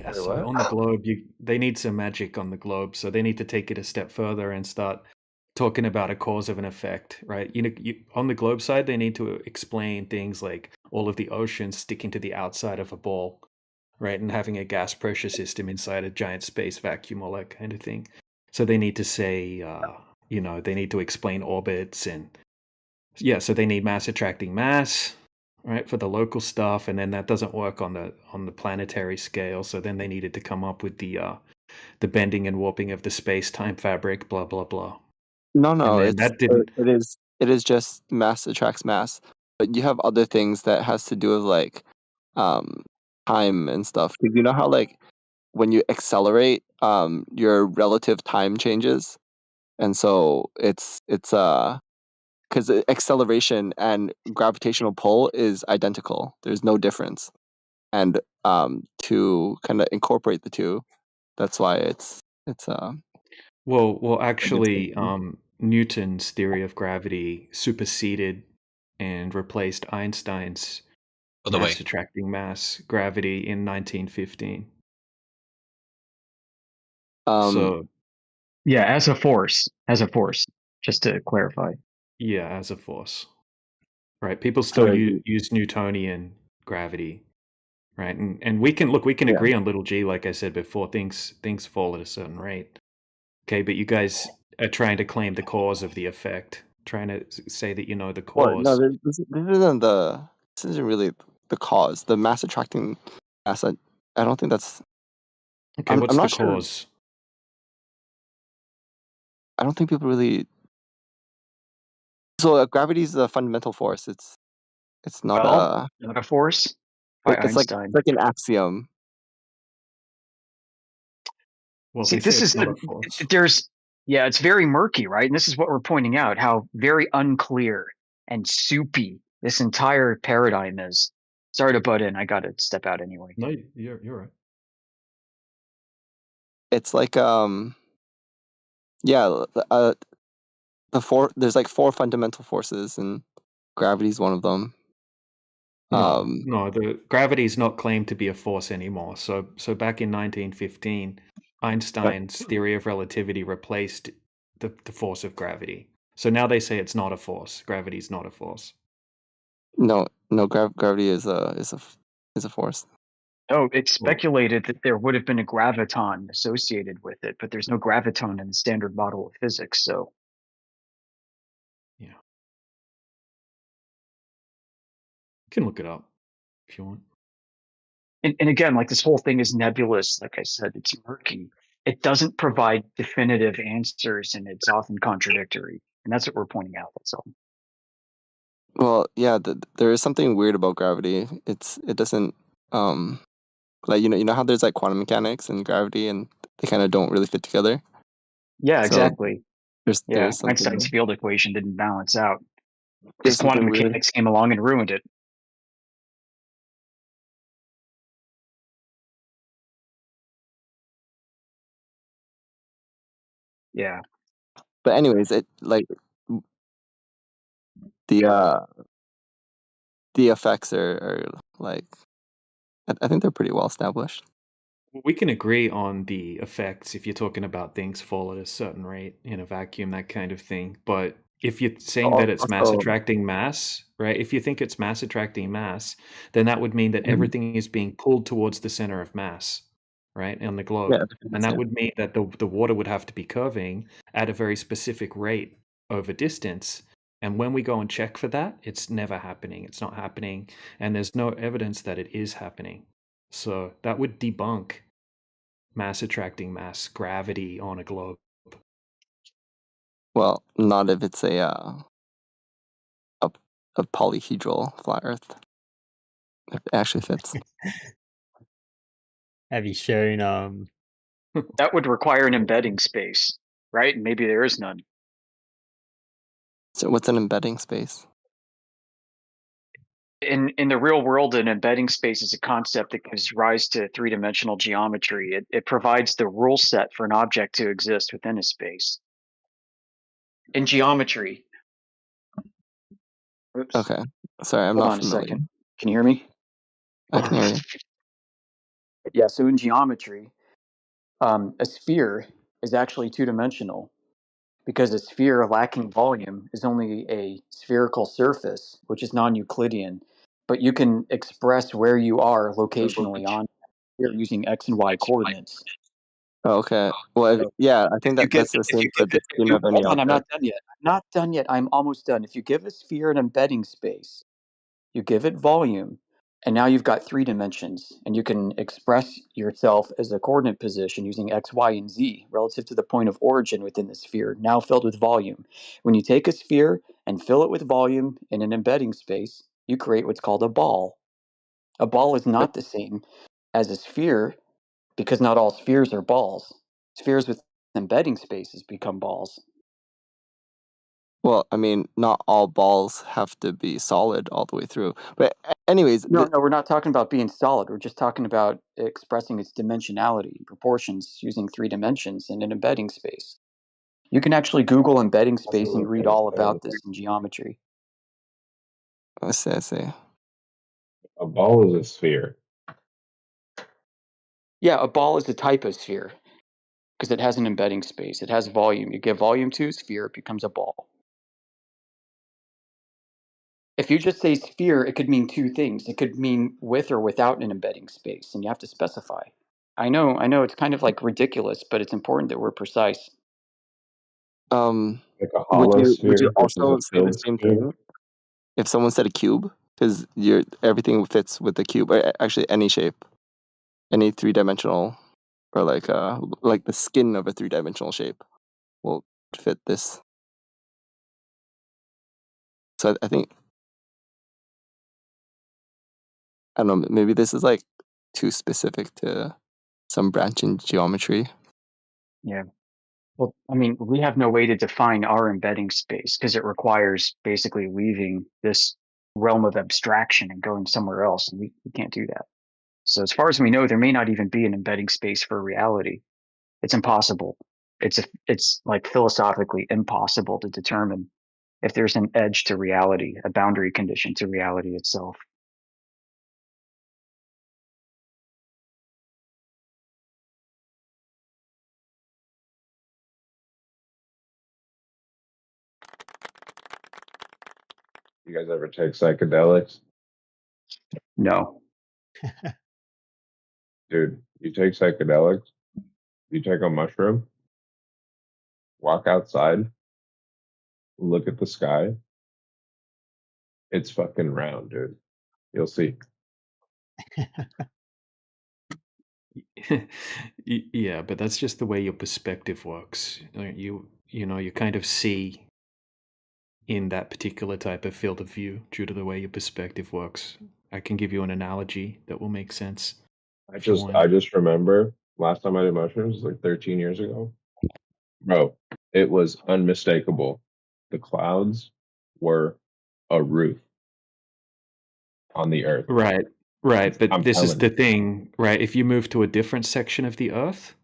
Yeah, Wait, so what? on the globe, they need some magic on the globe, so they need to take it a step further and start talking about a cause of an effect, right? On the globe side, they need to explain things like all of the oceans sticking to the outside of a ball, right? And having a gas pressure system inside a giant space vacuum, all that kind of thing. So they need to say, they need to explain orbits and yeah, so they need mass attracting mass, right, for the local stuff, and then that doesn't work on the planetary scale. So then they needed to come up with the bending and warping of the space time fabric, blah blah blah. No, And no, then that didn't. it is just mass attracts mass, but you have other things that has to do with like um time and stuff. 'Cause you know how like when you accelerate, your relative time changes, and so it's because acceleration and gravitational pull is identical. There's no difference, and to kind of incorporate the two, that's why it's Well, a good actually, system. Newton's theory of gravity superseded and replaced Einstein's By the way, mass attracting mass gravity in 1915. Um, So Yeah, as a force, just to clarify. yeah, as a force, right? People still so use Newtonian gravity, right? And we can yeah, agree on little g, like I said before. Things fall at a certain rate. Okay, but you guys are trying to claim the cause of the effect, trying to say that you know the well, no, cause. this isn't really the cause. The mass attracting mass. I don't think that's. Okay, I'm what's the not sure. cause? I don't think people really. So gravity is a fundamental force. It's not Well, a. not a force by It's Einstein. like an axiom. Well, See, they say this it's is not a force. yeah, it's very murky, right? And this is what we're pointing out, how very unclear and soupy this entire paradigm is. Sorry to butt in. I got to step out anyway. No, you're right. It's like yeah. There's like four fundamental forces, and gravity is one of them. No, Um, no, the gravity is not claimed to be a force anymore. So back in 1915, but Einstein's theory of relativity replaced the force of gravity. So now they say it's not a force. Gravity is not a force. no, gravity is a force. Oh, it's Well, speculated that there would have been a graviton associated with it, but there's no graviton in the standard model of physics. So, yeah, you can look it up if you want. and again, like this whole thing is nebulous. Like I said, it's murky. It doesn't provide definitive answers, and it's often contradictory. And that's what we're pointing out. That's all. Well, yeah, there is something weird about gravity. It doesn't um like you know how there's like quantum mechanics and gravity, and they kind of don't really fit together. Yeah, So exactly. Yeah, there's Einstein's something field equation didn't balance out because there's quantum something weird. mechanics came along and ruined it. Yeah. But anyways, it like the uh the effects are like I think they're pretty well established. We can agree on the effects if you're talking about things fall at a certain rate in a vacuum, that kind of thing. But if you're saying that it's mass Also, attracting mass, right? If you think it's mass attracting mass, then that would mean that mhm, everything is being pulled towards the center of mass, right? On the yeah, globe. And that yeah. would mean that the water would have to be curving at a very specific rate over distance. And when we go and check for that, it's never happening. It's not happening. And there's no evidence that it is happening. So that would debunk mass attracting mass gravity on a globe. Well, not if it's a a polyhedral flat Earth. It actually fits. have you shown That would require an embedding space, right? And maybe there is none. So what's an embedding space? In the real world, an embedding space is a concept that gives rise to three-dimensional geometry. It provides the rule set for an object to exist within a space. In geometry, oops, Okay, sorry, I'm hold not on a familiar. second. Can you hear me? I can hear you. Yeah, so in geometry, a sphere is actually two-dimensional because a sphere lacking volume is only a spherical surface, which is non-Euclidean. But you can express where you are locationally on here using x and y coordinates. Okay. Well, So yeah, I think if you give that's the if same you for give the it if spin you of any hold on, I'm object. not done yet. I'm not done yet. I'm almost done. If you give a sphere an embedding space, you give it volume, and now you've got three dimensions, and you can express yourself as a coordinate position using x, y, and z relative to the point of origin within the sphere, now filled with volume. When you take a sphere and fill it with volume in an embedding space, you create what's called a ball. A ball is not the same as a sphere because not all spheres are balls. Spheres with embedding spaces become balls. Well, I mean, not all balls have to be solid all the way through. But anyways, No, we're not talking about being solid. We're just talking about expressing its dimensionality and proportions using three dimensions in an embedding space. You can actually Google embedding space and read all about this in geometry. I see, I see. A ball is a sphere. Yeah, a ball is a type of sphere because it has an embedding space. It has volume. You give volume to a sphere, it becomes a ball. If you just say sphere, it could mean two things. It could mean with or without an embedding space, and you have to specify. I know, it's kind of like ridiculous, but it's important that we're precise. Like a Would hollow you sphere versus a also say the filled same sphere. thing if someone said a cube? Because everything fits with the cube, or actually any shape, any three-dimensional, or like the skin of a three-dimensional shape will fit this. So I think, I don't know, maybe this is like too specific to some branch in geometry. Yeah. Well, I mean, we have no way to define our embedding space because it requires basically leaving this realm of abstraction and going somewhere else, and we can't do that. So as far as we know, there may not even be an embedding space for reality. It's impossible. It's like philosophically impossible to determine if there's an edge to reality, a boundary condition to reality itself. You guys ever take psychedelics? No. Dude, you take psychedelics, you take a mushroom, walk outside, look at the sky. It's fucking round, dude. You'll see. Yeah, but that's just the way your perspective works. You kind of see in that particular type of field of view due to the way your perspective works. I can give you an analogy that will make sense if you want. I just remember last time I did mushrooms was like 13 years ago. Bro, it was unmistakable. The clouds were a roof on the earth. Right, right. But I'm this is telling the you. thing, right? If you move to a different section of the Earth,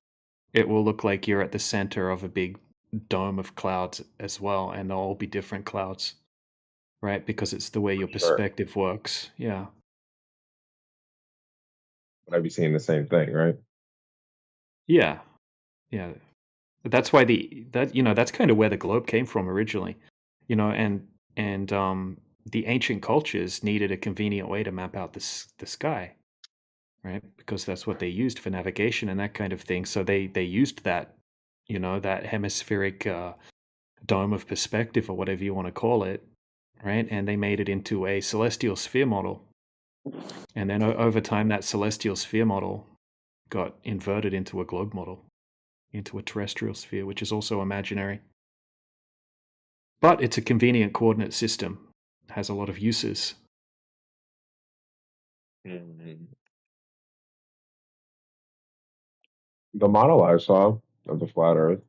it will look like you're at the center of a big dome of clouds as well, and they'll all be different clouds, right? Because it's the way your Sure. perspective works. Yeah. But I'd be seeing the same thing, right? Yeah. Yeah. That's why that's kind of where the globe came from originally. And the ancient cultures needed a convenient way to map out the sky, right? Because that's what they used for navigation and that kind of thing. So they used that hemispheric dome of perspective or whatever you want to call it, right? And they made it into a celestial sphere model. And then over time, that celestial sphere model got inverted into a globe model, into a terrestrial sphere, which is also imaginary. But it's a convenient coordinate system, has a lot of uses. Mhm. The model I saw of the flat Earth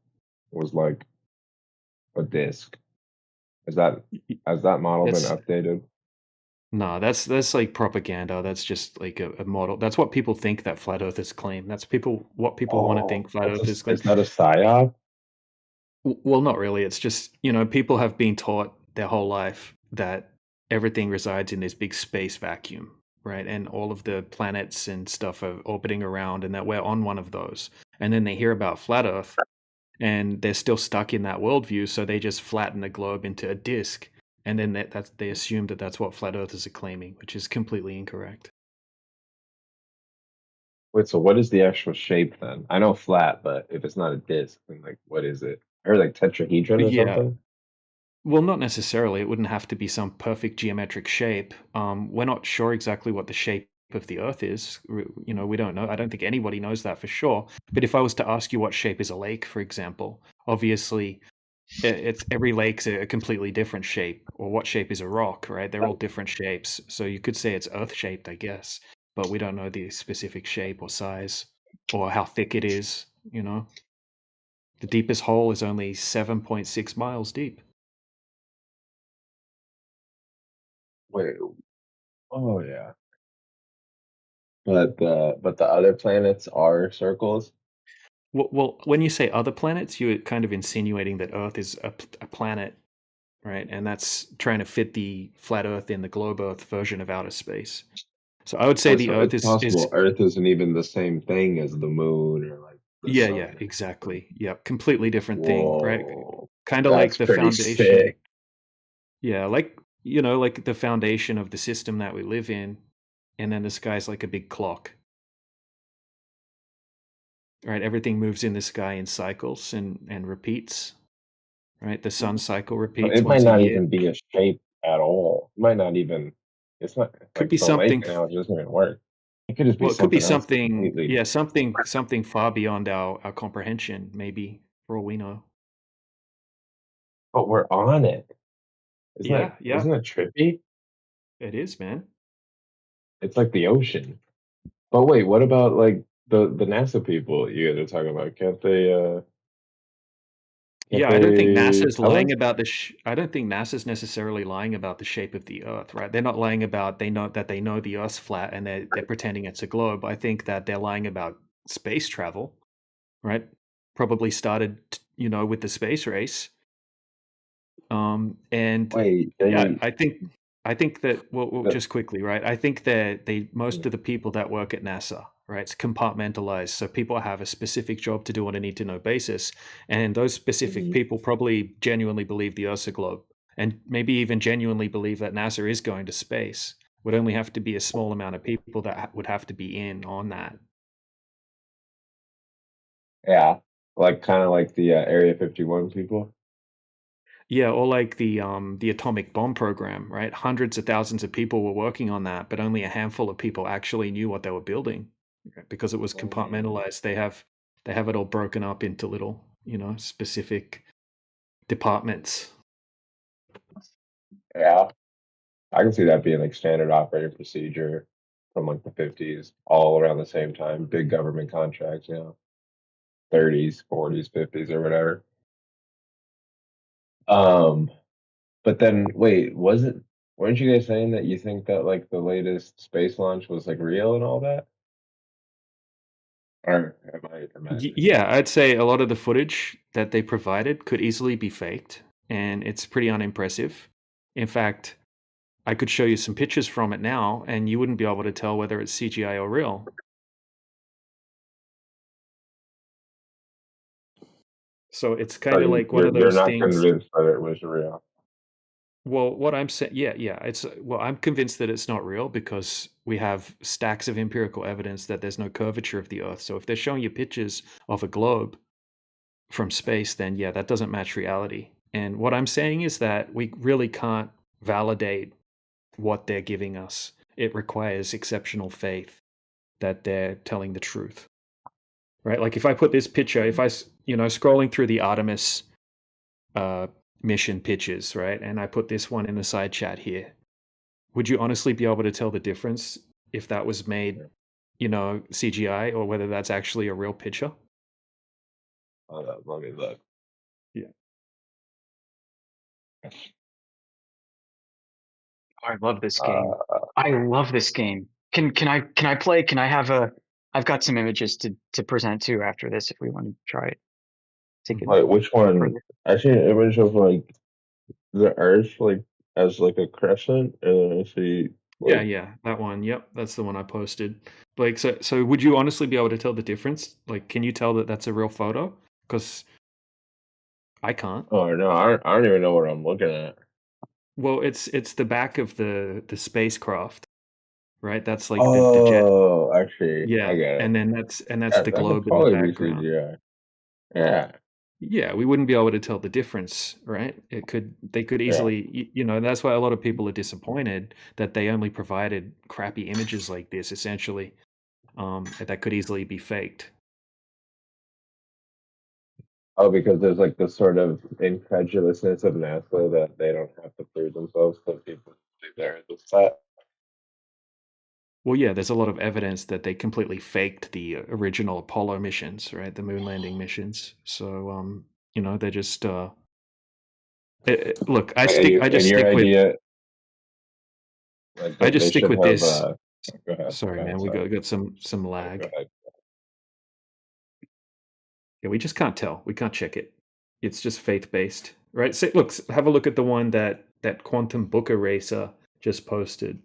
was like a disc. Is that has that model been That's updated? No, that's like propaganda. That's just like a model. That's what people think that flat earthers claim. That's what people want to Oh, think flat earthers claim. is that a psyop? Well, not really. It's just, people have been taught their whole life that everything resides in this big space vacuum, right? And all of the planets and stuff are orbiting around, and that we're on one of those. And then they hear about flat Earth, and they're still stuck in that worldview, so they just flatten the globe into a disc, and then they assume that that's what flat earthers are claiming, which is completely incorrect. Wait, so what is the actual shape then? I know flat, but if it's not a disc, then like what is it? I heard like tetrahedron or Yeah, something. well, not necessarily. It wouldn't have to be some perfect geometric shape. We're not sure exactly what the shape of the Earth is. We don't know. I don't think anybody knows that for sure. But if I was to ask you what shape is a lake, for example, obviously it's every lake's a completely different shape. Or what shape is a rock, right? They're all different shapes. So you could say it's Earth shaped, I guess, but we don't know the specific shape or size or how thick it is. The deepest hole is only 7.6 miles deep. Wait, oh yeah. But the other planets are circles. Well, when you say other planets, you're kind of insinuating that Earth is a planet, right? And that's trying to fit the flat Earth in the globe Earth version of outer space. So I would say Oh, the so Earth it's is possible Earth isn't even the same thing as the moon or like the yeah, sun yeah, or something. exactly. Yeah, completely different thing, right? Whoa, Kind of that's like the pretty foundation. sick. Yeah, like the foundation of the system that we live in, and then the sky's like a big clock, right? Everything moves in the sky in cycles and repeats, right? The sun cycle So repeats it might once a not year. even be a shape at all. It might not even. It's not Could like be the lake something. analogy doesn't even work. It could just be Well, it could be something else something. completely. Yeah, something far beyond our comprehension. Maybe for all we know. But we're on it. Isn't that Yeah, yeah, isn't that trippy? it is, man. It's like the ocean. But wait, what about like the NASA people you guys are talking about? Can't Yeah, I don't think they NASA's tell lying us? about I don't think NASA's necessarily lying about the shape of the Earth, right? They're not lying about they know the Earth's flat and they're pretending it's a globe. I think that they're lying about space travel, right? Probably started, with the space race. And Wait, yeah, they I think that well, the, just quickly, right? I think that most mm, of the people that work at NASA, right, it's compartmentalized. So people have a specific job to do on a need to know basis, and those specific mhm. people probably genuinely believe the Earth's a globe, and maybe even genuinely believe that NASA is going to space. Would only have to be a small amount of people that would have to be in on that. Yeah, like kind of like the Area 51 people. Yeah, or like the atomic bomb program, right? Hundreds of thousands of people were working on that, but only a handful of people actually knew what they were building, right? Because it was Mm, compartmentalized. They have it all broken up into little, specific departments. yeah, I can see that being like standard operating procedure from like the 50s, all around the same time. Big government contracts, 30s, 40s, 50s, or whatever. Um, but then wait, weren't you guys saying that you think that like the latest space launch was like real and all that? Or am I imagining Yeah, that? I'd say a lot of the footage that they provided could easily be faked, and it's pretty unimpressive. In fact, I could show you some pictures from it now, and you wouldn't be able to tell whether it's CGI or real. So it's So kind of like one you're of you're those not things. convinced that it was real. Well, what I'm saying, yeah, yeah, I'm convinced that it's not real because we have stacks of empirical evidence that there's no curvature of the Earth. So if they're showing you pictures of a globe from space, then yeah, that doesn't match reality. And what I'm saying is that we really can't validate what they're giving us. It requires exceptional faith that they're telling the truth, right? Like if I put this picture, if scrolling through the Artemis uh, mission pictures, right, and I put this one in the side chat here. Would you honestly be able to tell the difference if that was made, CGI or whether that's actually a real picture? Hold up, let me look. Yeah. I love this game. Uh, I love this game. Can I play? Can I have a? I've got some images to present too after this if we want to try it. Take it wait, which one? further. I see an image of like the Earth like as like a crescent, and then I see Yeah, yeah, that one. Yep, that's the one I posted. Like, so would you honestly be able to tell the difference? Like, can you tell that that's a real photo? Because I can't. Oh no, I don't even know what I'm looking at. Well, it's the back of the spacecraft, right? That's like the jet. Oh, actually, I Yeah, get it. and then that's Yeah, the that could globe in the probably be background. CGI. Yeah, Yeah, we wouldn't be able to tell the difference, right? They could yeah. easily, that's why a lot of people are disappointed that they only provided crappy images like this, essentially, that could easily be faked. Oh, because there's like this sort of incredulousness of NASA that they don't have to prove themselves because people think they're at the set. Well, yeah, there's a lot of evidence that they completely faked the original Apollo missions, right? The moon landing missions. So, they're just look. And you, I just and your stick with, idea, like I that just they stick should with have. this. Go Sorry, ahead. man, we Sorry. got some No, go lag. ahead. Yeah, we just can't tell. We can't check it. It's just faith based, right? So, look, have a look at the one that Quantum Book Eraser just posted,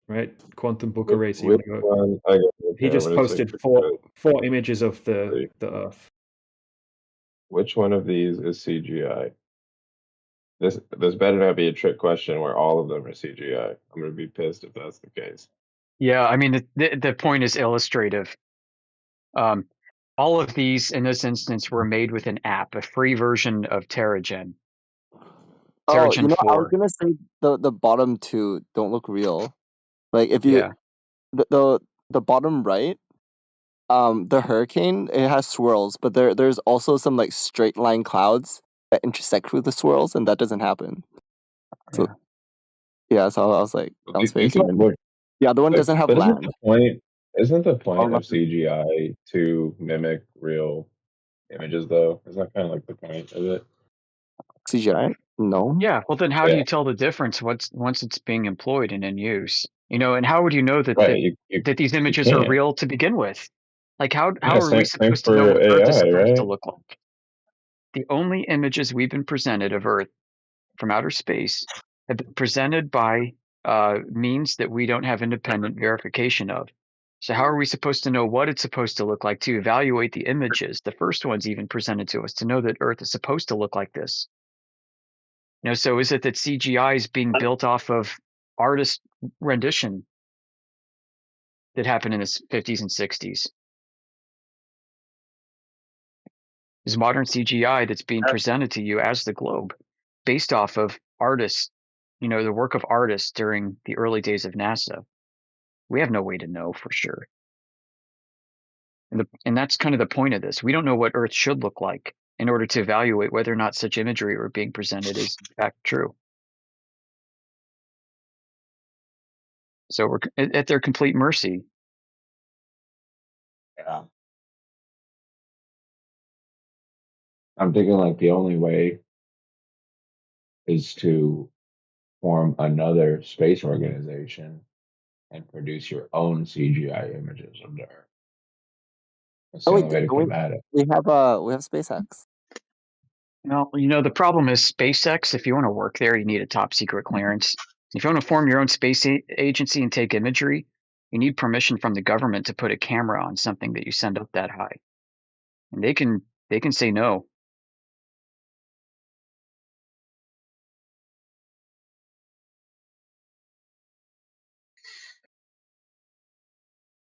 right? Quantum Book Eraser. You Which want to go? one? I got to look He at. I'm just gonna say posted four images of the Earth. which one of these is CGI? This better not be a trick question where all of them are CGI. I'm gonna be pissed if that's the case. Yeah, I mean the point is illustrative. Um, all of these in this instance were made with an app, a free version of TerraGen, Oh, TerraGen I was 4. gonna say the bottom two don't look real. Like if you Yeah, the bottom right, the hurricane, it has swirls, but there's also some like straight line clouds that intersect with the swirls, and that doesn't happen. So yeah. yeah, so I was like, But I was these facing, all and look the other one like, doesn't have but isn't the land. point? Isn't the Oh, point of CGI to mimic real images, though? Is that kind of like the point of it? CGI? No. Yeah, well then how do Yeah, you tell the difference once it's being employed and in use? And how would you know that right. these You images are can't. real to begin with? Like how Yeah, are we same supposed to know for what Earth is AI, supposed to right? look like? The only images we've been presented of Earth from outer space have been presented by means that we don't have independent verification of. So how are we supposed to know what it's supposed to look like to evaluate the images, the first ones even presented to us, to know that Earth is supposed to look like this? So is it that CGI is being built off of artist rendition that happened in the 50s and 60s? Is modern CGI that's being presented to you as the globe based off of artists, the work of artists during the early days of NASA? We have no way to know for sure. And that's kind of the point of this. We don't know what Earth should look like in order to evaluate whether or not such imagery we're being presented is in fact true. So we're at their complete mercy. Yeah. I'm thinking like the only way is to form another space organization and produce your own CGI images of the Earth. That's Oh the wait, only way to don't combat it. we have SpaceX. The problem is SpaceX. If you want to work there, you need a top secret clearance. If you want to form your own space agency and take imagery, you need permission from the government to put a camera on something that you send up that high, and they can say no.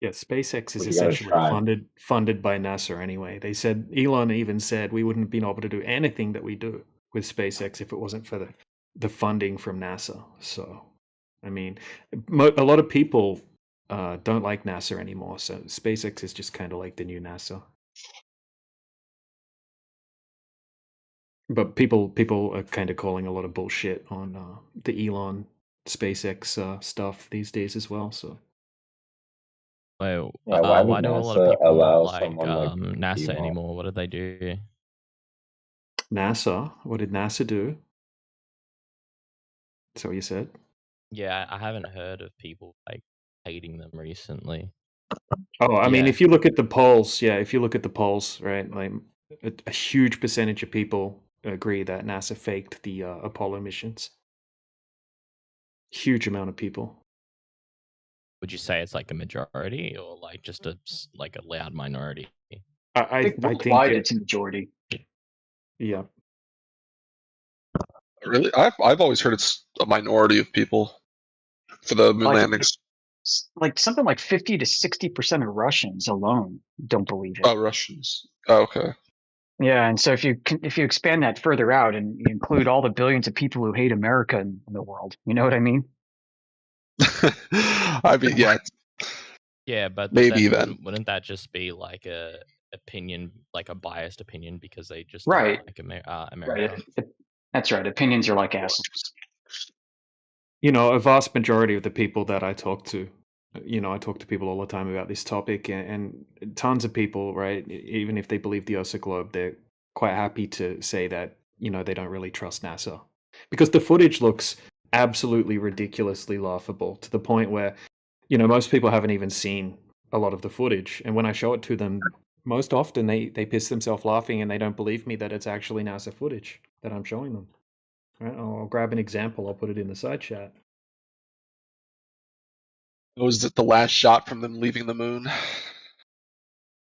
Yeah, SpaceX is But you got to essentially try. funded by NASA anyway. They said Elon even said we wouldn't have been able to do anything that we do with SpaceX if it wasn't for the funding from NASA. So, I mean, a lot of people don't like NASA anymore. So SpaceX is just kind of like the new NASA. But people are kind of calling a lot of bullshit on the Elon SpaceX stuff these days as well. So Wait, Yeah, why would why do a lot of NASA people not allow like someone like NASA Elon? anymore? What did they do? NASA, what did NASA do? So you said? Yeah, I haven't heard of people like hating them recently. Oh, I mean, Yeah, if you look at the polls, yeah, if you look at the polls, right, like a huge percentage of people agree that NASA faked the Apollo missions. Huge amount of people. would you say it's like a majority or like just like a loud minority? I I think I think worldwide it's a majority. yeah. Really, I've always heard it's a minority of people for the moon Like landings. like something like 50 to 60% of Russians alone don't believe it. Oh, Russians. Oh, okay. Yeah, and so if you expand that further out and you include all the billions of people who hate America in the world, you know what I mean? I mean, yeah, Yeah, but maybe then then. wouldn't that just be like a opinion, like a biased opinion because they just don't Right. like Right. America? That's right. Opinions are like assholes. You know, a vast majority of the people that I talk to, I talk to people all the time about this topic, and tons of people, right? Even if they believe the Earth's a globe, they're quite happy to say that, they don't really trust NASA because the footage looks absolutely ridiculously laughable to the point where, most people haven't even seen a lot of the footage. And when I show it to them, most often they piss themselves laughing and they don't believe me that it's actually NASA footage that I'm showing them. Right? I'll grab an example. I'll put it in the side chat. Was it the last shot from them leaving the moon?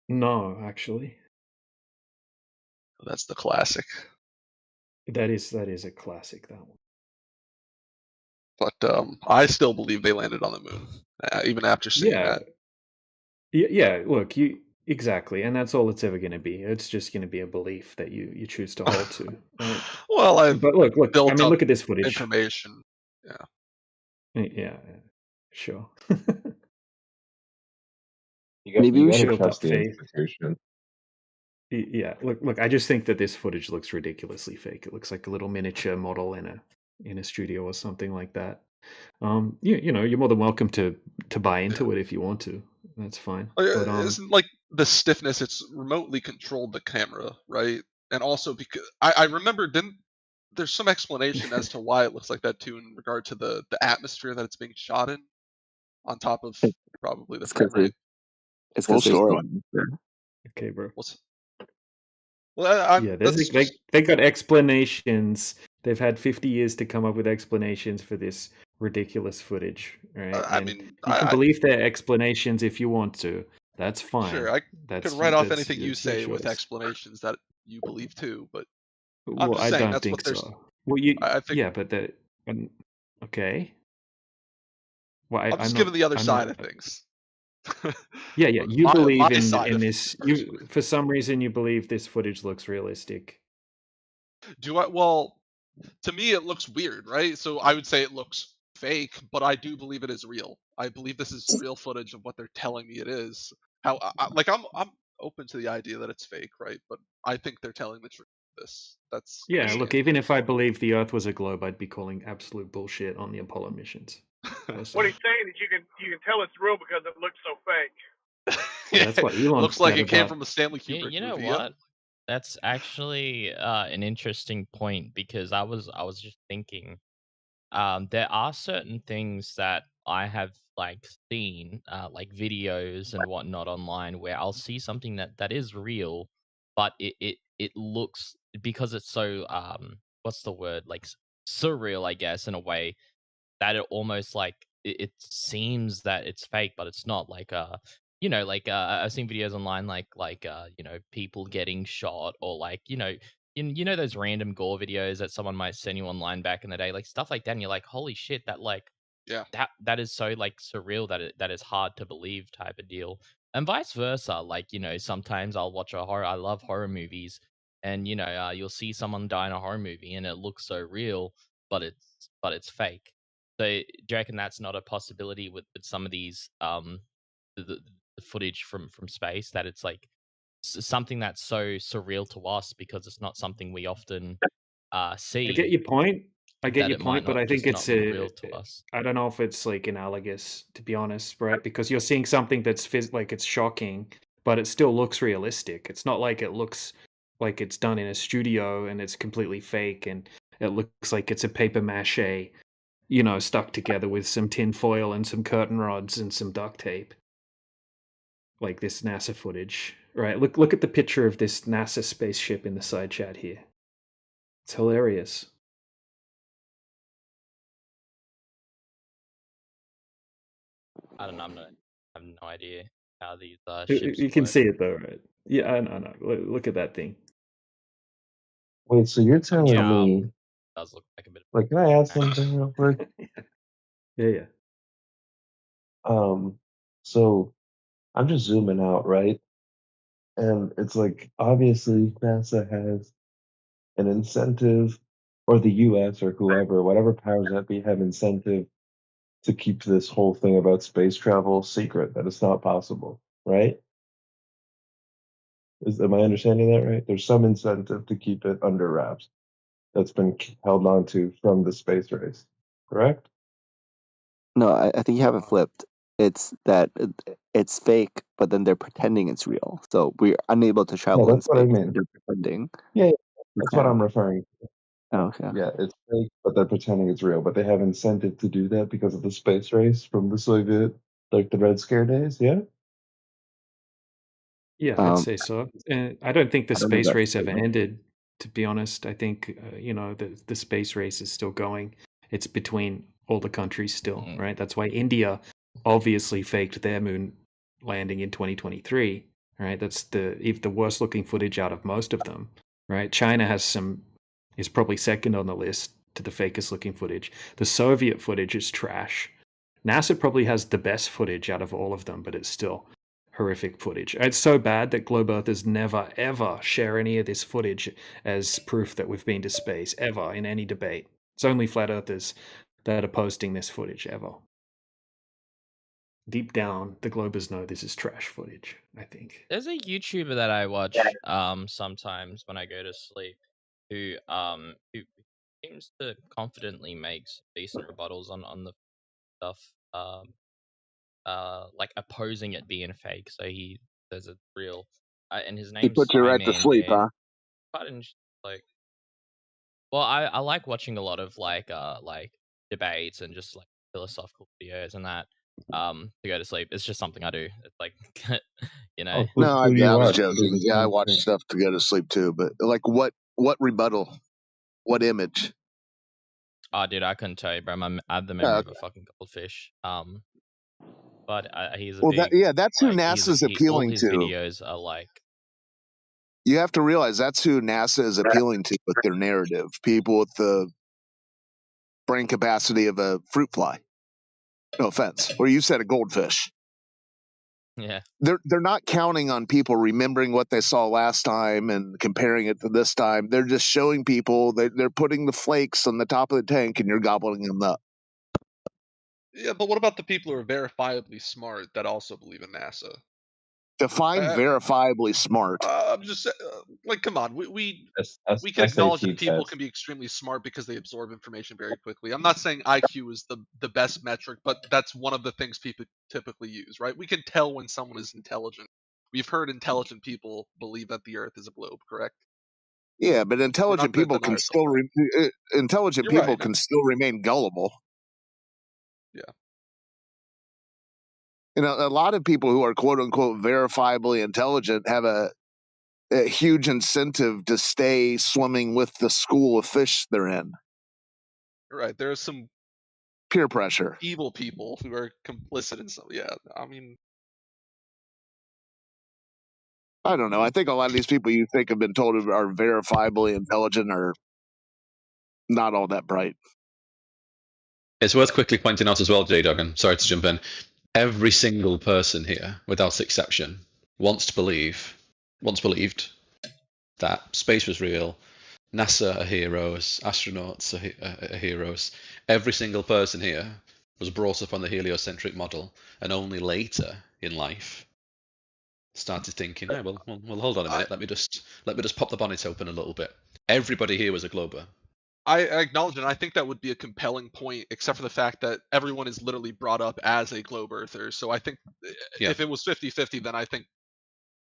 No, actually, That's the classic. that is a classic. That one. But I still believe they landed on the moon, even after seeing Yeah, that. yeah. Look, you exactly, and that's all it's ever going to be. It's just going to be a belief that you choose to hold to, right? Well, I've But look. I built mean, up look at this footage. information. Yeah. Yeah, sure. Maybe You we gotta should. Built up trust the faith. institution. Yeah, look. I just think that this footage looks ridiculously fake. It looks like a little miniature model in a studio or something like that. You're more than welcome to buy Yeah. into it if you want to. That's fine. But Isn't like the stiffness? It's remotely controlled the camera, right? And also because I remember didn't there's some explanation as to why it looks like that too in regard to the atmosphere that it's being shot in on top of probably the It's frame because rate. it's Well, because there's sure. no atmosphere. okay, bro. What's well, Yeah, there's that's they got explanations. They've had 50 years to come up with explanations for this ridiculous footage, right? I And mean you can I believe their explanations if you want to. That's sure fine. I could That's write off that's anything you it's your say with choice. explanations that you believe too, but I'm Well, just I saying don't that's think what there's. so. Well, you I think yeah, but um, okay. Well, I'm I'm just not giving the other I'm not side of things. Yeah, yeah. You My believe side in of this. things. You for some reason you believe this footage looks realistic. Do I? Well, to me it looks weird, right? So I would say it looks fake, but I do believe it is real. I believe this is real footage of what they're telling me it is. How like I'm open to the idea that it's fake, right? But I think they're telling the truth. That's Yeah, look, Christianity. even if I believed the Earth was a globe, I'd be calling absolute bullshit on the Apollo missions. What Personally, he's saying is you can tell it's real because it looks so fake. yeah, Yeah, that's what Elon looks like said it came about. from a Stanley You, Kubrick you know movie. Yep. what? That's actually an interesting point because I was just thinking there are certain things that I have like seen like videos and whatnot online where I'll see something that is real, but it looks because it's so what's the word like surreal I guess in a way that it almost like it seems that it's fake, but it's not. Like like I've seen videos online like people getting shot or like those random gore videos that someone might send you online back in the day, like stuff like that, and you're like, holy shit, that like Yeah. that is so like surreal that is hard to believe type of deal. And vice versa, like sometimes I'll watch a horror. I love horror movies, and you'll see someone die in a horror movie and it looks so real, but it's fake. So, do you reckon that's not a possibility with some of these the footage from space, that it's like something that's so surreal to us because it's not something we often I get see, your point. I get that your it might point, but not I think just it's not be real to us? I don't know if it's like analogous, to be honest, right? Because you're seeing something that's like it's shocking, but it still looks realistic. It's not like it looks like it's done in a studio and it's completely fake and it looks like it's a paper mache, stuck together with some tin foil and some curtain rods and some duct tape, like this NASA footage, right? Look at the picture of this NASA spaceship in the side chat here. It's hilarious. I don't know. I have no idea how these You ships you can work. see it though, right? Yeah, I know. Look at that thing. Wait, so you're telling Yeah, me? it does look like a bit. Like, can I ask something real quick? Yeah. So I'm just zooming out, right? And it's like obviously NASA has an incentive, or the US or whoever, whatever powers that be, have incentive to keep this whole thing about space travel secret, that it's not possible, right? Am I understanding that right? There's some incentive to keep it under wraps that's been held on to from the space race, correct? No, I think you have it flipped. It's that it's fake, but then they're pretending it's real. So we're unable to Yeah, travel in that's what I space. mean. They're pretending. Yeah, we that's what can. I'm referring to. Oh, okay. Yeah, it's fake, but they're pretending it's real. But they have incentive to do that because of the space race from the Soviet, like the Red Scare days. Yeah. Yeah, I'd say so. And I don't think the I don't know if space that's race ever true. ended, to be honest. I think, the space race is still going. It's between all the countries still, right? That's why India obviously faked their moon landing in 2023, right? That's the worst looking footage out of most of them, right? China is probably second on the list to the fakest looking footage. The Soviet footage is trash. NASA probably has the best footage out of all of them, but it's still horrific footage. It's so bad that globe earthers never ever share any of this footage as proof that we've been to space ever in any debate. It's only flat earthers that are posting this footage ever. Deep down, the globers know this is trash footage, I think. There's a YouTuber that I watch sometimes when I go to sleep who seems to confidently makes decent rebuttals on the stuff like opposing it being fake. So he says it's real. And his He name's put you right to Highman sleep, Dan. huh? Quite like, well, I like watching a lot of like debates and just like philosophical videos and that to go to sleep. It's just something I do. It's like Oh, No, who do you I was watch? joking. Yeah, I watch stuff to go to sleep too. But like, what rebuttal? What image? Oh, dude, I couldn't tell you, bro. I have the memory of a fucking goldfish. But he's a Well, big that's who like NASA's all appealing his to. videos are like. You have to realize that's who NASA is appealing to with their narrative. People with the brain capacity of a fruit fly. No offense. Or you said a goldfish. Yeah. They're not counting on people remembering what they saw last time and comparing it to this time. They're just showing people they're putting the flakes on the top of the tank and you're gobbling them up. Yeah, but what about the people who are verifiably smart that also believe in NASA? Define verifiably smart. I'm just like, come on, we can SAT acknowledge that people test. can be extremely smart because they absorb information very quickly. I'm not saying IQ is the best metric, but that's one of the things people typically use, right? We can tell when someone is intelligent. We've heard intelligent people believe that the Earth is a globe, correct? Yeah, but We're not intelligent going to people deny can ourselves still that. intelligent You're people right. can still remain gullible. Yeah. You know, a lot of people who are quote unquote verifiably intelligent have a huge incentive to stay swimming with the school of fish they're in. Right. There are some peer pressure, evil people who are complicit in some. Yeah, I mean, I don't know. I think a lot of these people you think have been told are verifiably intelligent are not all that bright. It's worth quickly pointing out as well, J-Dog, and sorry to jump in, every single person here, without exception, once believed that space was real, NASA are heroes, astronauts are heroes. Every single person here was brought up on the heliocentric model, and only later in life started thinking, "Hey, well, hold on a minute. Let me just pop the bonnet open a little bit." Everybody here was a glober. I acknowledge it, and I think that would be a compelling point, except for the fact that everyone is literally brought up as a globe earther. So I think if it was 50-50, then I think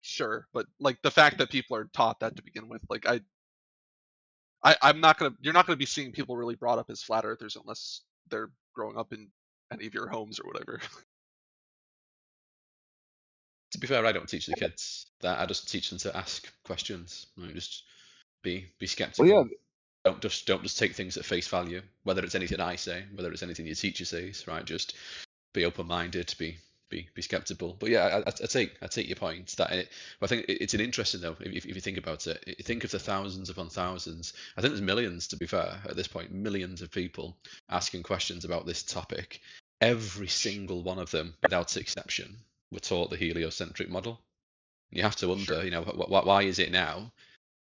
sure. But like the fact that people are taught that to begin with, like I'm not gonna. You're not gonna be seeing people really brought up as flat earthers unless they're growing up in any of your homes or whatever. To be fair, I don't teach the kids that. I just teach them to ask questions. Like, just be skeptical. Well, yeah. Don't just take things at face value. Whether it's anything I say, whether it's anything your teacher says, right? Just be open-minded, be skeptical. But yeah, I take your point. That I think it's an interesting though. If you think about it, think of the thousands upon thousands. I think there's millions, to be fair, at this point, millions of people asking questions about this topic. Every single one of them, without exception, were taught the heliocentric model. You have to wonder, why is it now,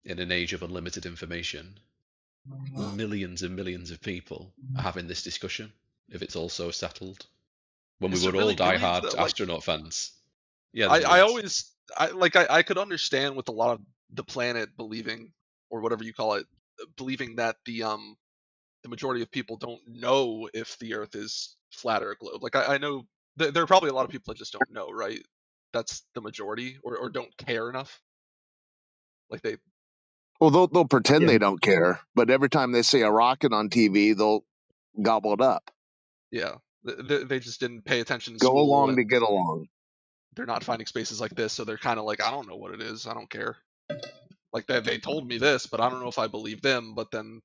in an age of unlimited information, millions and millions of people are having this discussion if it's all so settled? When we Is it were all really millions diehard though? Like, astronaut fans. Yeah, there's I millions. always I could understand with a lot of the planet believing, or whatever you call it, believing that the majority of people don't know if the Earth is flat or a globe. Like I know there are probably a lot of people that just don't know, right? That's the majority, or don't care enough. Like they, Well, they'll pretend Yeah. they don't care, but every time they see a rocket on TV, they'll gobble it up. yeah, they just didn't pay attention in Go school, along to and get along. they're not finding spaces like this, so they're kind of like, I don't know what it is, I don't care. Like they told me this, but I don't know if I believe them. But then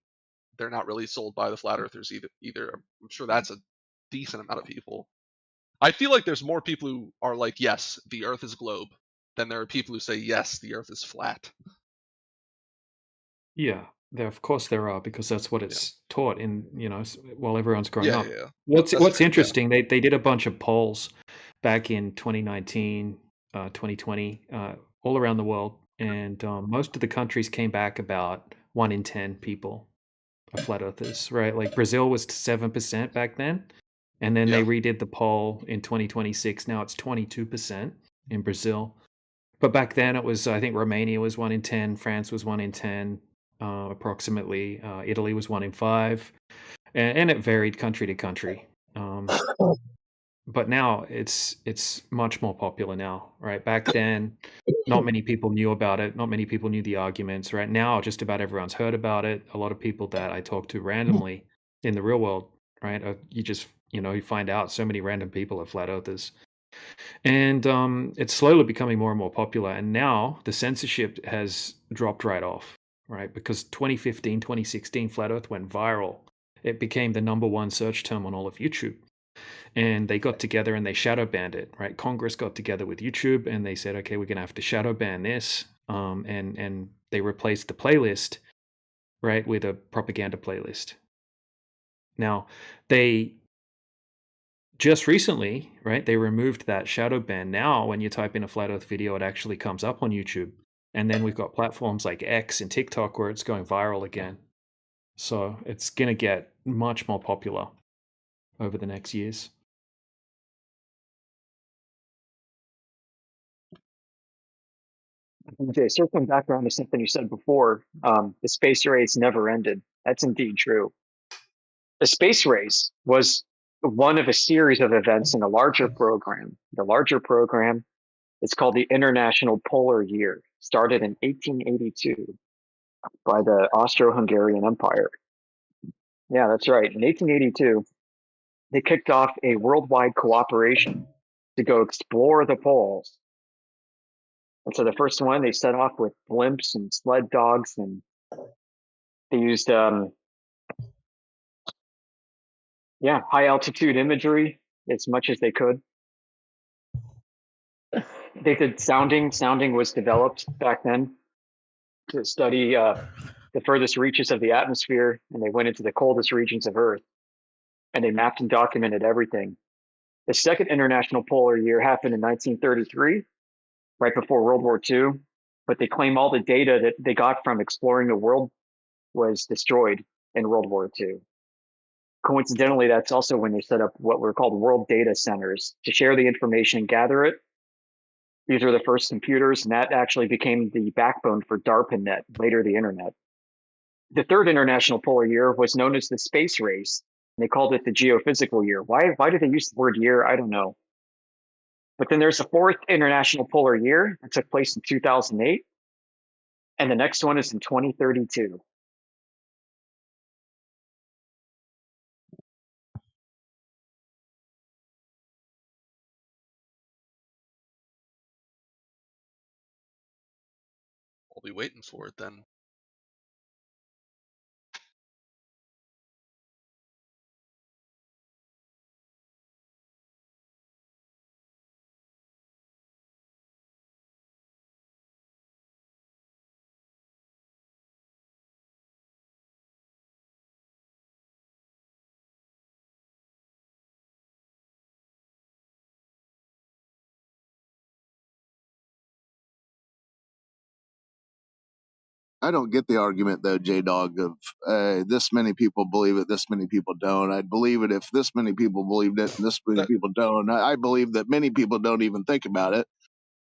they're not really sold by the flat earthers either. I'm sure that's a decent amount of people. I feel like there's more people who are like, yes, the Earth is a globe, than there are people who say, yes, the Earth is flat. Yeah, of course there are, because that's what Yeah, it's taught in, while everyone's growing yeah, up. yeah. That's What's fair. Yeah, interesting, they did a bunch of polls back in 2019, 2020, all around the world, and most of the countries came back about 1 in 10 people are flat earthers, right? Like Brazil was 7% back then, and then yeah. they redid the poll in 2026. Now it's 22% in Brazil. But back then it was, I think Romania was 1 in 10, France was 1 in 10, approximately. Italy was 1 in 5, and it varied country to country. But now it's much more popular now, right? Back then, not many people knew about it. Not many people knew the arguments. Right now, just about everyone's heard about it. A lot of people that I talk to randomly in the real world, right? You just you find out so many random people are flat earthers. And it's slowly becoming more and more popular. And now the censorship has dropped right off, right? Because 2015, 2016, Flat Earth went viral. It became the #1 search term on all of YouTube. And they got together and they shadow banned it, right? Congress got together with YouTube and they said, okay, we're going to have to shadow ban this. And they replaced the playlist, right, with a propaganda playlist. Now, they just recently, right, they removed that shadow ban. Now, when you type in a flat Earth video, it actually comes up on YouTube. And then we've got platforms like X and TikTok where it's going viral again. So it's going to get much more popular over the next years. Okay, circling back around to something you said before, the space race never ended. That's indeed true. The space race was one of a series of events in a larger program. The larger program is called the International Polar Year, started in 1882 by the Austro-Hungarian Empire. Yeah, that's right. In 1882, they kicked off a worldwide cooperation to go explore the poles. And so the first one, they set off with blimps and sled dogs, and they used high altitude imagery as much as they could. They did sounding. Sounding was developed back then to study the furthest reaches of the atmosphere, and they went into the coldest regions of Earth, and they mapped and documented everything. The second International Polar Year happened in 1933, right before World War II, but they claim all the data that they got from exploring the world was destroyed in World War II. Coincidentally, that's also when they set up what were called world data centers to share the information and gather it. These were the first computers, and that actually became the backbone for DARPANET, later the internet. The third International Polar Year was known as the Space Race, and they called it the Geophysical Year. Why did they use the word year? I don't know. But then there's a fourth International Polar Year that took place in 2008, and the next one is in 2032. I'll be waiting for it then. I don't get the argument though, J Dog, of this many people believe it, this many people don't. I'd believe it if this many people believed it and this many That people don't. I believe that many people don't even think about it,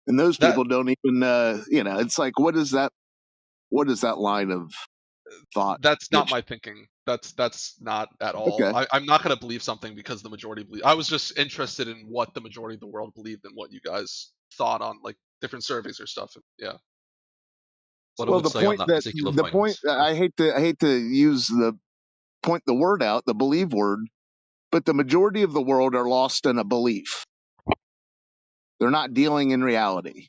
and those that people don't even. It's like what is that? What is that line of thought? that's not Which my thinking. That's not at all. okay, I'm not going to believe something because the majority believe. I was just interested in what the majority of the world believed and what you guys thought on like different surveys or stuff. Yeah. What I well, would the say on point that that particular the point. point I hate to use the word out, the believe word, but the majority of the world are lost in a belief. They're not dealing in reality.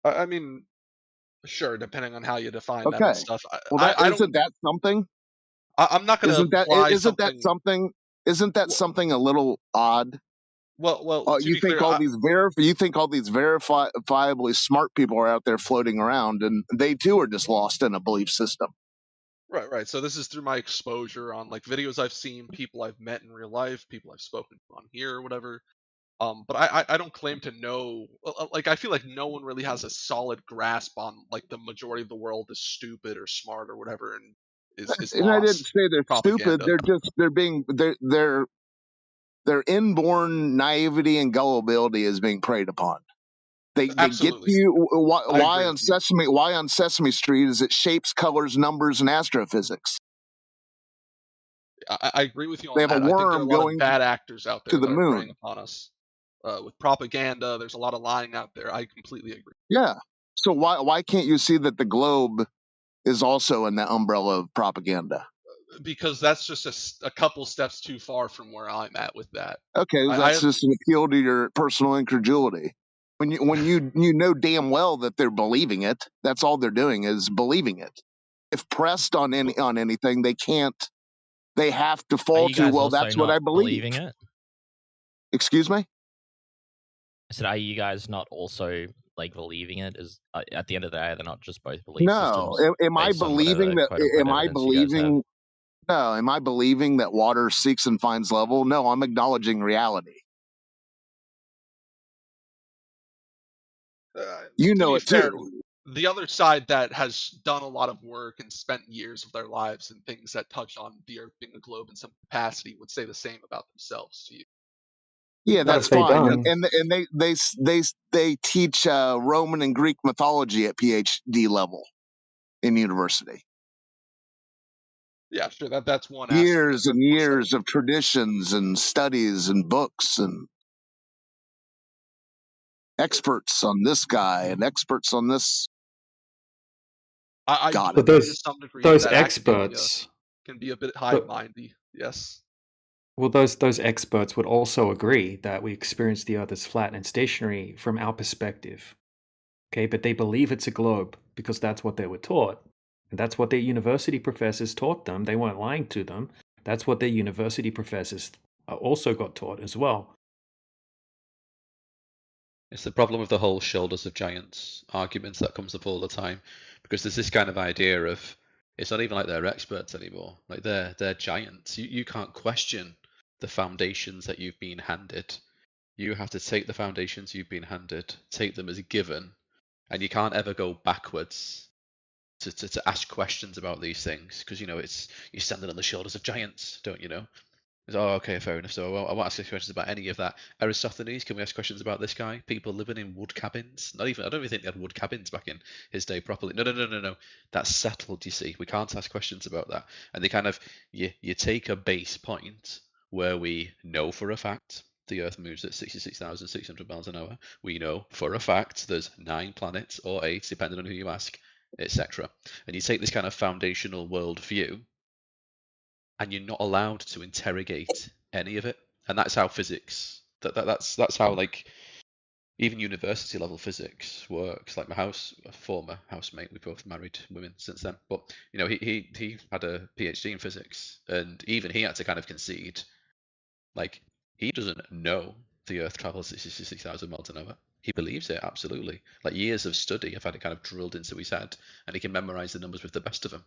I mean, sure, depending on how you define that and Okay. stuff. Well, I, that I don't. isn't that something? I'm not going to apply Isn't that something. something? Isn't that Well, something a little odd? to be clear, You think all these verifiably smart people are out there floating around, and they too are just lost in a belief system. right. So this is through my exposure on like videos I've seen, people I've met in real life, people I've spoken to on here or whatever. But I don't claim to know. Like I feel like no one really has a solid grasp on like the majority of the world is stupid or smart or whatever, and is And I didn't lost say they're stupid. propaganda. Their inborn naivety and gullibility is being preyed upon. They get to Absolutely, you. I agree with you. Why on Sesame Street is it shapes, colors, numbers, and astrophysics? I agree with you They on have a that. I think there are a worm lot of going bad actors out to there the that are preying moon. upon us with propaganda. There's a lot of lying out there. I completely agree. Yeah. So why can't you see that the globe is also in that umbrella of propaganda? Because that's just a couple steps too far from where I'm at with that. Okay, I that's just an appeal to your personal incredulity. When you know damn well that they're believing it, that's all they're doing is believing it. If pressed on anything, they can't. They have to Are fall you to, guys well, also that's what not I believe. believing it? Excuse me? I said, are you guys not also like believing it? Is at the end of the day, they're not just both belief No. systems Am I based on whatever believing that? quote unquote Am I evidence you guys have? believing? No. Am I believing that water seeks and finds level? No. I'm acknowledging reality. You To know be it fair, too. the other side that has done a lot of work and spent years of their lives in things that touch on the Earth being a globe in some capacity would say the same about themselves to you. Yeah, What that's have they fine. done? And they teach Roman and Greek mythology at PhD level in university. Yeah, sure. That's one aspect. Years That's and one side of years it. of traditions and studies and books and experts on this guy and experts on this. I Got do it. But agree to some degree those that academia experts, can be a bit hive but mindy. Yes. well, those experts would also agree that we experience the Earth as flat and stationary from our perspective. Okay, but they believe it's a globe because that's what they were taught, and that's what their university professors taught them. They weren't lying to them. That's what their university professors also got taught as well. It's the problem with the whole shoulders of giants arguments that comes up all the time, because there's this kind of idea of it's not even like they're experts anymore. Like they're giants. You can't question the foundations that you've been handed. You have to take the foundations you've been handed, take them as a given, and you can't ever go backwards to ask questions about these things, because it's you're standing on the shoulders of giants, don't you know? Oh, okay, fair enough. So I won't ask any questions about any of that. Aristophanes, can we ask questions about this guy? People living in wood cabins? Not even. I don't even think they had wood cabins back in his day properly. No. That's settled. You see, we can't ask questions about that. And they kind of you take a base point where we know for a fact the Earth moves at 66,600 miles an hour. We know for a fact there's 9 planets or 8, depending on who you ask, etc. And you take this kind of foundational world view, and you're not allowed to interrogate any of it. And that's how physics. That's how like even university level physics works. Like my former housemate, we both married women since then, but he had a PhD in physics, and even he had to kind of concede, like he doesn't know the Earth travels 66,000 miles an hour. He believes it absolutely. Like years of study have had it kind of drilled into his head, and he can memorize the numbers with the best of them.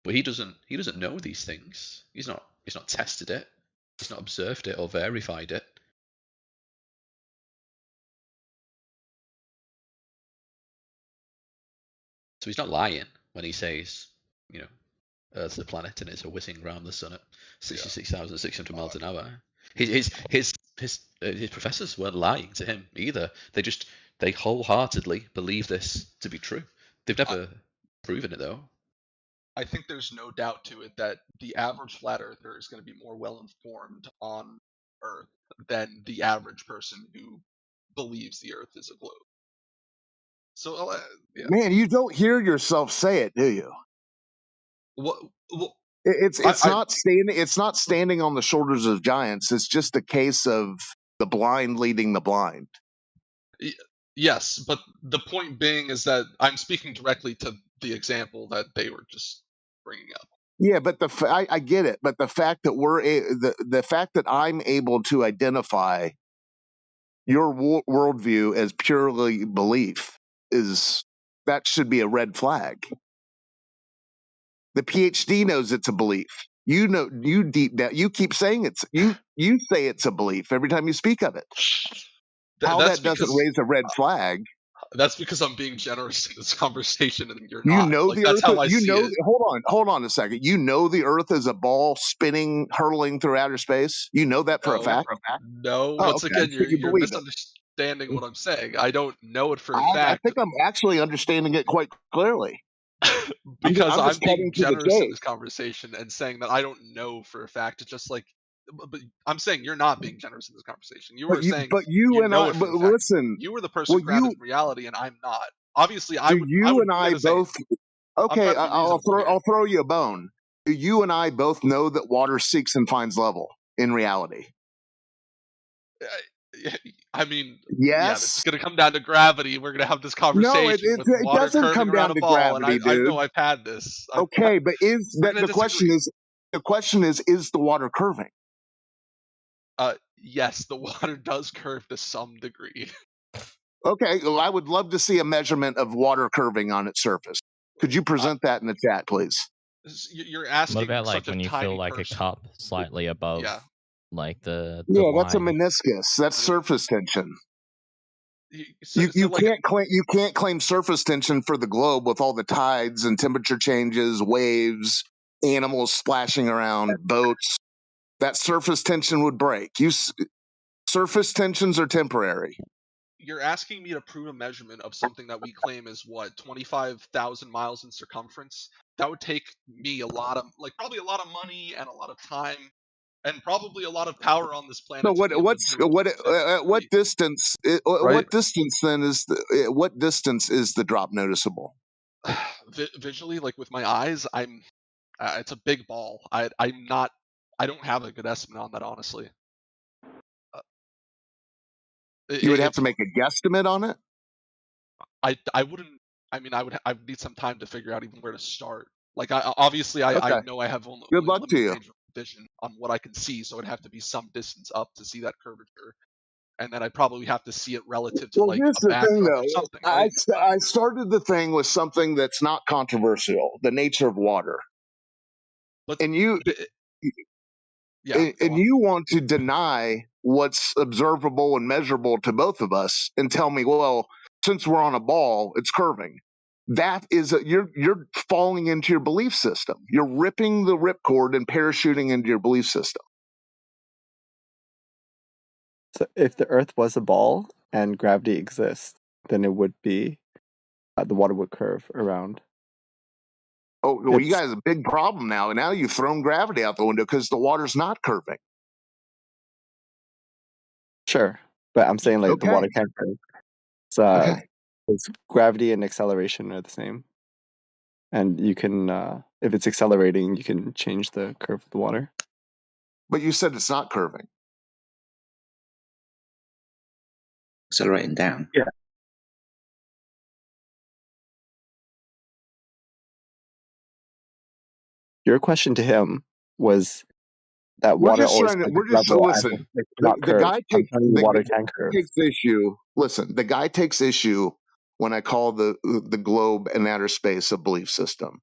But he doesn't know these things. He's not tested it. He's not observed it or verified it. So he's not lying when he says, you know, Earth's a planet and it's a whizzing around the sun at 66,600 miles an hour. His professors weren't lying to him either. They wholeheartedly believe this to be true. They've never proven it though. I think there's no doubt to it that the average flat earther is going to be more well informed on Earth than the average person who believes the Earth is a globe. So, yeah. Man, you don't hear yourself say it, do you? Well, It's not standing on the shoulders of giants. It's just a case of the blind leading the blind. Yes, but the point being is that I'm speaking directly to the example that they were just bringing up. Yeah, but I get it. But the fact that the fact that I'm able to identify your worldview as purely belief that should be a red flag. The PhD knows it's a belief. You know, you deep down, you keep saying you say it's a belief every time you speak of it. How that doesn't raise a red flag? That's because I'm being generous in this conversation, and you're You not. know Like, the that's Earth. how I see it. Hold on a second. You know the Earth is a ball spinning, hurling through outer space. You know that for a fact. No, Oh, once okay. again, So you you're believe it. misunderstanding what I'm saying. I don't know it for a I fact. think I'm actually understanding it quite clearly. Because I'm I'm just being cutting to the generous in chase. this conversation and saying that I don't know for a fact. It's just like, but I'm saying you're not being generous in this conversation. You were saying you know it for a fact. Listen. You were the person grounded in reality, and I'm not. Obviously, I would say the same. Both? Okay, I'll throw you a bone. Do you and I both know that water seeks and finds level in reality? I mean, yes. Yeah, it's going to come down to gravity. We're going to have this conversation with water doesn't curving come around down a to ball, gravity, and I dude. know I've had this. Okay, but the question is the water curving? Yes, the water does curve to some degree. Okay, well, I would love to see a measurement of water curving on its surface. Could you present that in the chat, please? You're asking. What about such like when you feel like a cup slightly above, like the that's a line? meniscus. That's surface tension. You can't claim surface tension for the globe with all the tides and temperature changes, waves, animals splashing around, boats. That surface tension would break. Surface tensions are temporary. You're asking me to prove a measurement of something that we claim is what 25,000 miles in circumference. That would take me probably a lot of money and a lot of time, and probably a lot of power on this planet. So what distance? What distance then is what distance is the drop noticeable? Visually, like with my eyes, it's a big ball. I don't have a good estimate on that, honestly. You would have to make a guesstimate on it. I wouldn't. I mean, I would need some time to figure out even where to start. Like, I know I have only good luck to you. range of vision on what I can see, so it'd have to be some distance up to see that curvature, and then I'd probably have to see it relative to like here's a the backdrop thing, or though. something. Right? I started the thing with something that's not controversial: the nature of water. But you want to deny what's observable and measurable to both of us and tell me, well, since we're on a ball, it's curving. That is you're falling into your belief system. You're ripping the ripcord and parachuting into your belief system. So if the Earth was a ball and gravity exists, then it would be the water would curve around. Oh, well, you guys have a big problem now. Now you've thrown gravity out the window because the water's not curving. Sure, but I'm saying the water can't curve. It's gravity and acceleration are the same, and you can, if it's accelerating, you can change the curve of the water. But you said it's not curving. Accelerating down. Yeah. Your question to him was that water always listen. The guy takes issue. Listen, the guy takes issue when I call the globe and outer space a belief system.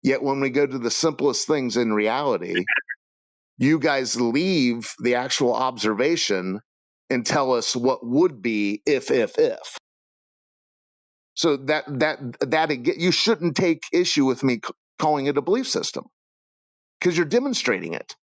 Yet when we go to the simplest things in reality, you guys leave the actual observation and tell us what would be if. So you shouldn't take issue with me calling it a belief system because you're demonstrating it.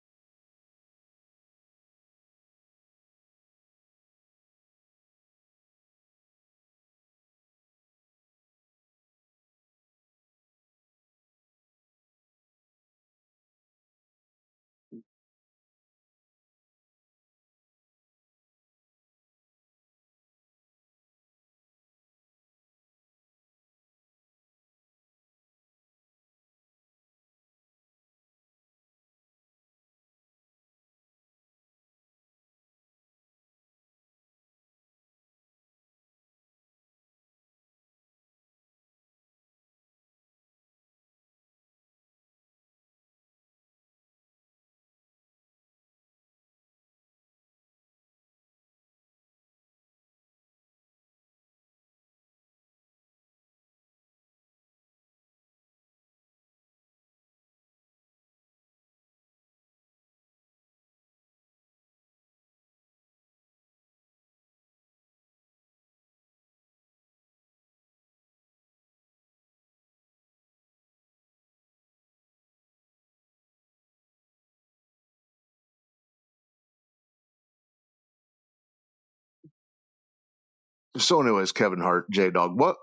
So, anyways, Kevin Hart, J Dog, what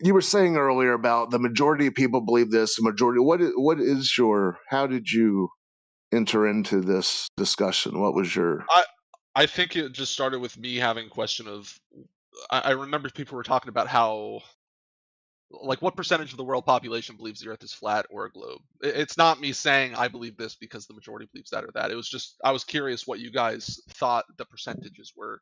you were saying earlier about the majority of people believe this. The majority, how did you enter into this discussion? What was your? I think it just started with me having a question of. I remember people were talking about how, like, what percentage of the world population believes the Earth is flat or a globe. It's not me saying I believe this because the majority believes that or that. It was just I was curious what you guys thought the percentages were.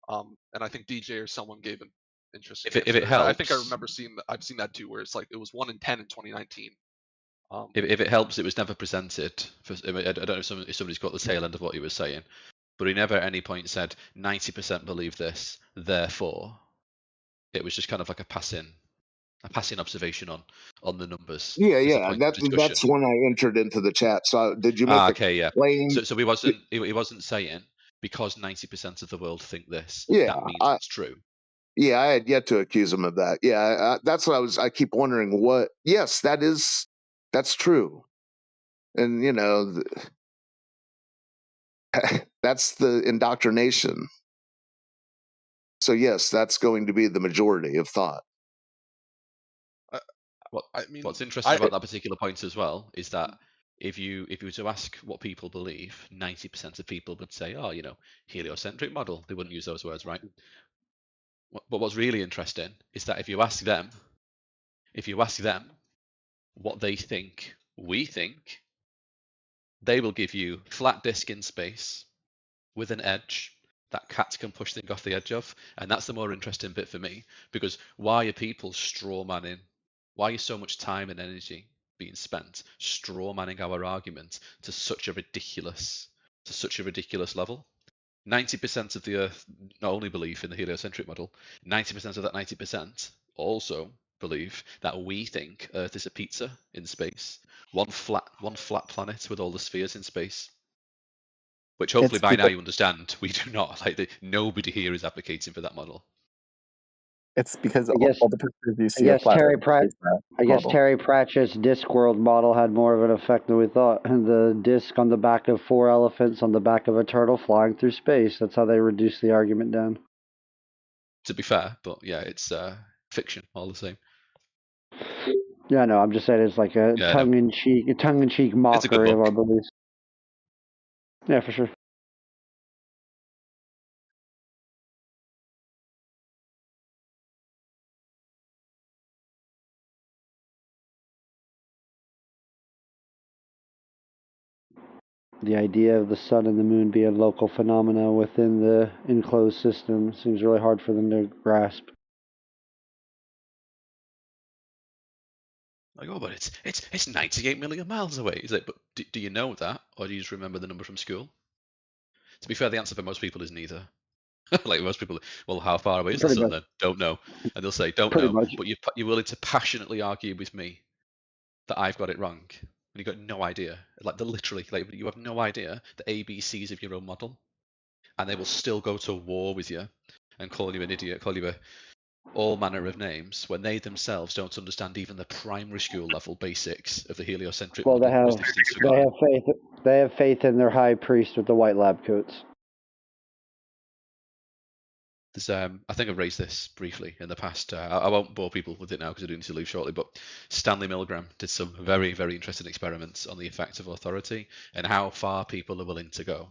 And I think DJ or someone gave an interesting If it answer. I think I helps, remember I've seen that too, where it's like it was 1 in 10 in 2019. if it helps, it was never presented. I don't know if somebody's got the tail end of what he was saying, but he never at any point said 90% believe this, therefore. It was just kind of like a passing observation on the numbers. Yeah, It's a yeah. point of discussion. That's when I entered into the chat. So, did you make a Okay, yeah. claim? So he wasn't saying because 90% of the world think this, Yeah, that means it's true. Yeah, I had yet to accuse him of that. Yeah, that's what I keep wondering what. Yes, that's true, and that's the indoctrination. So yes, that's going to be the majority of thought. Well, I mean, what's interesting about that particular point as well is that if you were to ask what people believe, 90% of people would say, "Oh, heliocentric model." They wouldn't use those words, right? But what's really interesting is that if you ask them what they think we think, they will give you flat disk in space with an edge that cats can push things off the edge of. And that's the more interesting bit for me, because why are people straw manning? Why is so much time and energy being spent straw manning our argument to such a ridiculous level? 90% of the Earth not only believe in the heliocentric model, 90% of that 90% also believe that we think Earth is a pizza in space, one flat planet with all the spheres in space. Which hopefully by now you understand we do not. Nobody here is advocating for that model. It's because I guess- all the pictures you see I of guess flat Terry Earth Pratt. is that I guess model. Terry Pratchett's Discworld model had more of an effect than we thought. The disc on the back of 4 elephants on the back of a turtle flying through space. That's how they reduced the argument down. To be fair, but yeah, it's fiction all the same. Yeah, no, I'm just saying it's like a tongue-in-cheek mockery of our beliefs. Yeah, for sure. The idea of the sun and the moon being local phenomena within the enclosed system seems really hard for them to grasp. Like, oh, but it's 98 million miles away. Is it? But do you know that, or do you just remember the number from school? To be fair, the answer for most people is neither. Like most people, well, how far away is the sun then? Don't know, and they'll say don't know. But you're willing to passionately argue with me that I've got it wrong, and you've got no idea. Like literally, like you have no idea the ABCs of your own model, and they will still go to war with you and call you an idiot, call you all manner of names when they themselves don't understand even the primary school level basics of the heliocentric Well, model because these things they have faith. They have faith in their high priest with the white lab coats. There's, I think I've raised this briefly in the past. I won't bore people with it now because I do need to leave shortly. But Stanley Milgram did some very, very interesting experiments on the effect of authority and how far people are willing to go.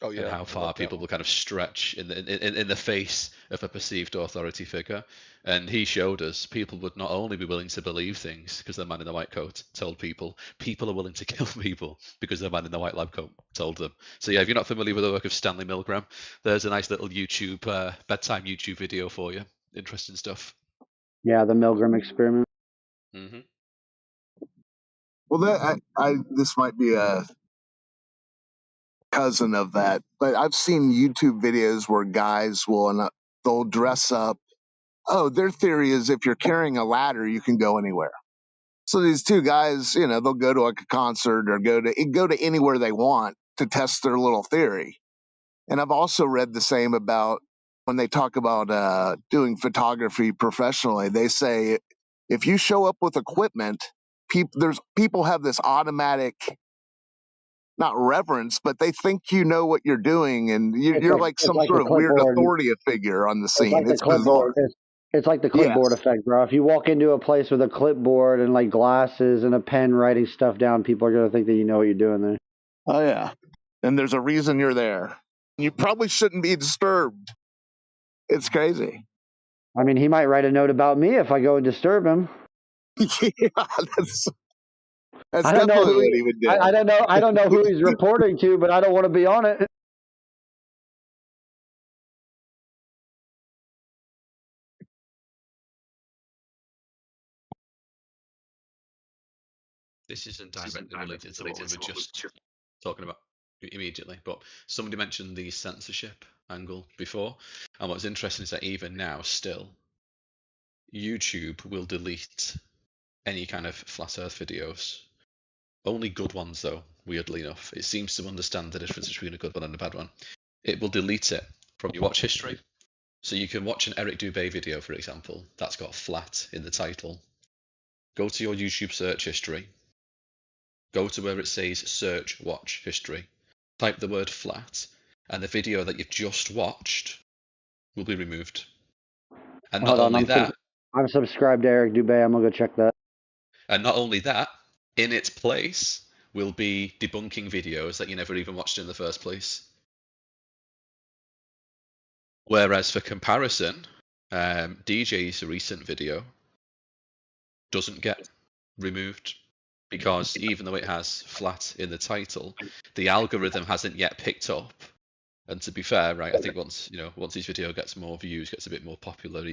Oh yeah, And how I far love that people one. will kind of stretch in the face of a perceived authority figure. And he showed us people would not only be willing to believe things because the man in the white coat told people are willing to kill people because the man in the white lab coat told them. So yeah, if you're not familiar with the work of Stanley Milgram, there's a nice little YouTube bedtime YouTube video for you. Interesting stuff. Yeah, the Milgram experiment. Mm-hmm. Well, this might be a cousin of that, but I've seen YouTube videos where guys they'll dress up. Oh, their theory is if you're carrying a ladder, you can go anywhere. So these two guys, they'll go to a concert or go to anywhere they want to test their little theory. And I've also read the same about when they talk about doing photography professionally. They say if you show up with equipment, people have this automatic, not reverence, but they think you know what you're doing, and you're like It's some like sort the of weird clipboard. authority figure on the It's scene. like the It's bizarre. clipboard. It's like the Yes. clipboard effect, bro. If you walk into a place with a clipboard and like glasses and a pen writing stuff down, people are gonna think that you know what you're doing there. Oh yeah. And there's a reason you're there. You probably shouldn't be disturbed. It's crazy. I mean, he might write a note about me if I go and disturb him. Yeah, that's I don't know definitely who what he would do. I don't know who he's reporting to, but I don't want to be on it. This isn't directly related to what we were just talking about immediately, but somebody mentioned the censorship angle before, and what's interesting is that even now, still, YouTube will delete any kind of flat Earth videos. Only good ones, though. Weirdly enough, it seems to understand the difference between a good one and a bad one. It will delete it from your watch history, so you can watch an Eric Dubé video, for example, that's got flat in the title. Go to your YouTube search history. Go to where it says search watch history. Type the word flat, and the video that you've just watched will be removed. And not only that, I'm subscribed to Eric Dubé. I'm gonna go check that. and not only that, in its place will be debunking videos that you never even watched in the first place. Whereas for comparison, DJ's recent video doesn't get removed because even though it has flat in the title, the algorithm hasn't yet picked up. And to be fair, right, I think once his video gets more views, gets a bit more popular,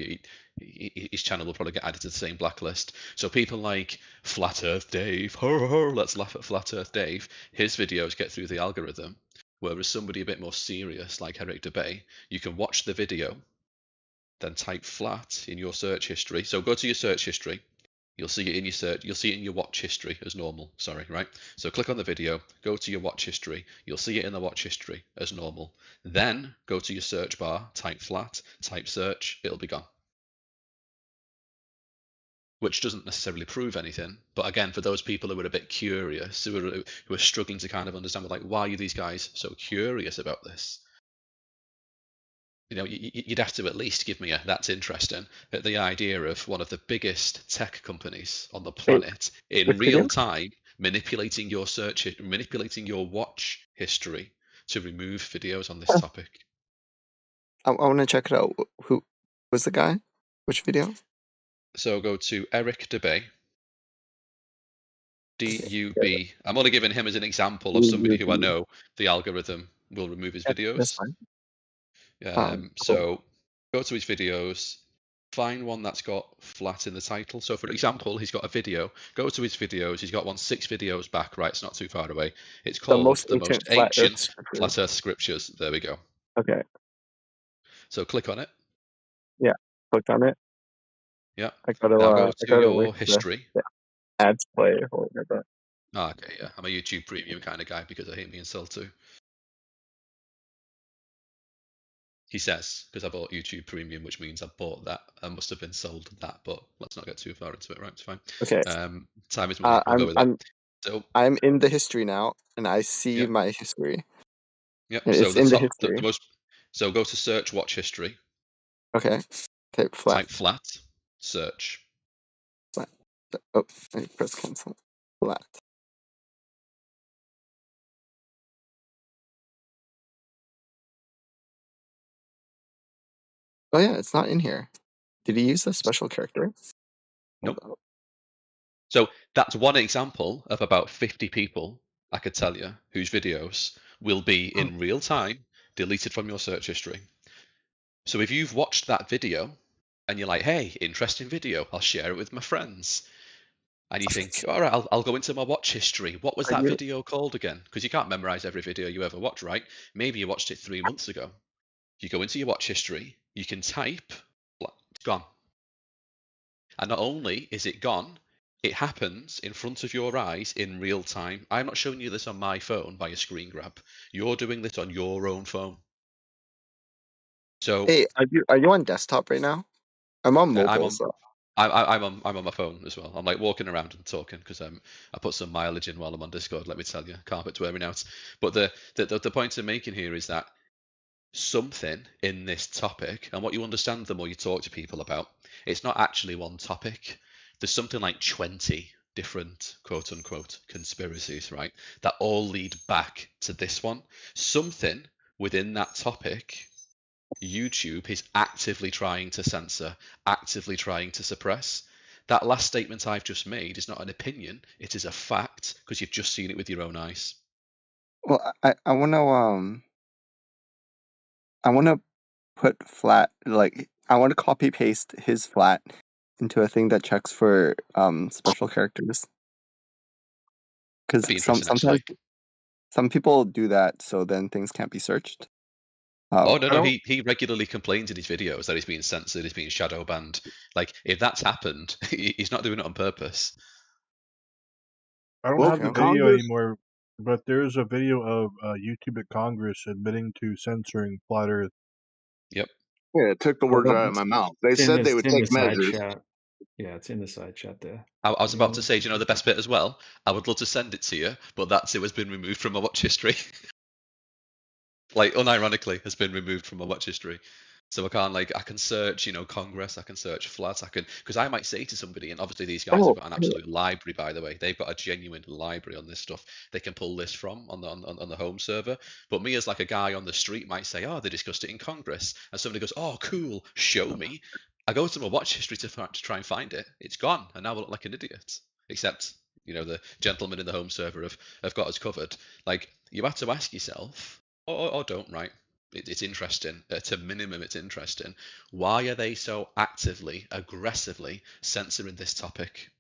his channel will probably get added to the same blacklist. So people like Flat Earth Dave, let's laugh at Flat Earth Dave, his videos get through the algorithm. Whereas somebody a bit more serious like Eric Dubé, you can watch the video, then type flat in your search history. So go to your search history. You'll see it in your search. You'll see it in your watch history as normal. Sorry, right? So click on the video, go to your watch history. You'll see it in the watch history as normal. Then go to your search bar, type flat, type search. It'll be gone. Which doesn't necessarily prove anything, but again, for those people who are a bit curious, who are struggling to kind of understand, like, why are these guys so curious about this? You'd have to at least give me that's interesting. The idea of one of the biggest tech companies on the planet in real time manipulating your watch history to remove videos on this topic. I want to check it out. Who was the guy? Which video? So go to Eric Dubé. D-U-B. I'm only giving him as an example of somebody who I know the algorithm will remove his videos. That's fine. Cool. So go to his videos, find one that's got flat in the title. So for example, he's got a video. Go to his videos. He's got 6 videos back, right? It's not too far away. It's called the most ancient flat Earth scriptures. There we go. Okay. So click on it. Yeah, clicked on it. Yeah. I got to, now go to your link history. The ads play or whatever. Oh, okay, yeah. I'm a YouTube premium kind of guy because I hate being sold to. He says, because I bought YouTube Premium, which means I bought that. I must have been sold that, but let's not get too far into it, right? It's fine. Okay. Time is money. We'll go with that. So, I'm in the history now, and I see Yep. my history. Yep. And So it's the in the top, the history. most. So go to search watch history. Okay. Type flat. Type flat. Search. Flat. Oh, I press cancel. Flat. Oh yeah, it's not in here. Did he use a special character? Nope. Hold up. So that's one example of about 50 people, I could tell you, whose videos will be in real time deleted from your search history. So if you've watched that video and you're like, hey, interesting video, I'll share it with my friends. And you think, all right, I'll go into my watch history. What was Are that you video called again? Because you can't memorize every video you ever watch, right? Maybe you watched it 3 months ago. You go into your watch history, you can type, it's gone. And not only is it gone, it happens in front of your eyes in real time. I'm not showing you this on my phone by a screen grab. You're doing this on your own phone. So Hey, are you on desktop right now? I'm on I'm mobile, on. so I'm on my phone as well. I'm like walking around and talking because I put some mileage in while I'm on Discord. Let me tell you, carpet's wearing out. But the point I'm making here is that something in this topic, and what you understand the more you talk to people about, it's not actually one topic. There's something like 20 different quote unquote conspiracies, right? That all lead back to this one. Something within that topic YouTube is actively trying to censor, actively trying to suppress. That last statement I've just made is not an opinion, it is a fact because you've just seen it with your own eyes. well, I wanna put flat I want to copy paste his flat into a thing that checks for special characters because That'd be interesting, sometimes actually. some people do that, so then things can't be searched. Oh I no, don't. he regularly complains in his videos that he's being censored, he's being shadow banned. Like if that's happened, he's not doing it on purpose. I don't Well, have the Okay. video Congress. anymore, but there's a video of YouTube at Congress admitting to censoring Flat Earth. Yep. Yeah, it took the Well, words right out of my mouth. They It's in said this. they It's would in take the side measures. chat. Yeah, it's in the side chat there. I was You about to wanna- say, do you know the best bit as well? I would love to send it to you, but that's it has been removed from my watch history. Like unironically has been removed from my watch history. So I can't I can search, Congress, I can search flat, because I might say to somebody, and obviously these guys have got an absolute library, by the way. They've got a genuine library on this stuff. They can pull this from on the home server. But me as like a guy on the street might say, oh, they discussed it in Congress, and somebody goes, oh, cool, show me. I go to my watch history to try and find it. It's gone, and now I look like an idiot. Except, the gentlemen in the home server have got us covered. Like you have to ask yourself, or don't, right? It's interesting. At a minimum, it's interesting. Why are they so actively, aggressively censoring this topic?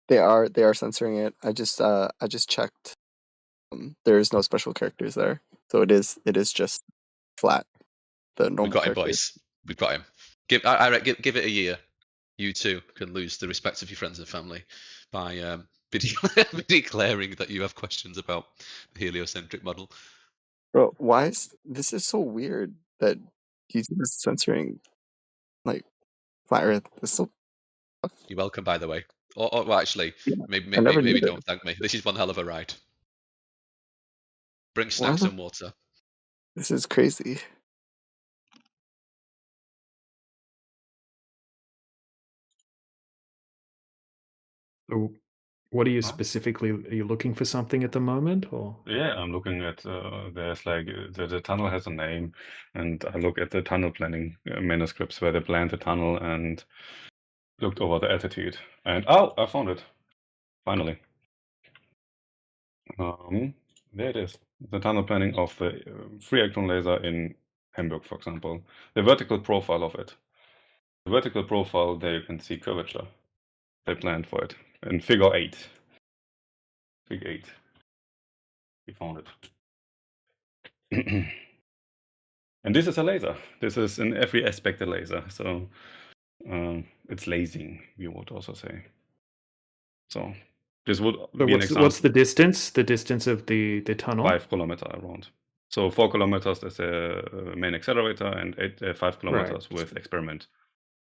They are censoring it. I just checked. There is no special characters there, so it is just flat, the We've normal got him, characters. boys. We've got him. Give it a year. You too can lose the respect of your friends and family by declaring that you have questions about the heliocentric model. Bro, why is this is so weird that YouTube is censoring like flat Earth? It's so You're welcome, by the way. Or well, actually, I never knew maybe that. don't thank me. This is one hell of a ride. Bring Why snacks the and water. This is crazy. So what are you Huh? specifically? Are you looking for something at the moment, or? Yeah, I'm looking at there's the tunnel has a name, and I look at the tunnel planning manuscripts where they planned the tunnel and looked over the altitude. And oh, I found it finally. There it is. The tunnel planning of the free electron laser in Hamburg, for example. The vertical profile of it. The vertical profile, there you can see curvature. They planned for it in figure 8. Figure 8. We found it. And this is a laser. This is in every aspect a laser. So it's lasing, we would also say. So this would But be an example. what's the distance? The distance of the tunnel? 5 kilometer around. So 4 kilometers is a main accelerator, and 5 kilometers Right. with experiment.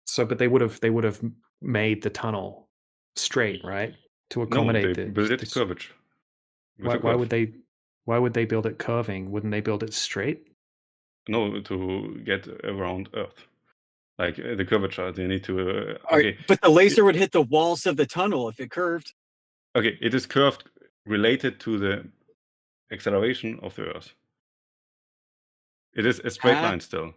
So, but they would have made the tunnel straight, right, to No, accommodate they the. build it curvature. With Why a would curve. Why would they build it curving? Wouldn't they build it straight? No, to get around Earth. Like the curvature, they need to. All right, Okay, but the laser would hit the walls of the tunnel if it curved. okay, it is curved related to the acceleration of the Earth. It is a straight line still,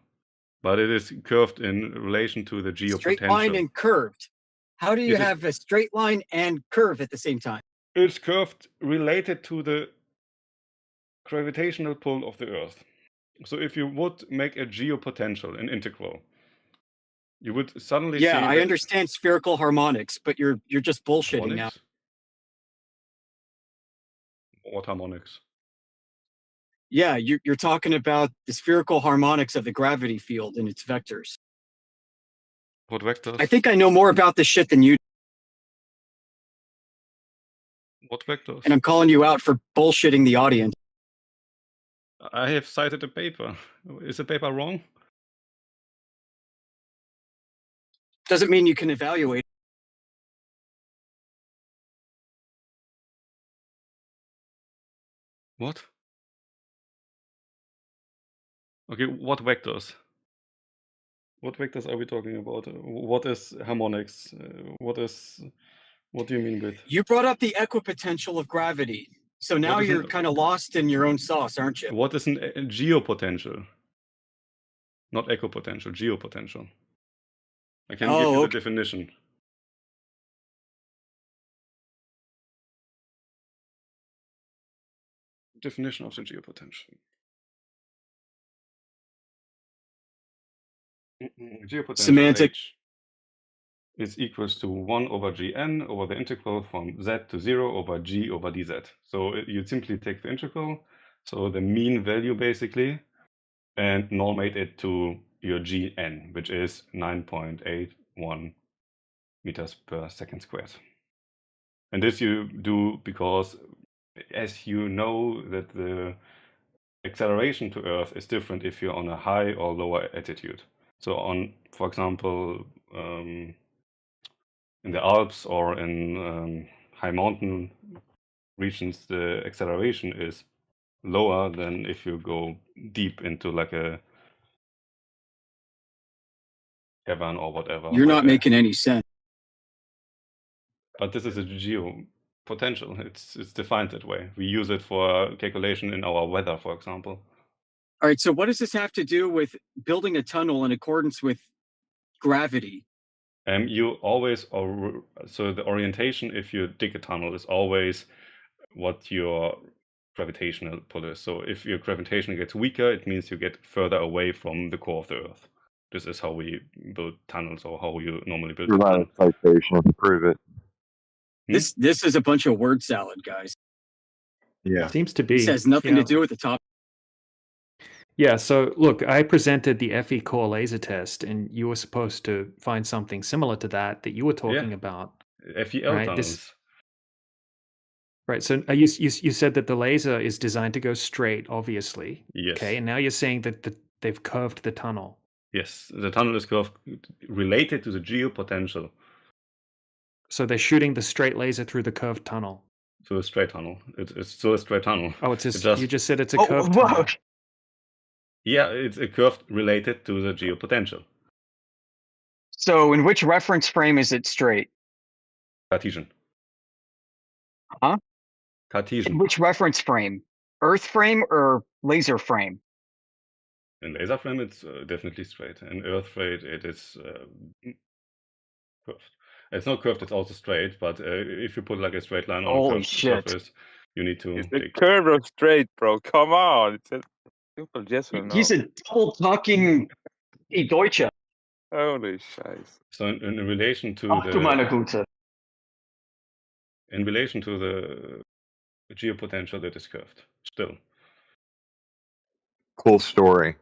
but it is curved in relation to the geopotential. Straight line and curved. How do you have a straight line and curve at the same time? It's curved related to the gravitational pull of the Earth. So if you would make a geopotential, an integral, you would suddenly see. Yeah, I understand spherical harmonics, but you're just bullshitting now. What harmonics? Yeah, you're talking about the spherical harmonics of the gravity field and its vectors. What vectors? I think I know more about this shit than you. What vectors? And I'm calling you out for bullshitting the audience. I have cited a paper. Is the paper wrong? Doesn't mean you can evaluate. What? Okay, what vectors? What vectors are we talking about? What is harmonics? What do you mean with? You brought up the equipotential of gravity. So now you're kind of lost in your own sauce, aren't you? What is a geopotential? Not equipotential, geopotential. I can give you the definition. Definition of the geopotential. Geopotential Semantic. H is equals to 1 over Gn over the integral from z to 0 over G over dz. So you simply take the integral, so the mean value basically, and normate it to your Gn, which is 9.81 meters per second squared. And this you do because, as you know, that the acceleration to Earth is different if you're on a high or lower altitude. So on, for example, in the Alps or in high mountain regions, the acceleration is lower than if you go deep into like a cavern or whatever. You're not making any sense. But this is a geopotential. It's defined that way. We use it for calculation in our weather, for example. All right, so what does this have to do with building a tunnel in accordance with gravity? You always, so the orientation if you dig a tunnel is always what your gravitational pull is. So if your gravitation gets weaker, it means you get further away from the core of the Earth. This is how we build tunnels, or how you normally build a tunnel. Citation to prove it. This is a bunch of word salad, guys. Yeah. Seems to be. This has nothing to do with the topic. Yeah, so look, I presented the FE core laser test, and you were supposed to find something similar to that you were talking about. FEL right? tunnels. Right. So you said that the laser is designed to go straight, obviously. Yes. Okay, and now you're saying that they've curved the tunnel. Yes, the tunnel is curved related to the geopotential. So they're shooting the straight laser through the curved tunnel. So a straight tunnel. It's still a straight tunnel. Oh, you just said it's a curved tunnel. Yeah, it's a curved related to the geopotential. So in which reference frame is it straight? Cartesian. Huh? Cartesian. In which reference frame? Earth frame or laser frame? In laser frame, it's definitely straight. In Earth frame, it is curved. It's not curved; it's also straight. But if you put like a straight line on a curved surface, you need to. It's a curve of straight, bro. Come on, it's a simple yes or no. He's a double talking Deutsche. Holy scheiße. So in relation to Ach, du meine Gute. In relation to the geopotential, it is curved still. Cool story.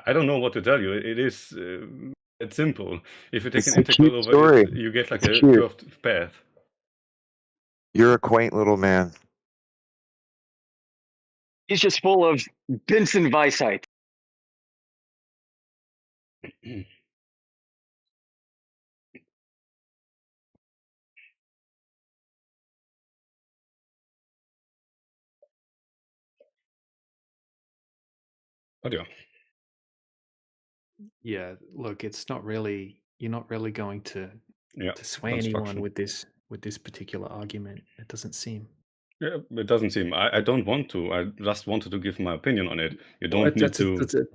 I don't know what to tell you. It is it's simple. If you take It's an a cute integral over story. it, you get like It's a cute. curved path. You're a quaint little man. He's just full of Binsen Weisheit. But yeah. Yeah, look, it's not really you're not really going to sway anyone construction. with this particular argument. It doesn't seem. Yeah, it doesn't seem. I don't want to. I just wanted to give my opinion on it. You Well, don't need to. that's it.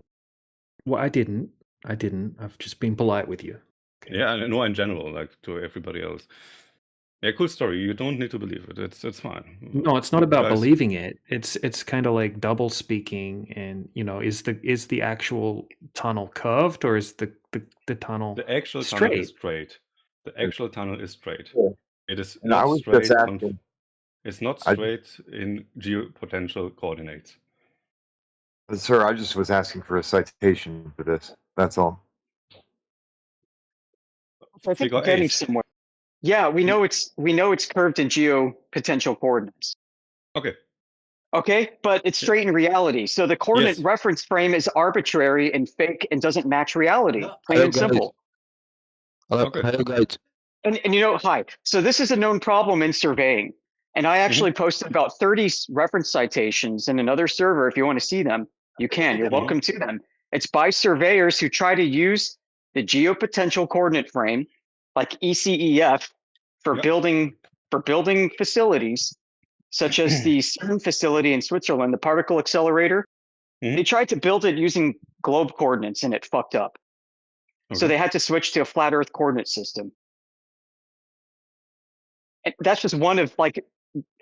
Well, I didn't. I've just been polite with you. Okay. Yeah, I know in general, like to everybody else. Yeah, cool story. You don't need to believe it. It's fine. No, it's not about Guys, believing it. It's kind of like double speaking, and is the actual tunnel curved or is the tunnel the actual straight? tunnel is straight. The actual tunnel is straight. Yeah. It is And I not was straight. just asking. It's not I- straight in geopotential coordinates. Sir, I just was asking for a citation for this. That's all. I think Figure we're getting 8. somewhere. Yeah, we know it's curved in geopotential coordinates. Okay. Okay, but it's straight in reality. So the coordinate Yes. reference frame is arbitrary and fake and doesn't match reality. Plain and simple. Okay. Hello, guys. And hi. So this is a known problem in surveying. And I actually posted about 30 reference citations in another server. If you want to see them, you can. You're welcome to them. It's by surveyors who try to use the geopotential coordinate frame, like ECEF, for building facilities, such as the CERN facility in Switzerland, the particle accelerator. They tried to build it using globe coordinates, and it fucked up. So they had to switch to a flat Earth coordinate system. And that's just one of like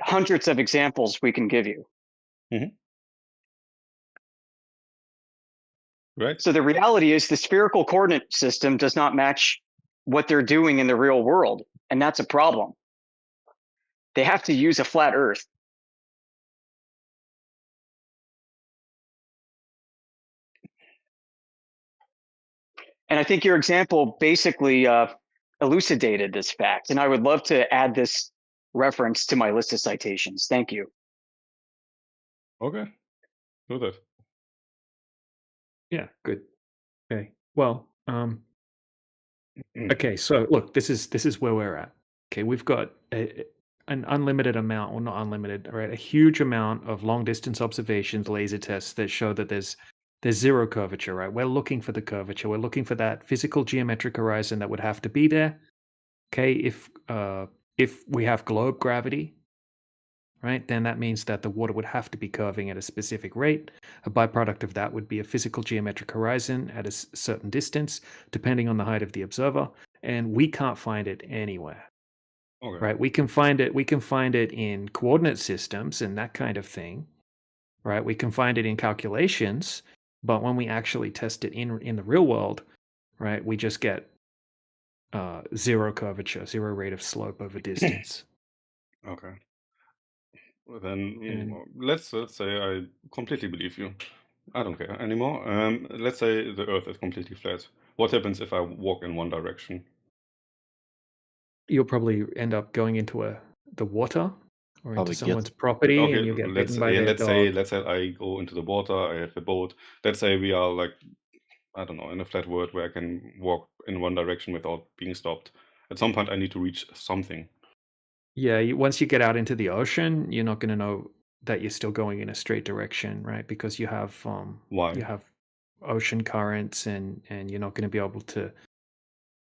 hundreds of examples we can give you. Right. So the reality is the spherical coordinate system does not match what they're doing in the real world. And that's a problem. They have to use a flat Earth. And I think your example basically elucidated this fact. And I would love to add this reference to my list of citations. Thank you. Okay. Do that. Yeah, good. Okay. Well, okay, so look, this is where we're at. Okay, we've got an unlimited amount, or not unlimited, right? A huge amount of long distance observations, laser tests that show that there's zero curvature, right? We're looking for the curvature. We're looking for that physical geometric horizon that would have to be there. Okay, if we have globe gravity, right, then that means that the water would have to be curving at a specific rate. A byproduct of that would be a physical geometric horizon at a certain distance, depending on the height of the observer, and we can't find it anywhere. Okay. Right? We can find it in coordinate systems and that kind of thing. Right? We can find it in calculations, but when we actually test it in the real world, right, we just get zero curvature, zero rate of slope over distance. Okay. Well, then let's say I completely believe you. I don't care anymore. Let's say the Earth is completely flat. What happens if I walk in one direction? You'll probably end up going into the water or into someone's property, Okay, and you'll get bitten by their let's dog. say I go into the water. I have a boat. Let's say we are like, I don't know, in a flat world where I can walk in one direction without being stopped. At some point, I need to reach something. Yeah, once you get out into the ocean, you're not going to know that you're still going in a straight direction, right? Because you have Why? you have ocean currents, and you're not going to be able to.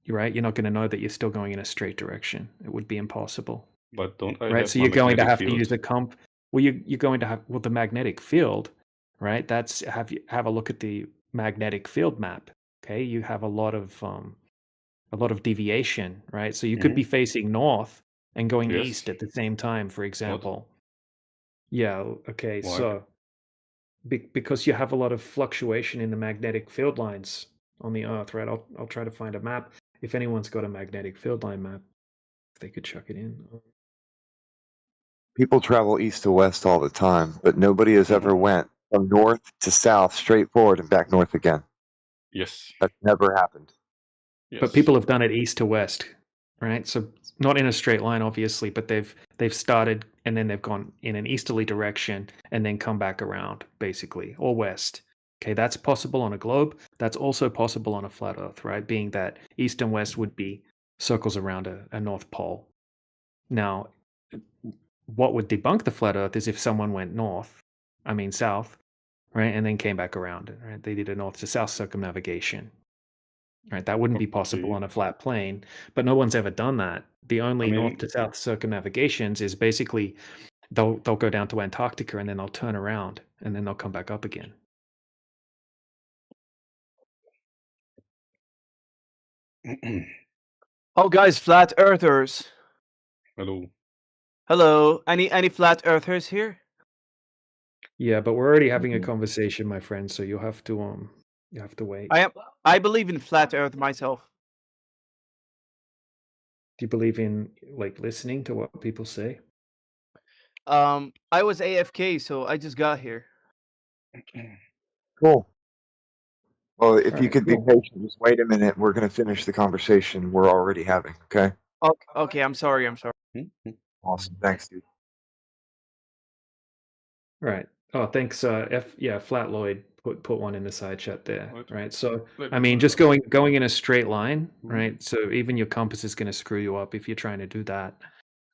Right, you're not going to know that you're still going in a straight direction. It would be impossible. But don't I right? have So my you're going to magnetic have field? to use a comp. Well, you're going to have the magnetic field, right? That's have a look at the magnetic field map. Okay, you have a lot of deviation, right? So you could be facing north and going Yes. east at the same time, for example. Yeah. Okay. Why? So because you have a lot of fluctuation in the magnetic field lines on the Earth, right? I'll try to find a map. If anyone's got a magnetic field line map, if they could chuck it in. People travel east to west all the time, but nobody has ever went from north to south straight forward and back north again. Yes. That's never happened. Yes. But people have done it east to west, right? So not in a straight line, obviously, but they've started and then they've gone in an easterly direction and then come back around, basically, or west. Okay, that's possible on a globe. That's also possible on a flat Earth, right? Being that east and west would be circles around a North Pole. Now, what would debunk the flat Earth is if someone went south, right, and then came back around. Right, they did a north to south circumnavigation. Right, that wouldn't be possible on a flat plane, but no one's ever done that. The only north to south circumnavigations is basically they'll go down to Antarctica and then they'll turn around and then they'll come back up again. Oh, guys, flat earthers. Hello. Hello. Any flat earthers here? Yeah, but we're already having a conversation, my friend. So you have to wait. I believe in flat Earth myself. Do you believe in like listening to what people say? I was AFK, so I just got here. Cool. Well, if you Alright, could be cool. patient, just wait a minute. We're going to finish the conversation we're already having. Okay. Okay, I'm sorry. Awesome. Thanks, dude. Right. Oh, thanks. Flat Lloyd put one in the side chat there. Right. So I mean, just going in a straight line, right? So even your compass is going to screw you up if you're trying to do that.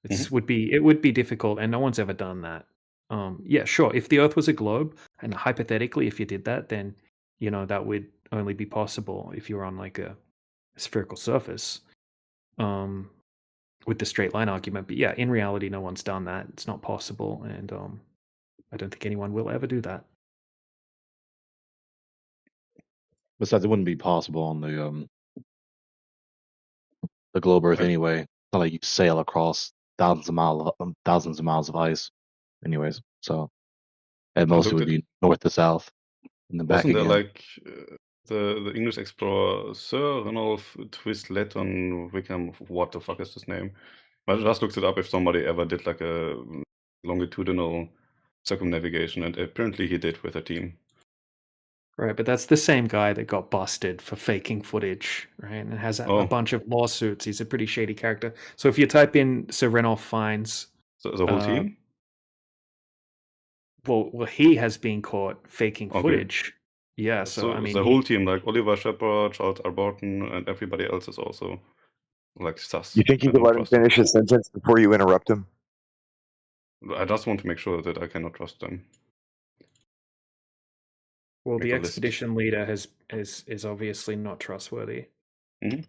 It would be difficult, and no one's ever done that. Yeah, sure. If the Earth was a globe, and hypothetically, if you did that, then that would only be possible if you were on like a spherical surface. With the straight line argument, but yeah, in reality, no one's done that. It's not possible, and I don't think anyone will ever do that. Besides, it wouldn't be possible on the globe Earth anyway. It's not like you sail across thousands of miles of ice, anyways. So at most it would be north to south, and then back Wasn't there again. like the English explorer Sir Ranulph Twistlet on Wickham? What the fuck is his name? I just looked it up if somebody ever did like a longitudinal circumnavigation, and apparently he did with a team. Right, but that's the same guy that got busted for faking footage, right? And has a bunch of lawsuits. He's a pretty shady character. So if you type in Sir Ranulph Fiennes, the whole team. Well, he has been caught faking footage. Yeah, so I mean, the whole team, like Oliver Shepard, Charles R. Barton, and everybody else is also like sus. You think you could let him finish his sentence before you interrupt him? I just want to make sure that I cannot trust them. Well, the expedition leader is obviously not trustworthy. Okay.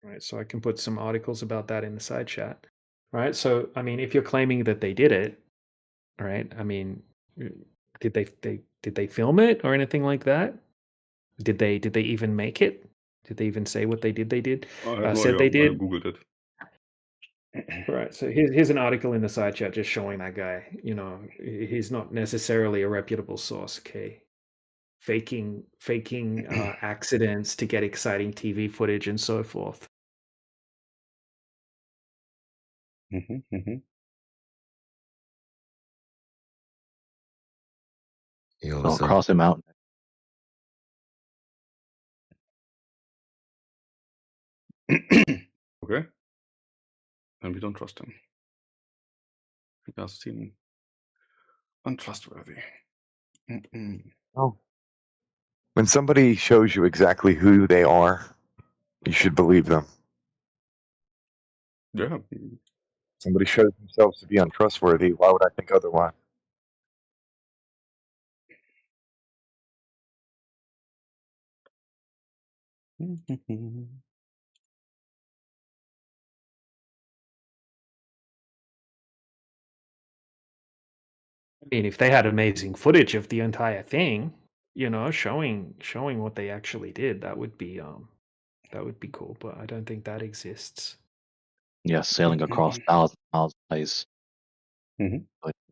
Right, so I can put some articles about that in the side chat. Right, so I mean, if you're claiming that they did it, right? I mean, did they film it or anything like that? Did they even make it? Did they even say what they did? They did. Said they did. I googled it. Right. So here's an article in the side chat just showing that guy. He's not necessarily a reputable source. Okay, faking accidents to get exciting TV footage and so forth. Cross him out. Okay. And we don't trust him. He does seem untrustworthy. Oh. When somebody shows you exactly who they are, you should believe them. Yeah. Somebody shows themselves to be untrustworthy. Why would I think otherwise? I mean, if they had amazing footage of the entire thing, showing what they actually did, that would be cool. But I don't think that exists. Yeah, sailing across thousands of miles of ice.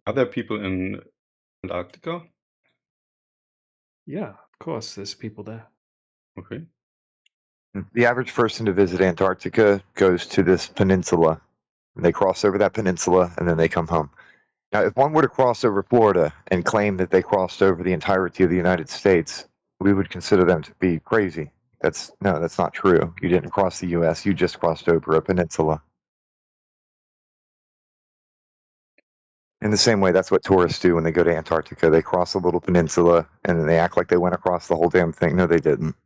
Are there people in Antarctica? Yeah, of course, there's people there. Okay. The average person to visit Antarctica goes to this peninsula, and they cross over that peninsula, and then they come home. Now, if one were to cross over Florida and claim that they crossed over the entirety of the United States, we would consider them to be crazy. That's not true. You didn't cross the U.S. You just crossed over a peninsula. In the same way, that's what tourists do when they go to Antarctica. They cross a little peninsula and then they act like they went across the whole damn thing. No, they didn't.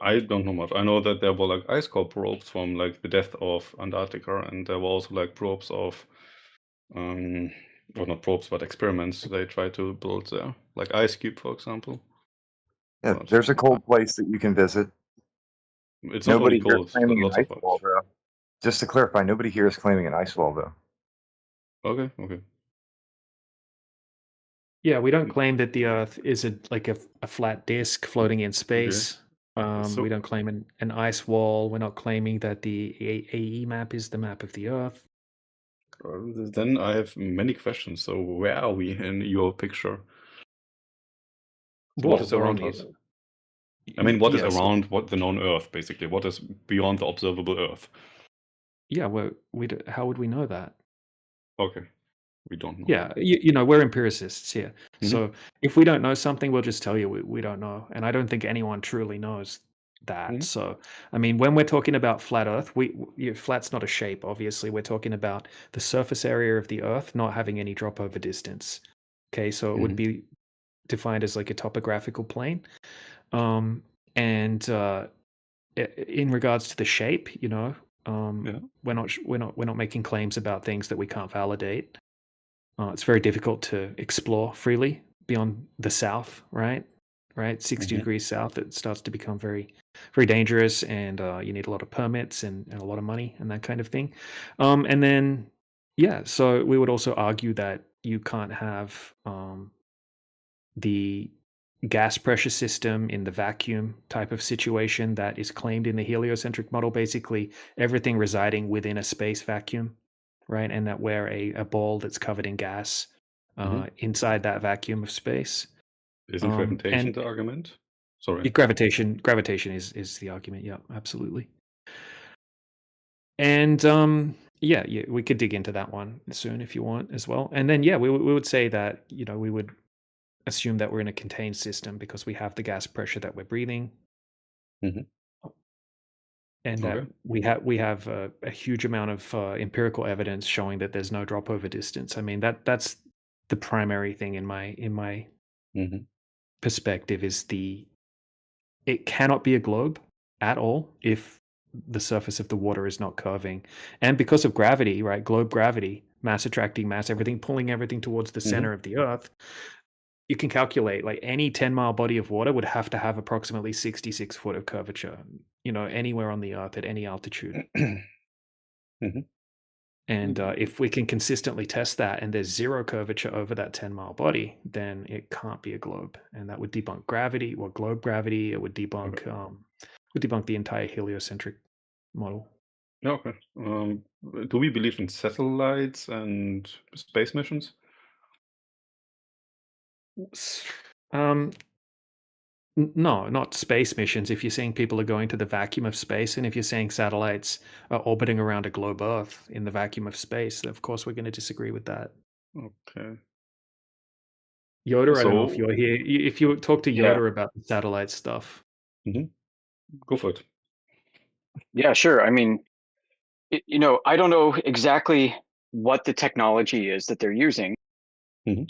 I don't know much. I know that there were like ice core probes from like the depth of Antarctica, and there were also like probes of, or not probes, but experiments they try to build there, like Ice Cube, for example. Yeah, But there's a cold place that you can visit. it's not only Nobody here is cold, claiming an lots of ice wall, though. Just to clarify, nobody here is claiming an ice wall, though. Okay, okay. Yeah, we don't claim that the Earth is a flat disk floating in space. So- We don't claim an ice wall. We're not claiming that the AE map is the map of the Earth. Then I have many questions. So where are we in your picture? What is We're on around the us? I mean, what is yes. around what the known Earth, basically? What is beyond the observable Earth? Yeah, how would we know that? Okay, we don't know. Yeah, you know, we're empiricists here. Mhm. So if we don't know something, we'll just tell you we don't know. And I don't think anyone truly knows that. Mhm. So, I mean, when we're talking about flat Earth, flat's not a shape, obviously. We're talking about the surface area of the Earth not having any drop over distance. Okay, so it would be defined as like a topographical plane. And in regards to the shape, you know, we're not making claims about things that we can't validate. It's very difficult to explore freely beyond the south, right? 60 degrees south, it starts to become very, very dangerous, and you need a lot of permits and a lot of money and that kind of thing. And then, yeah, so we would also argue that you can't have the gas pressure system in the vacuum type of situation that is claimed in the heliocentric model. Basically, everything residing within a space vacuum, right? And that we're a ball that's covered in gas inside that vacuum of space. Isn't gravitation And the argument? Sorry. gravitation is the argument. Yeah, absolutely. And yeah, we could dig into that one soon if you want as well. And then yeah, we would say that, you know, we would assume that we're in a contained system because we have the gas pressure that we're breathing, and that we have a huge amount of empirical evidence showing that there's no drop over distance. I mean, that's the primary thing in my perspective is it cannot be a globe at all if the surface of the water is not curving, and because of gravity, right? Globe gravity, mass attracting mass, everything pulling everything towards the center of the Earth. You can calculate like any 10-mile body of water would have to have approximately 66 foot of curvature, you know, anywhere on the Earth at any altitude. And if we can consistently test that and there's zero curvature over that 10-mile body, then it can't be a globe. And that would debunk gravity or globe gravity. It would debunk the entire heliocentric model. Yeah, okay. Do we believe in satellites and space missions? No, not space missions. If you're saying people are going to the vacuum of space, and if you're saying satellites are orbiting around a globe Earth in the vacuum of space, of course we're going to disagree with that. Okay. Yoder, I don't know if So- you're here. If you talk to Yeah. Yoder about the satellite stuff. Go for it. Yeah, sure. I mean, you know, I don't know exactly what the technology is that they're using,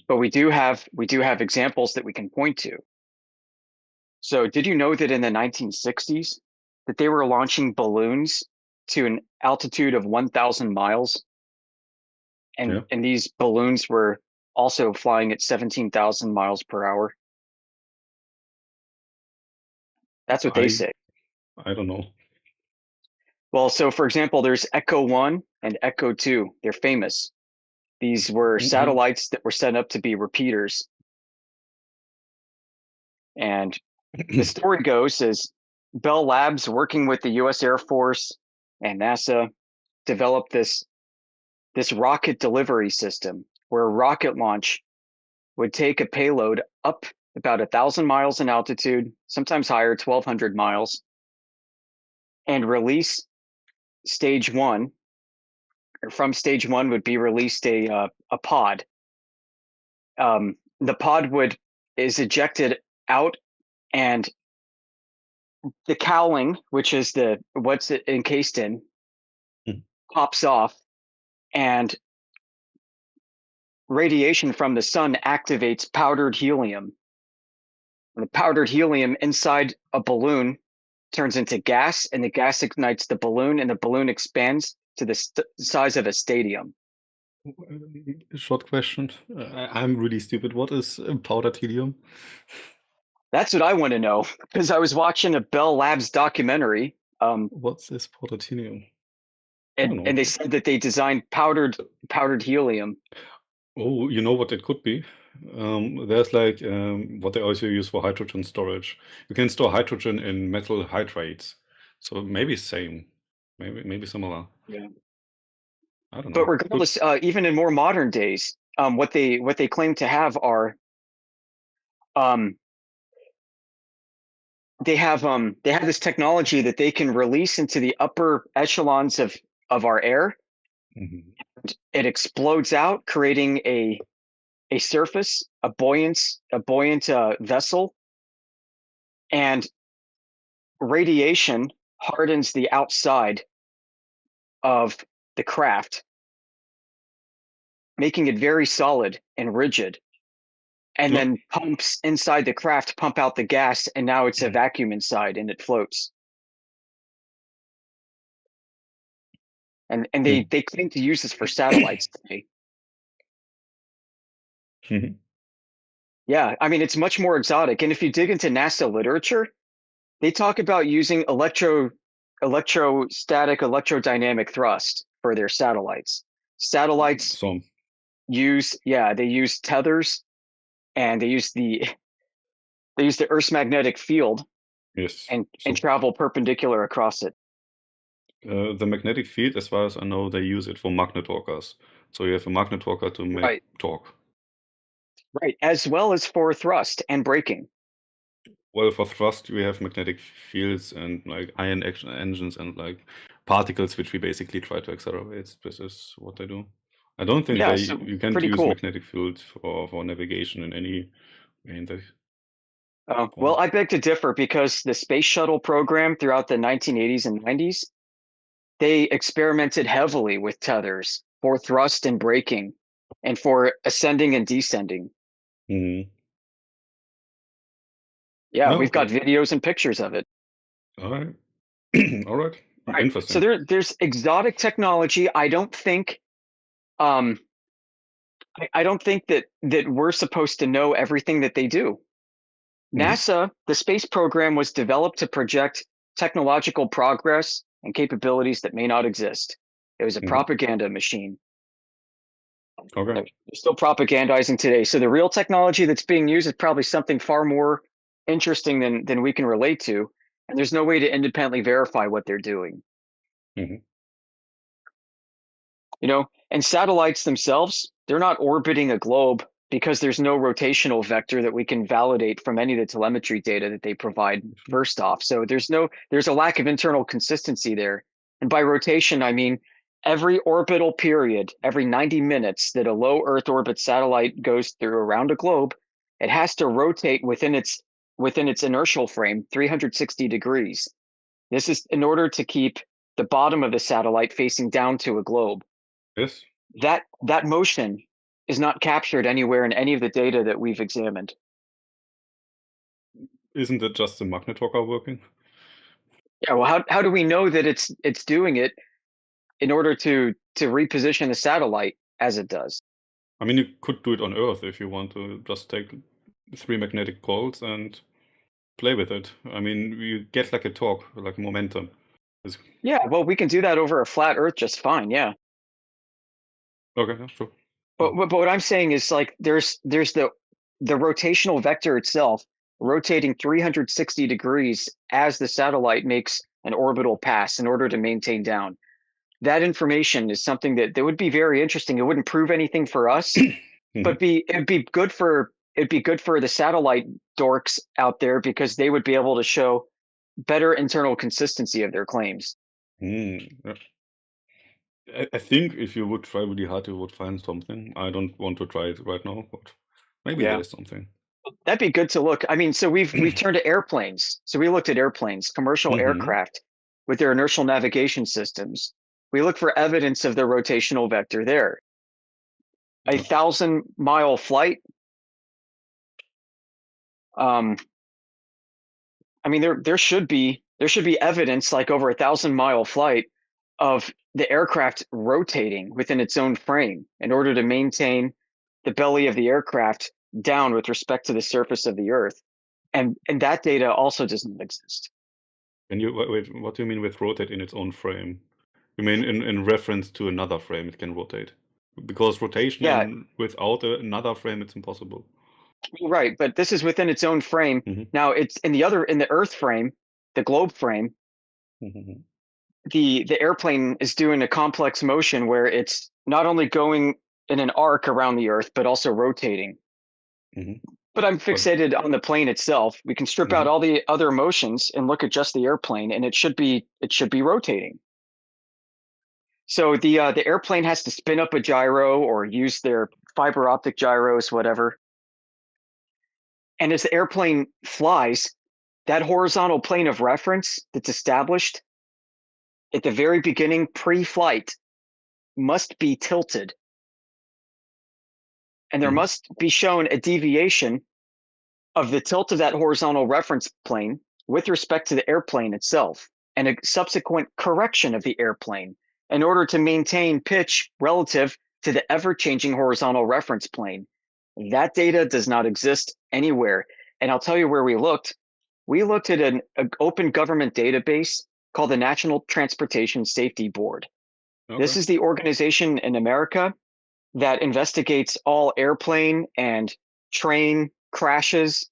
but we do have examples that we can point to. So, did you know that in the 1960s that they were launching balloons to an altitude of 1,000 miles, and these balloons were also flying at 17,000 miles per hour? That's what they say. I don't know. Well, so for example, there's Echo 1 and Echo 2. They're famous. These were satellites that were set up to be repeaters. And the story goes is Bell Labs, working with the US Air Force and NASA, developed this rocket delivery system where a rocket launch would take a payload up about 1,000 miles in altitude, sometimes higher, 1,200 miles, and release stage one. Or from stage one would be released a pod. The pod is ejected out, and the cowling, which is what's it encased in, pops off, and radiation from the sun activates powdered helium. And the powdered helium inside a balloon turns into gas, and the gas ignites the balloon, and the balloon expands to the size of a stadium. Short question. I'm really stupid. What is powdered helium? That's what I want to know, because I was watching a Bell Labs documentary. What's this powdered helium? And they said that they designed powdered helium. Oh, you know what it could be? There's like what they also use for hydrogen storage. You can store hydrogen in metal hydrates, so maybe same, maybe similar. Yeah. I don't know. But regardless, even in more modern days, what they claim to have are they have this technology that they can release into the upper echelons of our air. Mm-hmm. It explodes out, creating a surface, a buoyant vessel, and radiation hardens the outside of the craft, making it very solid and rigid. And then pumps inside the craft pump out the gas, and now it's a vacuum inside and it floats. And they claim to use this for satellites today. Mm-hmm. Yeah, I mean, it's much more exotic. And if you dig into NASA literature, they talk about using electrostatic, electrodynamic thrust for their satellites. Satellites use tethers, and they use the Earth's magnetic field, and travel perpendicular across it. The magnetic field, as far as I know, they use it for magnet talkers. So you have a magnet talker to make torque. Right, as well as for thrust and braking. Well, for thrust, we have magnetic fields and like ion engines and like particles, which we basically try to accelerate. This is what they do. I don't think you can use magnetic fields for navigation in any way. Well, I beg to differ, because the space shuttle program throughout the 1980s and 90s, they experimented heavily with tethers for thrust and braking and for ascending and descending. Mm-hmm. Yeah, we've got videos and pictures of it. All right. All right. Interesting. So there's exotic technology. I don't think that we're supposed to know everything that they do. NASA, the space program, was developed to project technological progress and capabilities that may not exist. It was a propaganda machine. Okay. They're still propagandizing today. So the real technology that's being used is probably something far more interesting than we can relate to. And there's no way to independently verify what they're doing. Mm-hmm. And satellites themselves, they're not orbiting a globe, because there's no rotational vector that we can validate from any of the telemetry data that they provide, first off. So there's a lack of internal consistency there. And by rotation, I mean every orbital period, every 90 minutes that a low Earth orbit satellite goes through around a globe, it has to rotate within its inertial frame 360 degrees. This is in order to keep the bottom of the satellite facing down to a globe. Yes. That motion is not captured anywhere in any of the data that we've examined. Isn't it just the magnet talker working? Yeah, well, how do we know that it's doing it in order to reposition the satellite as it does? I mean, you could do it on Earth if you want to just take 3 magnetic poles and play with it. I mean, you get like a torque, like momentum. Yeah, well, we can do that over a flat Earth just fine. Yeah. Okay, that's true. But what I'm saying is, like, there's the rotational vector itself rotating 360 degrees as the satellite makes an orbital pass in order to maintain down. That information is something that would be very interesting. It wouldn't prove anything for us, but it'd be good for the satellite dorks out there, because they would be able to show better internal consistency of their claims. I think if you would try really hard, you would find something. I don't want to try it right now, but maybe there's something. That'd be good to look. I mean, so we've turned to airplanes. So we looked at airplanes, commercial aircraft with their inertial navigation systems. We look for evidence of the rotational vector there. a 1,000-mile flight. I mean, there should be evidence, like over a 1,000-mile flight, of the aircraft rotating within its own frame in order to maintain the belly of the aircraft down with respect to the surface of the Earth, and that data also does not exist. And you wait, what do you mean with rotate in its own frame? You mean in reference to another frame it can rotate? Because rotation Yeah, without another frame, it's impossible. right. But this is within its own frame. Now it's in the Earth frame, the globe frame. The airplane is doing a complex motion where it's not only going in an arc around the Earth, but also rotating. But I'm fixated on the plane itself. We can strip out all the other motions and look at just the airplane, and it should be rotating. So the airplane has to spin up a gyro or use their fiber optic gyros, whatever. And as the airplane flies, that horizontal plane of reference that's established at the very beginning, pre-flight, must be tilted. And there must be shown a deviation of the tilt of that horizontal reference plane with respect to the airplane itself, and a subsequent correction of the airplane in order to maintain pitch relative to the ever-changing horizontal reference plane. That data does not exist anywhere. And I'll tell you where we looked. We looked at an open government database called the National Transportation Safety Board. This is the organization in America that investigates all airplane and train crashes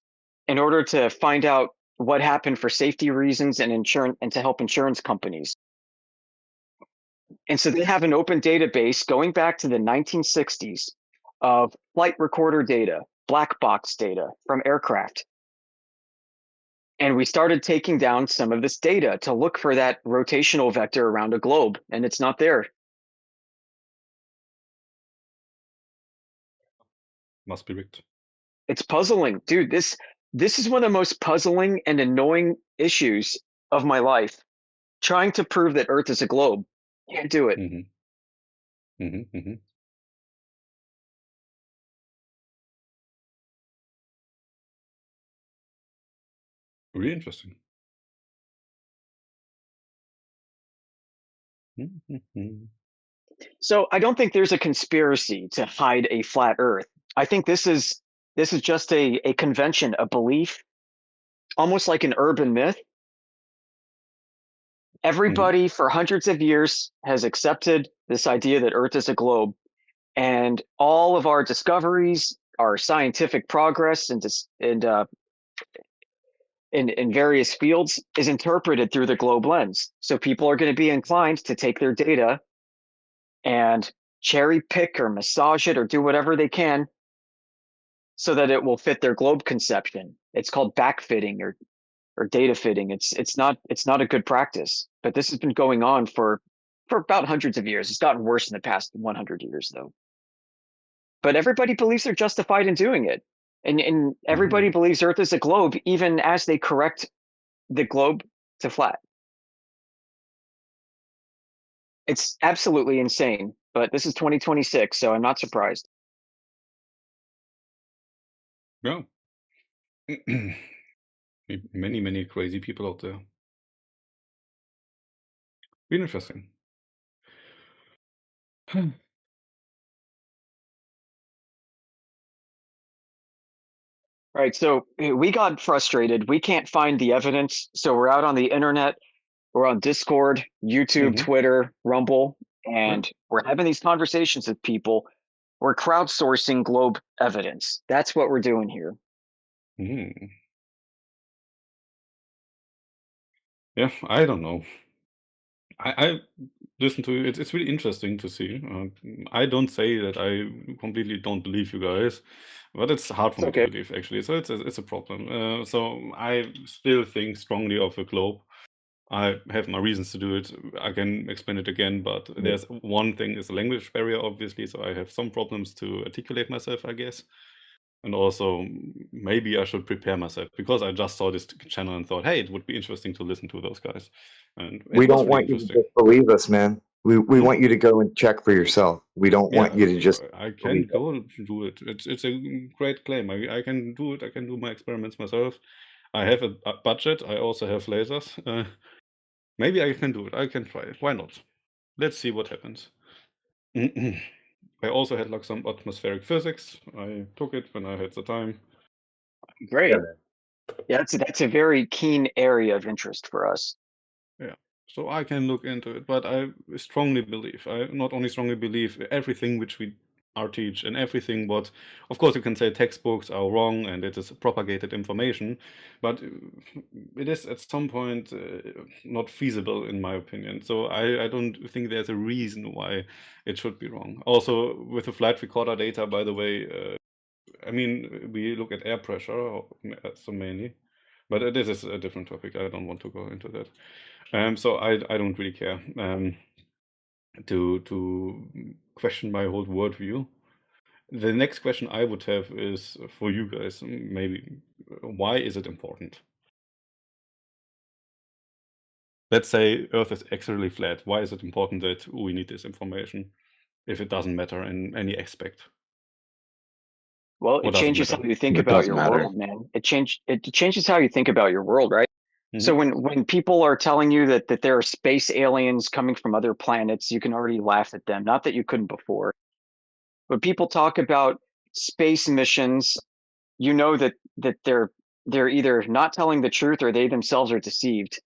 in order to find out what happened for safety reasons and insurance, and to help insurance companies. And so they have an open database going back to the 1960s of flight recorder data, black box data from aircraft. And we started taking down some of this data to look for that rotational vector around a globe, and it's not there. Must be rigged. It's puzzling, dude. This is one of the most puzzling and annoying issues of my life. Trying to prove that Earth is a globe. Can't do it. Really interesting. So I don't think there's a conspiracy to hide a flat Earth. I think this is just a convention, a belief, almost like an urban myth. Everybody for hundreds of years has accepted this idea that Earth is a globe, and all of our discoveries, our scientific progress in various fields is interpreted through the globe lens. So people are going to be inclined to take their data and cherry pick or massage it or do whatever they can so that it will fit their globe conception. It's called backfitting or data fitting. It's not a good practice, but this has been going on for about hundreds of years. It's gotten worse in the past 100 years though. But everybody believes they're justified in doing it. And everybody believes Earth is a globe, even as they correct the globe to flat. It's absolutely insane, but this is 2026, so I'm not surprised. Yeah. Many crazy people out there. Really interesting. Right, so we got frustrated. We can't find the evidence, so we're out on the internet. We're on Discord, YouTube, Twitter, Rumble, and we're having these conversations with people. We're crowdsourcing globe evidence. That's what we're doing here. Yeah, I don't know. I listen to you. It's really interesting to see. I don't say that I completely don't believe you guys, but it's hard for me to believe actually. So it's a problem. So I still think strongly of a globe. I have my reasons to do it. I can explain it again, but there's one thing is a language barrier, obviously. So I have some problems to articulate myself, I guess. And also, maybe I should prepare myself because I just saw this channel and thought, hey, it would be interesting to listen to those guys. And We don't want you to just believe us, man. We want you to go and check for yourself. We don't want Yeah, you to just I can believe it. go do it. It's a great claim. I can do it. I can do my experiments myself. I have a budget. I also have lasers. Maybe I can do it. I can try it. Why not? Let's see what happens. I also had like some atmospheric physics. I took it when I had the time. Great. Yeah, that's a very keen area of interest for us. Yeah, so I can look into it, but I strongly believe, I not only strongly believe everything which we are teach and everything what, of course you can say textbooks are wrong and it is propagated information, but it is at some point not feasible in my opinion. So I don't think there's a reason why it should be wrong. Also with the flight recorder data, by the way, I mean, we look at air pressure, so mainly, but this is a different topic. I don't want to go into that. So I don't really care to question my whole worldview. The next question I would have is for you guys, maybe, why is it important? Let's say Earth is actually flat. Why is it important that we need this information if it doesn't matter in any aspect? Well, Or it does it changes how matter? you think It about does your matter. world, man. It changes how you think about your world, right? So when people are telling you that there are space aliens coming from other planets, you can already laugh at them. Not that you couldn't before. When people talk about space missions, you know that they're either not telling the truth or they themselves are deceived.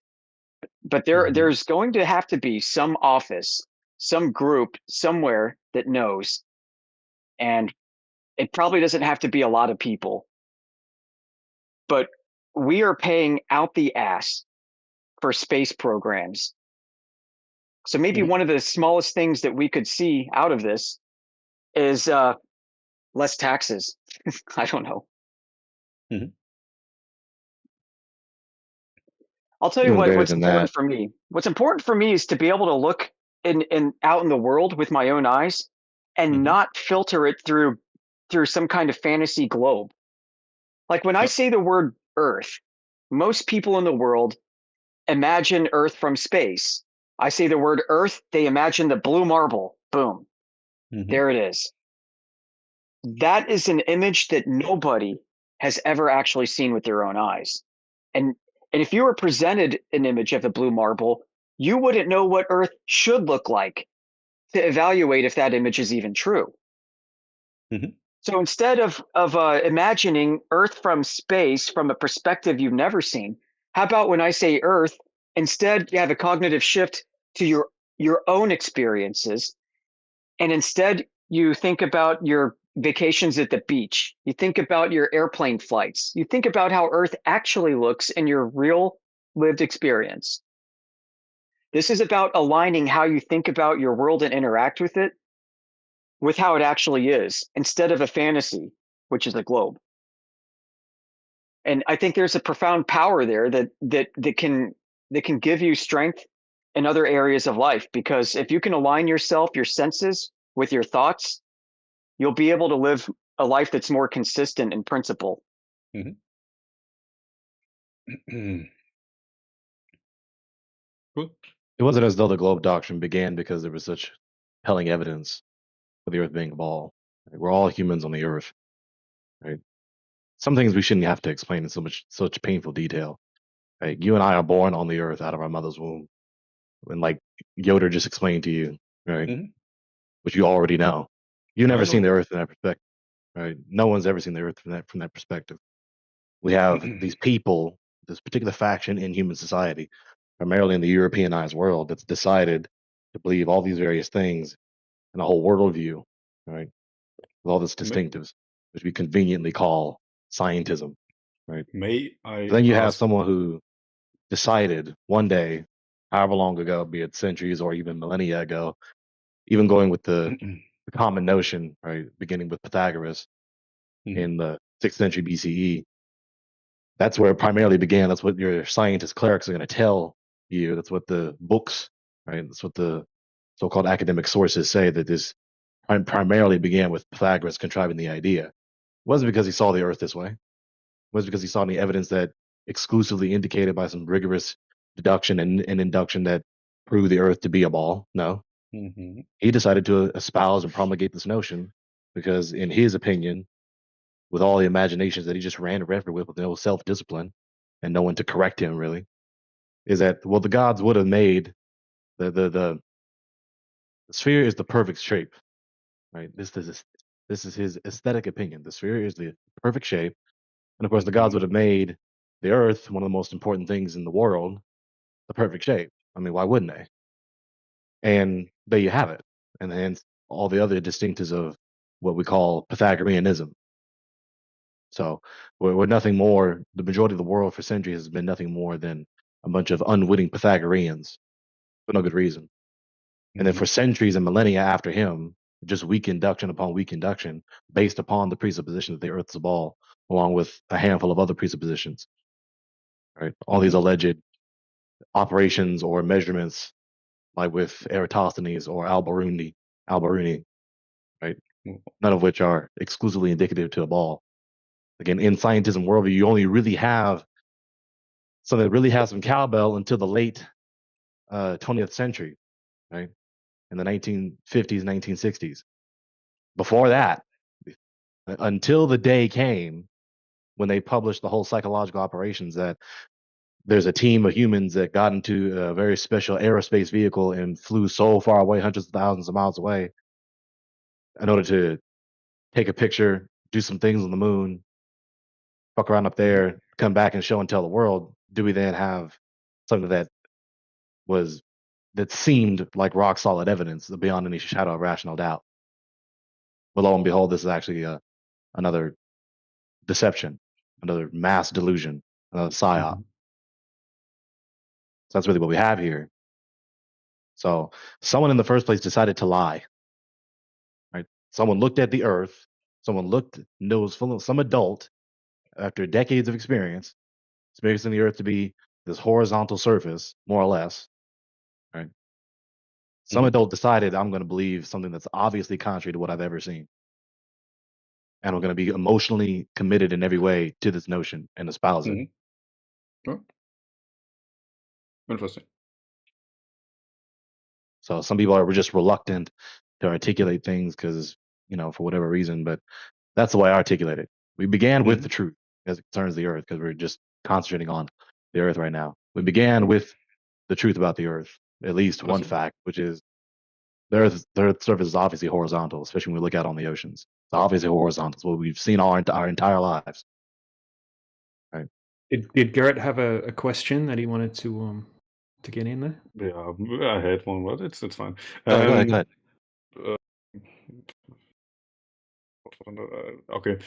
But there's going to have to be some office, some group somewhere that knows, and it probably doesn't have to be a lot of people, but we are paying out the ass for space programs. So maybe one of the smallest things that we could see out of this is less taxes. I don't know. I'll tell you Even greater what's than important that. for me. What's important for me is to be able to look in out in the world with my own eyes and not filter it through some kind of fantasy globe. Like when I say the word Earth, most people in the world imagine Earth from space. I say the word Earth, they imagine the blue marble. Boom. There it is. That is an image that nobody has ever actually seen with their own eyes. And if you were presented an image of the blue marble, you wouldn't know what Earth should look like to evaluate if that image is even true. So instead of imagining Earth from space from a perspective you've never seen, how about when I say Earth, instead you have a cognitive shift to your own experiences, and instead you think about your vacations at the beach, you think about your airplane flights, you think about how Earth actually looks in your real lived experience. This is about aligning how you think about your world and interact with it with how it actually is, instead of a fantasy, which is a globe. And I think there's a profound power there that can give you strength in other areas of life, because if you can align yourself, your senses with your thoughts, you'll be able to live a life that's more consistent in principle. It wasn't as though the globe doctrine began because there was such compelling evidence of the Earth being a ball. Like, we're all humans on the Earth, right? Some things we shouldn't have to explain in such painful detail. Right? You and I are born on the Earth out of our mother's womb, and like Yoder just explained to you, right? Which you already know. You've never seen the Earth from that perspective, right? No one's ever seen the Earth from that perspective. We have these people, this particular faction in human society, primarily in the Europeanized world, that's decided to believe all these various things in a whole worldview, right? With all this distinctives, which we conveniently call scientism, right? May I Then you have ask? someone who decided one day, however long ago, be it centuries or even millennia ago, even going with the common notion, right, beginning with Pythagoras in the 6th century BCE. That's where it primarily began. That's what your scientist clerics are going to tell you. That's what the books, right? That's what the so-called academic sources say, that this primarily began with Pythagoras contriving the idea. It wasn't because he saw the Earth this way. It wasn't because he saw any evidence that exclusively indicated by some rigorous deduction and induction that proved the Earth to be a ball. No, Mm-hmm. He decided to espouse and promulgate this notion because, in his opinion, with all the imaginations that he just ran river with no self-discipline and no one to correct him really, is that, well, the gods would have made the sphere is the perfect shape, right? This is his aesthetic opinion. The sphere is the perfect shape, and of course, the gods Mm-hmm. would have made the Earth, one of the most important things in the world, the perfect shape. I mean, why wouldn't they? And there you have it, and hence all the other distinctives of what we call Pythagoreanism. So we're nothing more. The majority of the world for centuries has been nothing more than a bunch of unwitting Pythagoreans for no good reason. And then Mm-hmm. for centuries and millennia after him, just weak induction upon weak induction, based upon the presupposition that the Earth's a ball, along with a handful of other presuppositions. Right, all these Mm-hmm. alleged operations or measurements, like with Eratosthenes or Al-Biruni, right? None of which are exclusively indicative to a ball. Again, in scientism worldview, you only really have something that really has some cowbell until the late 20th century, right? In the 1950s, 1960s. Before that, until the day came when they published the whole psychological operations that there's a team of humans that got into a very special aerospace vehicle and flew so far away, hundreds of thousands of miles away, in order to take a picture, do some things on the moon, fuck around up there, come back and show and tell the world. Do we then have something was that seemed like rock solid evidence beyond any shadow of rational doubt? But lo and behold, this is actually another deception, another mass delusion, another psyop. Mm-hmm. So that's really what we have here. So someone in the first place decided to lie, right? Someone looked at the earth, someone looked, knows full of some adult after decades of experience, experiencing the earth to be this horizontal surface, more or less, right? Some Mm-hmm. adult decided I'm going to believe something that's obviously contrary to what I've ever seen. And I'm going to be emotionally committed in every way to this notion and espouse it. Mm-hmm. Oh. Interesting. So some people are just reluctant to articulate things because, for whatever reason, but that's the way I articulate it. We began with Mm-hmm. the truth as it concerns the earth because we're just concentrating on the earth right now. We began with the truth about the earth, at least one Awesome. fact, which is the earth's surface is obviously horizontal, especially when we look out on the oceans. It's obviously horizontal. It's what we've seen our entire lives. Right. Did Garrett have a question that he wanted to get in there? Yeah, I had one, but it's fine. Go ahead. Okay.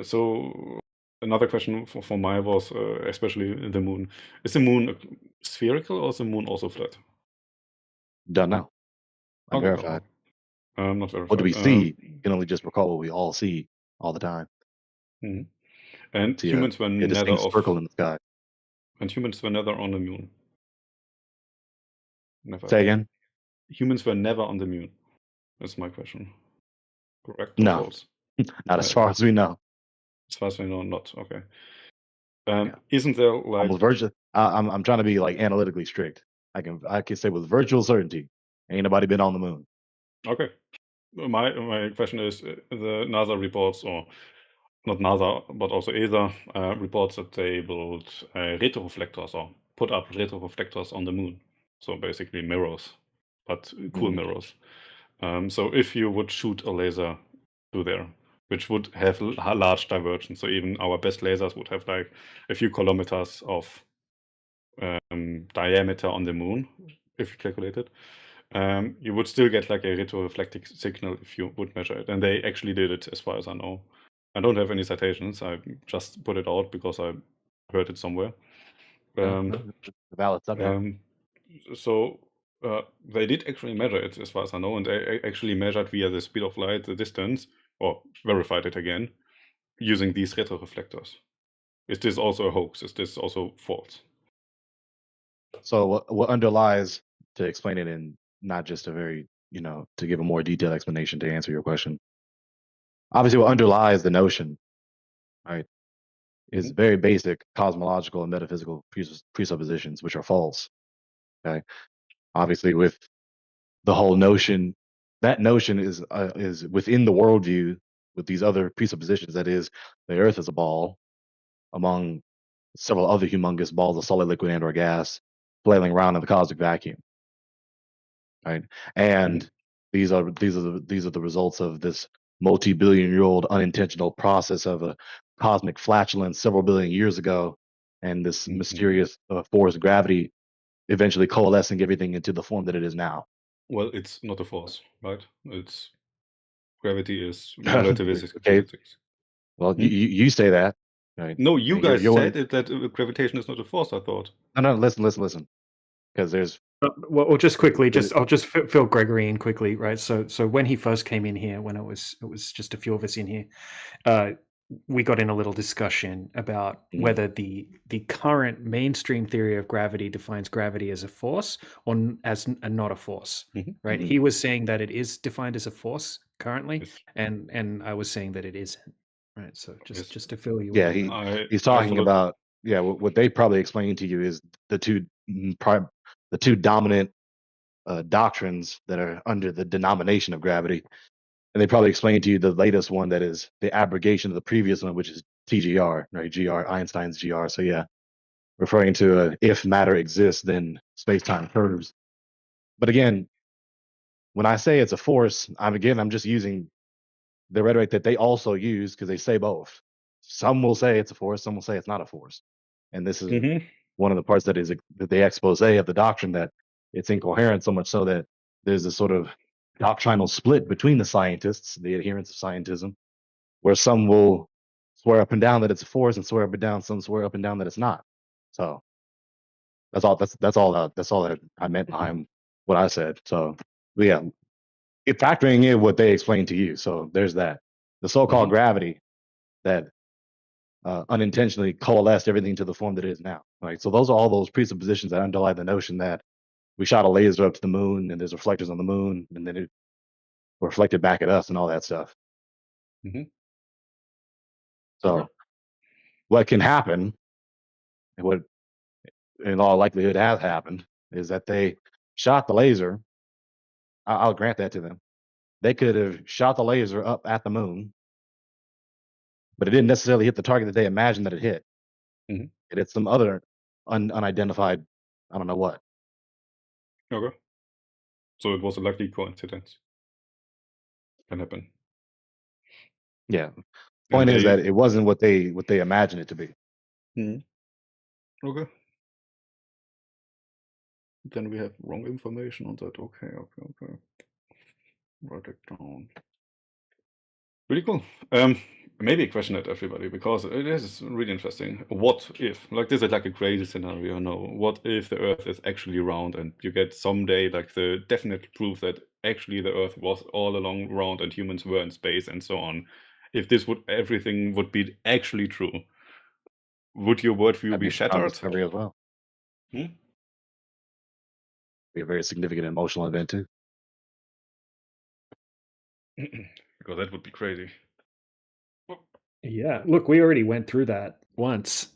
So another question for Maya was especially the moon. Is the moon spherical or is the moon also flat? Don't know. I'm Okay, don't verified. know. Not What do we verified. see? You can only just recall what we all see all the time. Mhm. And See humans were a neither distinct circle in the sky. and humans were never on the moon. Never. Say again? Humans were never on the moon. That's my question. Correct or No, false? not as far as we know. As far as we know, not. Okay. Yeah. Isn't there like Almost virtual. I'm trying to be like analytically strict. I can say with virtual certainty, ain't nobody been on the moon. okay? My question is the NASA reports, or not NASA, but also ESA reports that they built retroreflectors or put up retroreflectors on the moon. So basically mirrors, but cool mirrors. So if you would shoot a laser to there, which would have a large divergence, so even our best lasers would have like a few kilometers of diameter on the moon, if you calculate it, you would still get like a retroreflecting signal if you would measure it. And they actually did it, as far as I know. I don't have any citations. I just put it out because I heard it somewhere. It's a valid subject. So they did actually measure it, as far as I know, and they actually measured via the speed of light the distance, or verified it again, using these retroreflectors. Is this also a hoax? Is this also false? So what underlies, to explain it in not just a very, to give a more detailed explanation to answer your question. Obviously, what underlies the notion, right, is very basic cosmological and metaphysical presuppositions, which are false. Okay, obviously, with the whole notion, that notion is within the worldview with these other presuppositions. That is, the Earth is a ball among several other humongous balls of solid, liquid, and/or gas flailing around in the cosmic vacuum, right? And these are the results of this multi-billion-year-old unintentional process of a cosmic flatulence several billion years ago, and this mysterious force of gravity eventually coalescing everything into the form that it is now. Well, it's not a force, right? It's gravity is relativistic Okay. physics. Well, you say that, right? No, you And guys you're said it, that gravitation is not a force. I thought. No, listen, because there's Well, just quickly, there's- I'll just fill Gregory in quickly, right? So when he first came in here, when it was just a few of us in here, we got in a little discussion about whether the current mainstream theory of gravity defines gravity as a force or as not a force, right? He was saying that it is defined as a force currently, and I was saying that it isn't, right? So just to fill you in. Yeah, he's talking about what they probably explained to you is the two dominant doctrines that are under the denomination of gravity, and they probably explained to you the latest one that is the abrogation of the previous one, which is TGR, right? GR, Einstein's GR. So yeah, referring to if matter exists, then space-time curves. But again, when I say it's a force, I'm just using the rhetoric that they also use because they say both. Some will say it's a force, some will say it's not a force. And this is one of the parts that is the expose of the doctrine, that it's incoherent so much so that there's a sort of doctrinal split between the scientists, the adherents of scientism, where some will swear up and down that it's a force and swear up and down, some swear up and down that it's not. So that's all that I meant behind what I said. So yeah, factoring in what they explained to you. So there's that. The so-called gravity that unintentionally coalesced everything to the form that it is now. Right. So those are all those presuppositions that underlie the notion that we shot a laser up to the moon and there's reflectors on the moon and then it reflected back at us and all that stuff. So what can happen, and what in all likelihood has happened, is that they shot the laser. I'll grant that to them. They could have shot the laser up at the moon, but it didn't necessarily hit the target that they imagined that it hit. It hit some other unidentified, I don't know what. Okay. So it was a lucky coincidence. Can happen. Yeah. Point is that it wasn't what they imagined it to be. Okay. Then we have wrong information on that. Okay. Write it down. Really cool. Maybe a question at everybody, because it is really interesting. What if, like, this is like a crazy scenario, no? What if the Earth is actually round and you get someday like the definite proof that actually the Earth was all along round and humans were in space and so on? If everything would be actually true, would your worldview be shattered? Discovery as well. Be a very significant emotional event too. Because that would be crazy. Yeah, look, we already went through that once.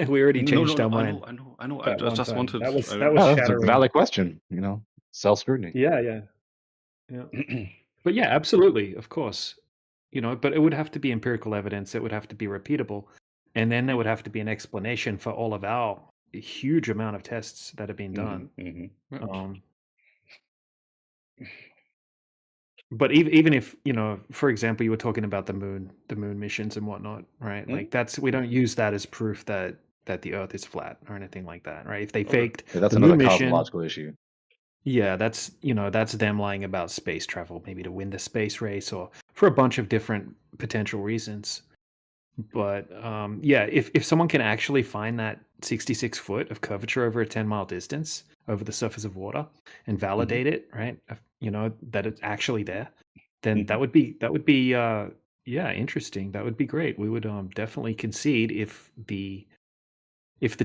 We already changed our mind. I know. That I one just time. wanted. That was That's shattering. a valid question. Self-scrutiny. Yeah. But yeah, absolutely, of course. But it would have to be empirical evidence. It would have to be repeatable, and then there would have to be an explanation for all of our huge amount of tests that have been done. But even if, for example, you were talking about the moon missions and whatnot, right? Like we don't use that as proof that the Earth is flat or anything like that, right? If they faked that's the another moon mission, cosmological issue. Yeah, that's them lying about space travel, maybe to win the space race or for a bunch of different potential reasons. But yeah, if someone can actually find that 66 foot of curvature over a 10-mile distance over the surface of water and validate it, right? That it's actually there, then that would be interesting. That would be great. We would definitely concede if the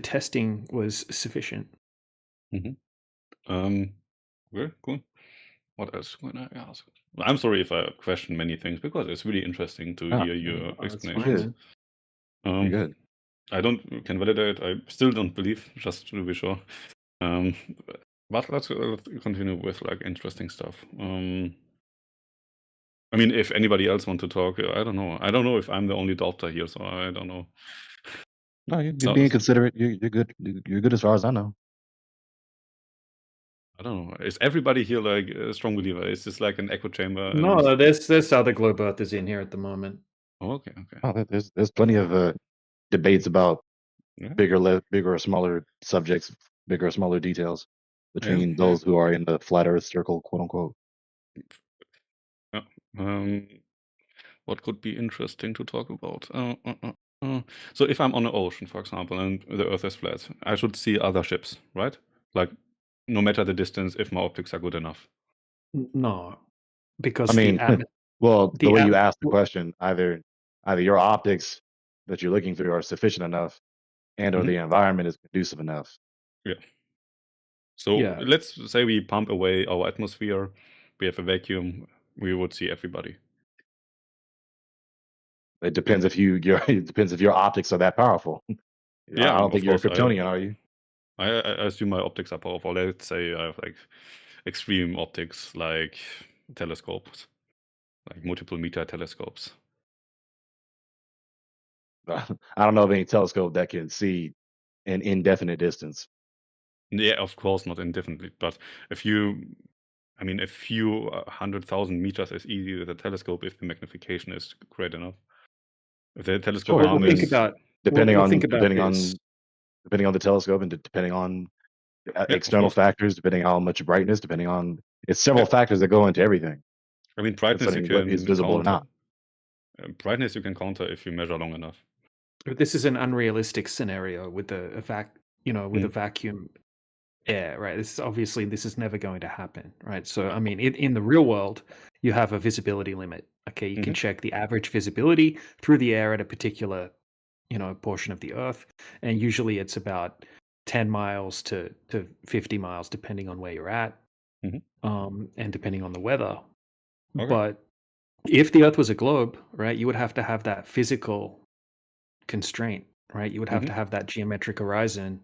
testing was sufficient. Very cool. What else can I ask? I'm sorry if I question many things, because it's really interesting to hear your explanations. Good. I can validate. I still don't believe, just to be sure. But let's continue with like interesting stuff. I mean, if anybody else want to talk, I don't know. I don't know if I'm the only doctor here, so I don't know. No, you're So, being considerate. You're good. You're good as far as I know. I don't know. Is everybody here like a strong believer? Is this like an echo chamber? And... No, there's other globe earthers in here at the moment. Oh, okay, okay. Oh, there's plenty of debates about Yeah. bigger or smaller subjects, bigger or smaller details between Yeah, those who are in the flat Earth circle, quote unquote. Yeah. What could be interesting to talk about? So if I'm on the ocean, for example, and the Earth is flat, I should see other ships, right? Like, no matter the distance, if my optics are good enough. No, because I mean, well, the way you asked the question, either your optics that you're looking through are sufficient enough, and or the environment is conducive enough. Yeah. So Yeah. let's say we pump away our atmosphere, we have a vacuum, we would see everybody. It depends if it depends if your optics are that powerful. Yeah, I don't think you're a of course, Kryptonian, are you? I assume my optics are powerful. Let's say I have like extreme optics, like telescopes, like multiple meter telescopes. I don't know of any telescope that can see an indefinite distance. Yeah, of course, not indefinitely. But a few 100,000 meters is easy with a telescope if the magnification is great enough. If the telescope Sure, arm think is about depending on this. depending on the telescope and depending on of external course. factors, depending on how much brightness, depending on it's several factors that go into everything. I mean, brightness you concerning what is can visible or counter. not. Brightness you can counter if you measure long enough. But this is an unrealistic scenario with a vacuum air, right? This is never going to happen, right? So I mean, in the real world, you have a visibility limit. Okay, you can check the average visibility through the air at a particular, portion of the Earth, and usually it's about 10 miles to 50 miles, depending on where you're at, and depending on the weather. Okay. But if the Earth was a globe, right, you would have to have that physical constraint, right? You would have to have that geometric horizon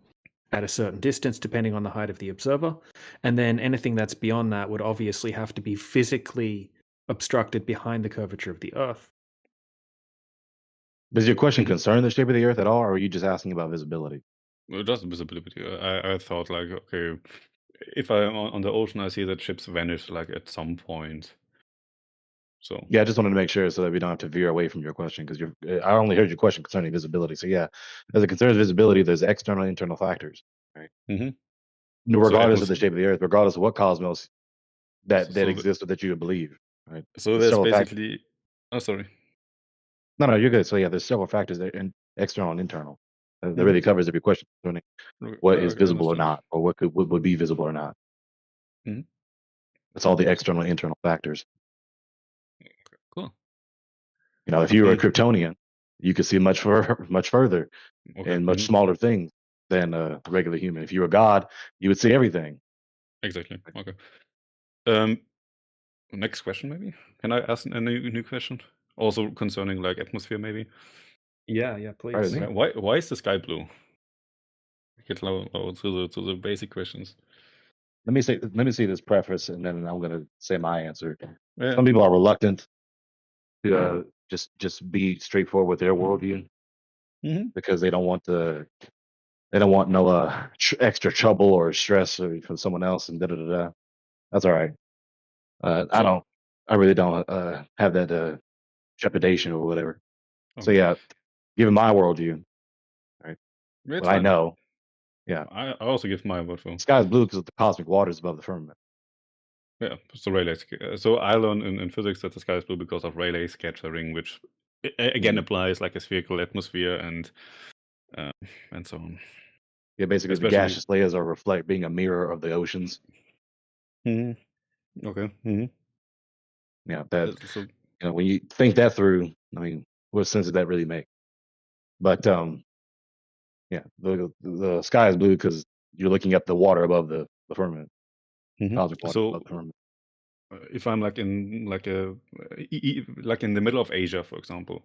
at a certain distance, depending on the height of the observer. And then anything that's beyond that would obviously have to be physically obstructed behind the curvature of the Earth. Does your question concern the shape of the Earth at all, or are you just asking about visibility? Well, just visibility. I thought like, okay, if I'm on the ocean, I see that ships vanish like at some point. So yeah, I just wanted to make sure so that we don't have to veer away from your question because I only heard your question concerning visibility. So yeah, as it concerns visibility, there's external and internal factors, right? Regardless of the shape of the Earth, regardless of what cosmos that exists or that you believe, right? So there's basically. Oh, sorry. No, you're good. So yeah, there's several factors there, external and internal. That really covers every question concerning what is visible or not, or what would be visible or not. It's all the external and internal factors. Cool. If you were a Kryptonian, you could see much further and much smaller things than a regular human. If you were God, you would see everything. Exactly. Okay. Next question, maybe. Can I ask a new question? Also concerning like atmosphere, maybe. Yeah, please. Why is the sky blue? Get low to the basic questions. Let me see this preface, and then I'm going to say my answer. Yeah. Some people are reluctant to just be straightforward with their worldview because they don't want no extra trouble or stress from someone else, and That's all right. I really don't have that trepidation or whatever. So yeah, given my worldview, right? What I know, yeah. I also give my worldview. Sky's blue because the cosmic water is above the firmament. Yeah, so Rayleigh. So I learned in physics that the sky is blue because of Rayleigh scattering, which again applies like a spherical atmosphere and so on. Yeah, basically the gaseous layers are being a mirror of the oceans. Okay. Yeah, when you think that through, I mean, what sense does that really make? But yeah, the sky is blue because you're looking at the water above the firmament, cosmic water above the firmament. If I'm like in like in the middle of Asia, for example,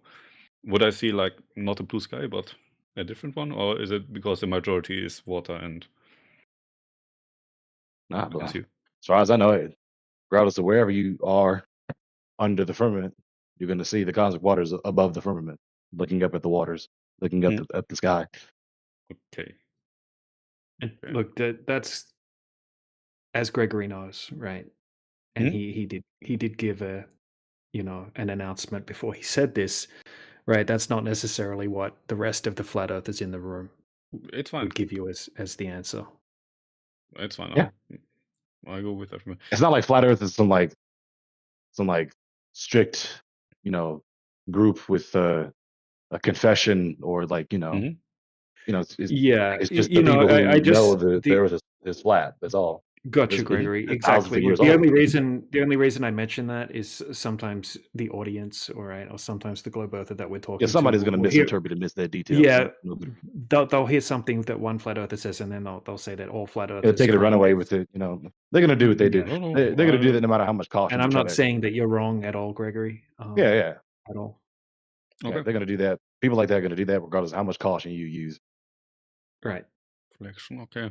would I see like not a blue sky but a different one, or is it because the majority is water and? Nah, but Bless you. as far as I know, regardless of wherever you are under the firmament, you're going to see the cosmic waters above the firmament, looking up at the waters, looking up at the sky. Okay. And look, that's as Gregory knows, right? And he did give a an announcement before he said this, right? That's not necessarily what the rest of the flat earthers in the room It's fine. would give you as the answer. It's fine. Yeah. I go with that. It's not like flat Earth is some strict, group with a confession or it's just the people who I know just that the Earth is flat. That's all. Gotcha, It's Gregory. thousands Exactly. of years The old. only reason I mention that is sometimes the audience, or sometimes the globe earther that we're talking to. Somebody's going to will hear- misinterpret and miss their details. Yeah, they'll hear something that one flat earther says, and then they'll say that all flat They'll earthers take it and run claim away this. with it. They're going to do what they do. They're going to do that no matter how much caution. And I'm not saying that you're wrong at all, Gregory. Yeah. At all. Yeah, they're going to do that. People like that are going to do that regardless of how much caution you use. Right. Reflection. Okay.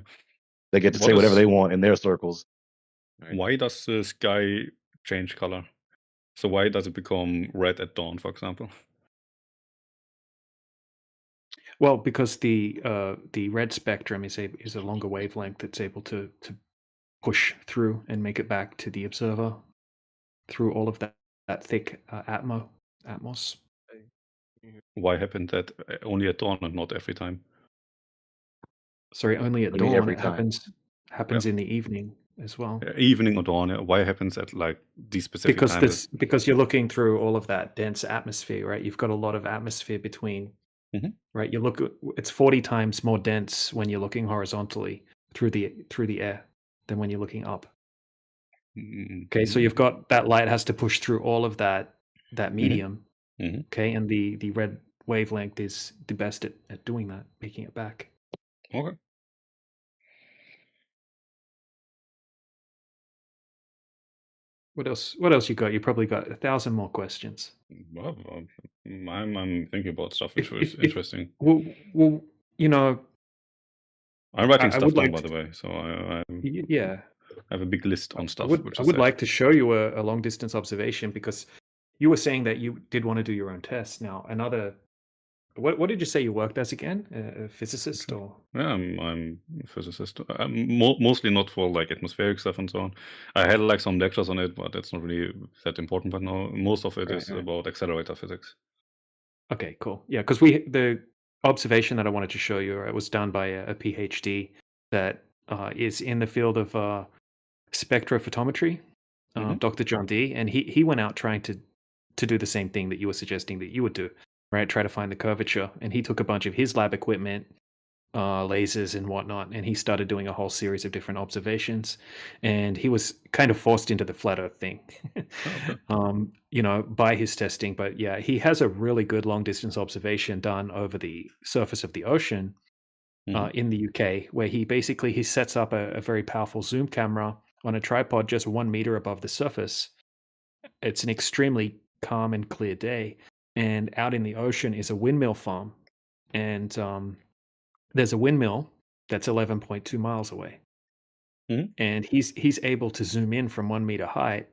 They get to say whatever they want in their circles. Right. Why does the sky change color? So why does it become red at dawn, for example? Well, because the red spectrum is a longer wavelength that's able to push through and make it back to the observer through all of that thick atmos. Why happened that only at dawn and not every time? Sorry, only at Only dawn. every It time. happens in the evening as well. Evening or dawn. Why happens at like these specific times? Because you're looking through all of that dense atmosphere, right? You've got a lot of atmosphere between, right? It's 40 times more dense when you're looking horizontally through the air than when you're looking up. Okay, so you've got that light has to push through all of that medium. Okay, and the red wavelength is the best at doing that, making it back. Okay. What else you got? You probably got 1,000 more questions. Well, I'm thinking about stuff which was interesting. Well, I'm writing I stuff would down, like by the way. So I have a big list on stuff. I would like to show you a long distance observation, because you were saying that you did want to do your own test. Now, what did you say you worked as again? A physicist or? Yeah, I'm a physicist. I'm mostly not for like atmospheric stuff and so on. I had like some lectures on it, but that's not really that important right now. Most of it is about accelerator physics. Okay, cool. Yeah, because the observation that I wanted to show you, it was done by a PhD that is in the field of spectrophotometry, Dr. John D, and he went out trying to do the same thing that you were suggesting that you would do, right? Try to find the curvature, and he took a bunch of his lab equipment, lasers and whatnot, and he started doing a whole series of different observations, and he was kind of forced into the flat Earth thing, by his testing. But yeah, he has a really good long distance observation done over the surface of the ocean in the UK, where he sets up a very powerful zoom camera on a tripod just 1 meter above the surface. It's an extremely calm and clear day, and out in the ocean is a windmill farm, and there's a windmill that's 11.2 miles away, and he's able to zoom in from 1 meter height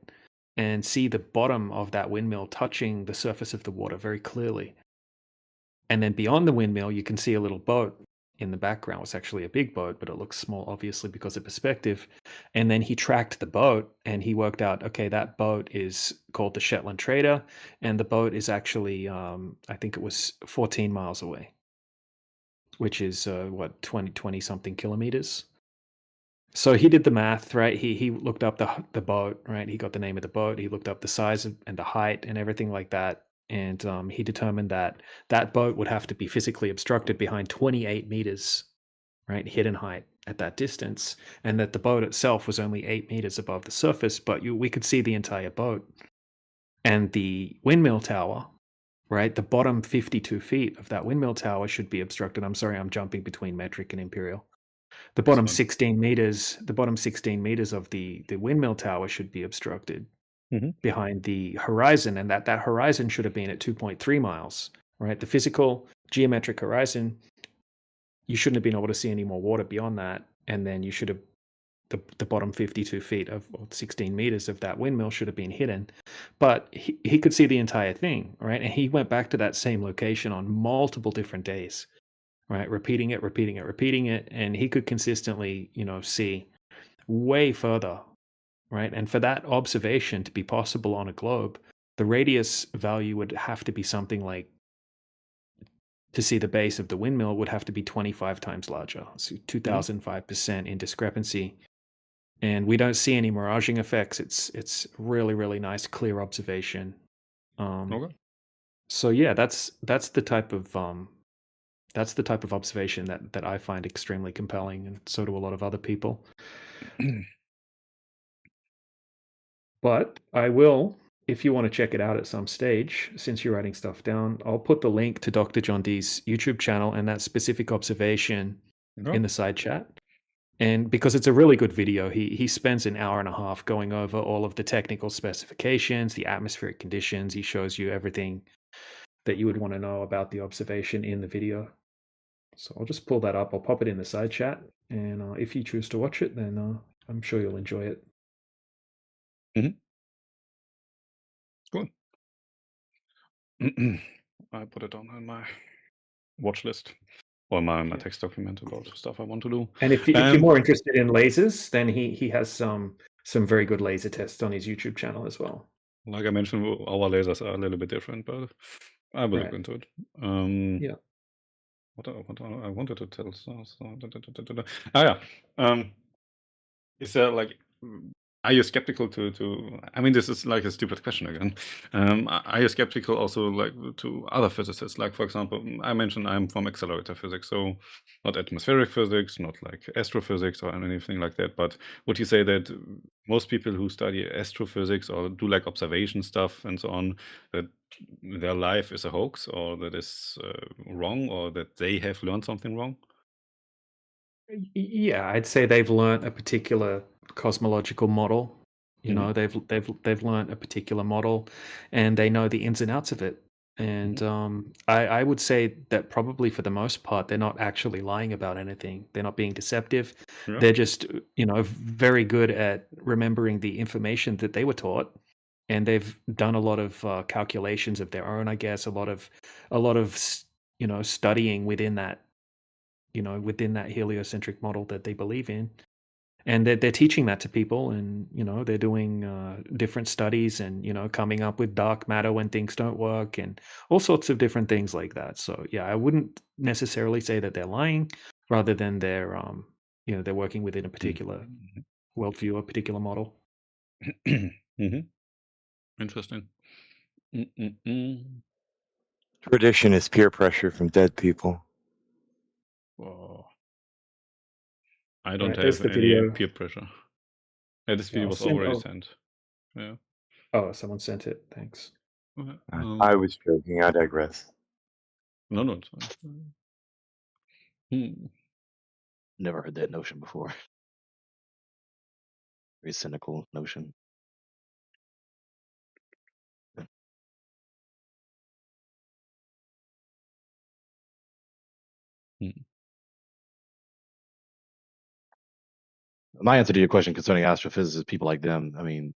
and see the bottom of that windmill touching the surface of the water very clearly. And then beyond the windmill, you can see a little boat in the background. It's actually a big boat, but it looks small, obviously, because of perspective. And then he tracked the boat, and he worked out, okay, that boat is called the Shetland Trader, and the boat is actually, I think it was 14 miles away, which is, 20 something kilometers. So he did the math, right? He looked up the boat, right? He got the name of the boat. He looked up the size and the height and everything like that. And he determined that that boat would have to be physically obstructed behind 28 meters, right, hidden height at that distance, and that the boat itself was only 8 meters above the surface, but we could see the entire boat. And the windmill tower, right, the bottom 52 feet of that windmill tower should be obstructed. I'm sorry, I'm jumping between metric and imperial. The bottom 16 meters of the windmill tower should be obstructed behind the horizon, and that horizon should have been at 2.3 miles, right? The physical geometric horizon, you shouldn't have been able to see any more water beyond that, and then the the bottom 52 feet of or 16 meters of that windmill should have been hidden, but he could see the entire thing, right? And he went back to that same location on multiple different days, right? Repeating it, repeating it, repeating it, and he could consistently, see way further, right? And for that observation to be possible on a globe, the radius value would have to be something like, to see the base of the windmill would have to be 25 times larger. So 2005% in discrepancy. And we don't see any miraging effects. It's really, really nice, clear observation. Okay. So yeah, that's the type of observation that I find extremely compelling, and so do a lot of other people. But I will, if you want to check it out at some stage, since you're writing stuff down, I'll put the link to Dr. John Dee's YouTube channel and that specific observation in the side chat. And because it's a really good video, he spends an hour and a half going over all of the technical specifications, the atmospheric conditions. He shows you everything that you would want to know about the observation in the video. So I'll just pull that up. I'll pop it in the side chat. And if you choose to watch it, then I'm sure you'll enjoy it. Cool. I put it on in my watch list or my text document about stuff I want to do. And if you're more interested in lasers, then he has some very good laser tests on his YouTube channel as well. Like I mentioned, our lasers are a little bit different, but I will look into it. Yeah. What I wanted to tell. Yeah. Is there like, are you skeptical to? I mean, this is like a stupid question again. Are you skeptical also like to other physicists? Like, for example, I mentioned I'm from accelerator physics, so not atmospheric physics, not like astrophysics or anything like that. But would you say that most people who study astrophysics or do like observation stuff and so on, that their life is a hoax, or that is wrong, or that they have learned something wrong? Yeah, I'd say they've learned a particular cosmological model. They've learned a particular model, and they know the ins and outs of it. And I would say that probably for the most part, they're not actually lying about anything. They're not being deceptive. Yeah. They're just, very good at remembering the information that they were taught, and they've done a lot of calculations of their own. I guess a lot of studying within that heliocentric model that they believe in, and they're teaching that to people, and they're doing different studies, and coming up with dark matter when things don't work, and all sorts of different things like that. So yeah, I wouldn't necessarily say that they're lying, rather than they're working within a particular worldview, a particular model. Interesting. Tradition is peer pressure from dead people. Whoa. I don't there's have the any video. peer pressure. Yeah, this Yeah, video I'll was send- already oh. sent. Yeah. Oh, someone sent it. Thanks. Okay. I was joking. I digress. No, it's fine. Never heard that notion before. Very cynical notion. My answer to your question concerning astrophysicists, people like them, I mean,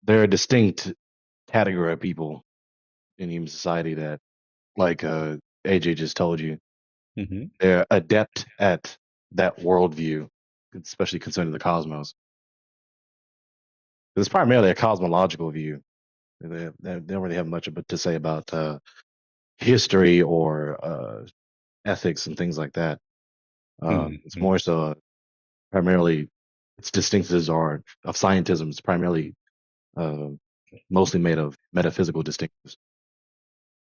they're a distinct category of people in human society that, like AJ just told you, they're adept at that worldview, especially concerning the cosmos. It's primarily a cosmological view. They don't really have much to say about history or ethics and things like that. It's more so primarily its distinctives are of scientism. It's primarily mostly made of metaphysical distinctives.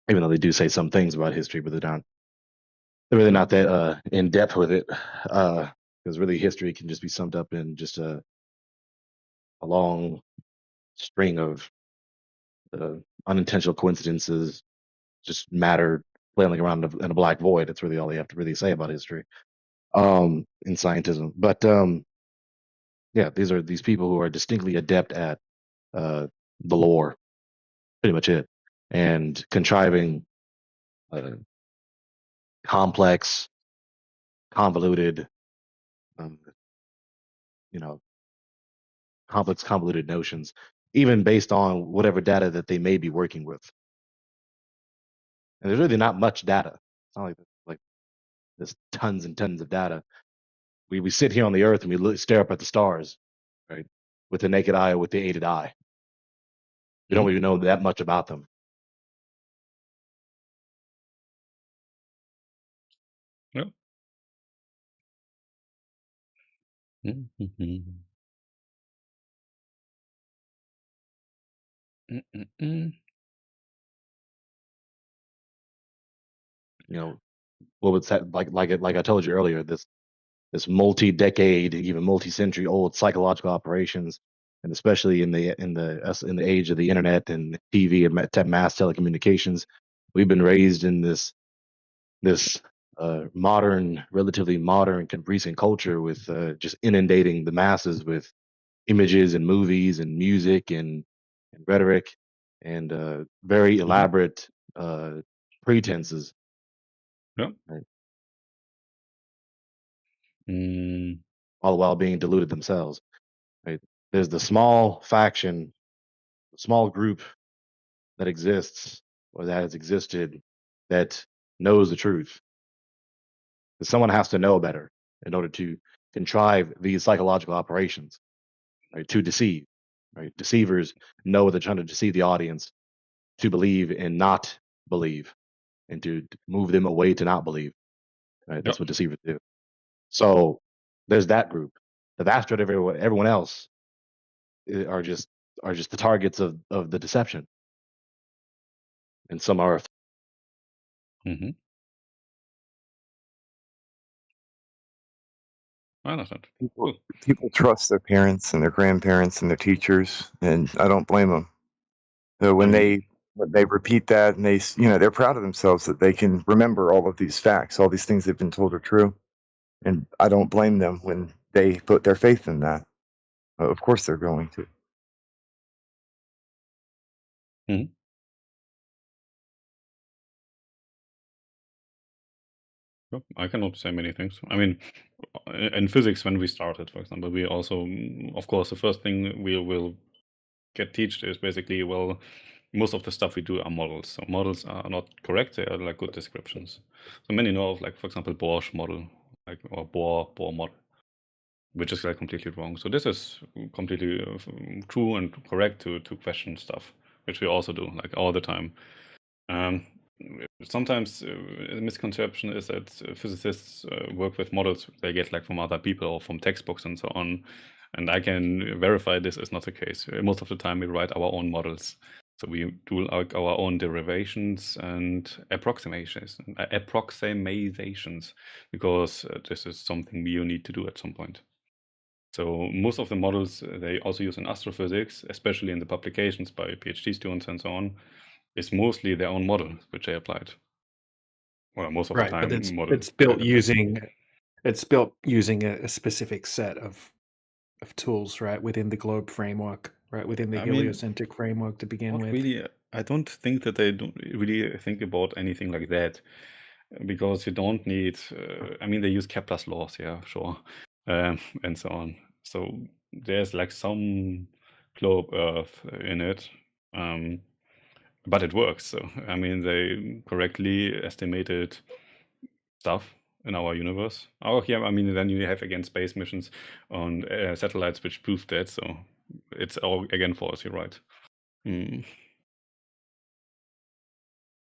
Even though they do say some things about history, but they're really not that in depth with it. Because really, history can just be summed up in just a long string of unintentional coincidences, just matter flailing around in a black void. That's really all they have to really say about history in scientism. But yeah, these are these people who are distinctly adept at the lore, pretty much it, and contriving complex, convoluted, complex, convoluted notions, even based on whatever data that they may be working with. And there's really not much data. It's not like there's tons and tons of data. We sit here on the Earth and we stare up at the stars, right, with the naked eye or with the aided eye. We don't even know that much about them. Yep. Mm-hmm. What would that like I told you earlier, this multi-decade, even multi-century old psychological operations, and especially in the age of the internet and TV and mass telecommunications, we've been raised in this relatively modern recent culture with just inundating the masses with images and movies and music and rhetoric and very elaborate pretenses. Yep. Right? All the while being deluded themselves. Right? There's the small faction, small group that exists or that has existed that knows the truth. But someone has to know better in order to contrive these psychological operations, right? To deceive, right? Deceivers know they're trying to deceive the audience to believe and not believe, and to move them away to not believe. Right? That's what deceivers do. So there's that group. The vast majority of everyone else are just the targets of the deception, and some are. Mm-hmm. I understand. People trust their parents and their grandparents and their teachers, and I don't blame them. So when they repeat that, and they're proud of themselves that they can remember all of these facts, all these things they've been told are true, and I don't blame them when they put their faith in that. Of course, they're going to. Mm-hmm. I cannot say many things. I mean, in physics, when we started, for example, we also, of course, the first thing we will get taught is basically, well, most of the stuff we do are models. So models are not correct; they are like good descriptions. So many know of, like, for example, Bohr's model, or Bohr model, which is like completely wrong. So this is completely true and correct to question stuff, which we also do, like, all the time. Sometimes a misconception is that physicists work with models they get like from other people or from textbooks and so on. And I can verify this is not the case. Most of the time we write our own models. So we do like our own derivations and approximations, because this is something you need to do at some point. So most of the models they also use in astrophysics, especially in the publications by PhD students and so on, is mostly their own model which they applied. Well, most of the time, but it's built using a specific set of tools, right, within the globe framework, right, within the heliocentric framework to begin with. Really, I don't think that they don't really think about anything like that, because you don't need. They use Kepler's laws, yeah, sure, and so on. So there's like some globe Earth in it, but it works. So they correctly estimated stuff in our universe. Then you have again space missions on satellites which prove that. So it's all again false. You're right.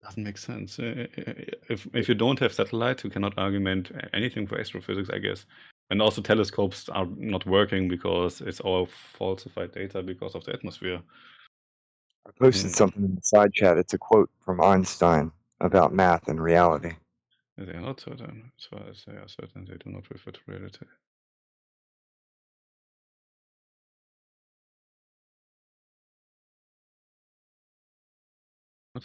Doesn't make sense. If you don't have satellites, you cannot argument anything for astrophysics, I guess. And also telescopes are not working because it's all falsified data because of the atmosphere. I posted something in the side chat. It's a quote from Einstein about math and reality. They are not certain. As far as they are certain, they do not refer to reality. What?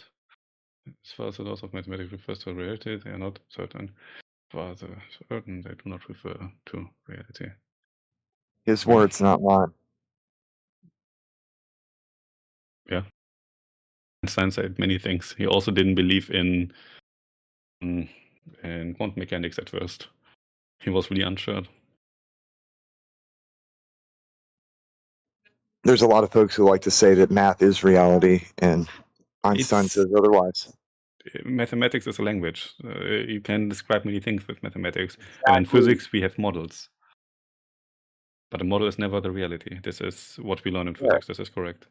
As far as the laws of mathematics refers to reality, they are not certain. As far as they are certain, they do not refer to reality. His words, not mine. Yeah. Einstein said many things. He also didn't believe in quantum mechanics at first. He was really unsure. There's a lot of folks who like to say that math is reality, and Einstein It's says otherwise. mathematics is a language. You can describe many things with mathematics. And in Exactly. physics, we have models. But a model is never the reality. This is what we learn in Yeah. physics. This is correct.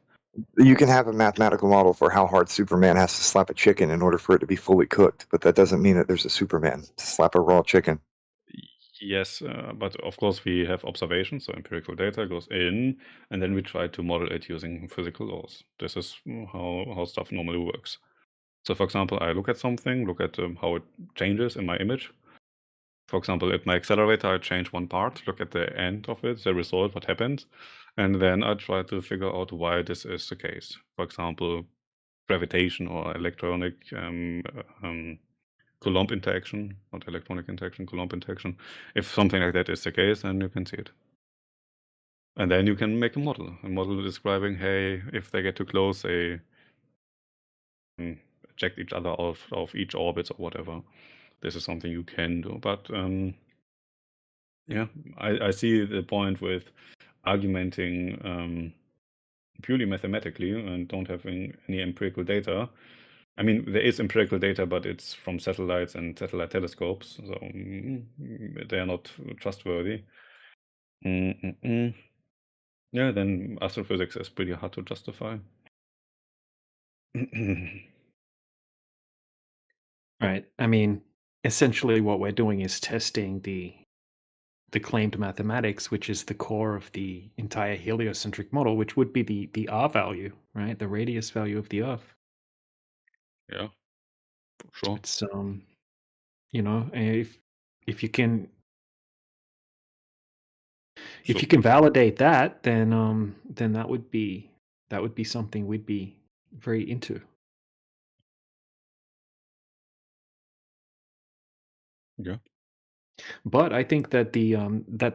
You can have a mathematical model for how hard Superman has to slap a chicken in order for it to be fully cooked, but that doesn't mean that there's a Superman to slap a raw chicken. Yes, but of course we have observations, so empirical data goes in, and then we try to model it using physical laws. This is how stuff normally works. So for example, I look at something, look at how it changes in my image. For example, at my accelerator, I change one part, look at the end of it, the result, what happened, and then I try to figure out why this is the case. For example, gravitation or electronic Coulomb interaction, not electronic interaction, Coulomb interaction. If something like that is the case, then you can see it. And then you can make a model describing, hey, if they get too close, they eject each other out of each orbit or whatever. This is something you can do. But yeah, I see the point with argumenting purely mathematically and don't having any empirical data. I mean, there is empirical data, but it's from satellites and satellite telescopes, so they are not trustworthy. Yeah, then astrophysics is pretty hard to justify. Right. I mean, essentially what we're doing is testing the claimed mathematics, which is the core of the entire heliocentric model, which would be the R value, right? The radius value of the Earth. Yeah, for sure. It's you know, if you can if you can validate that, then that would be something we'd be very into. Yeah. But I think that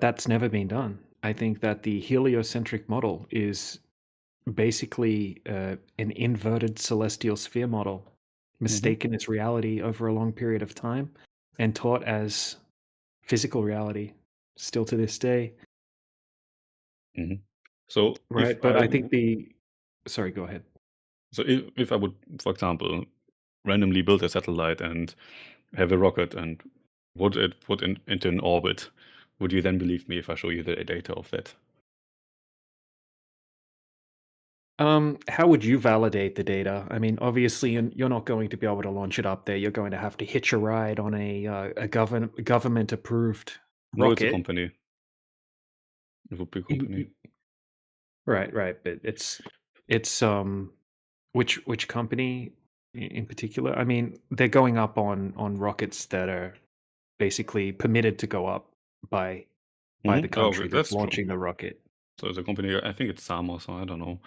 that's never been done. I think that the heliocentric model is basically an inverted celestial sphere model, mistaken as reality over a long period of time, and taught as physical reality, still to this day. So Right, but I think sorry, go ahead. So if I would, for example, randomly build a satellite and have a rocket and would it put into an orbit, would you then believe me if I show you the data of that? How would you validate the data? I mean, obviously, you're not going to be able to launch it up there. You're going to have to hitch a ride on a government approved No, it's a rocket. company. It would be a company. Right, but it's which company in particular? I mean, they're going up on rockets that are basically permitted to go up by the country that's launching the rocket. So the company, I think it's Samos, or I don't know.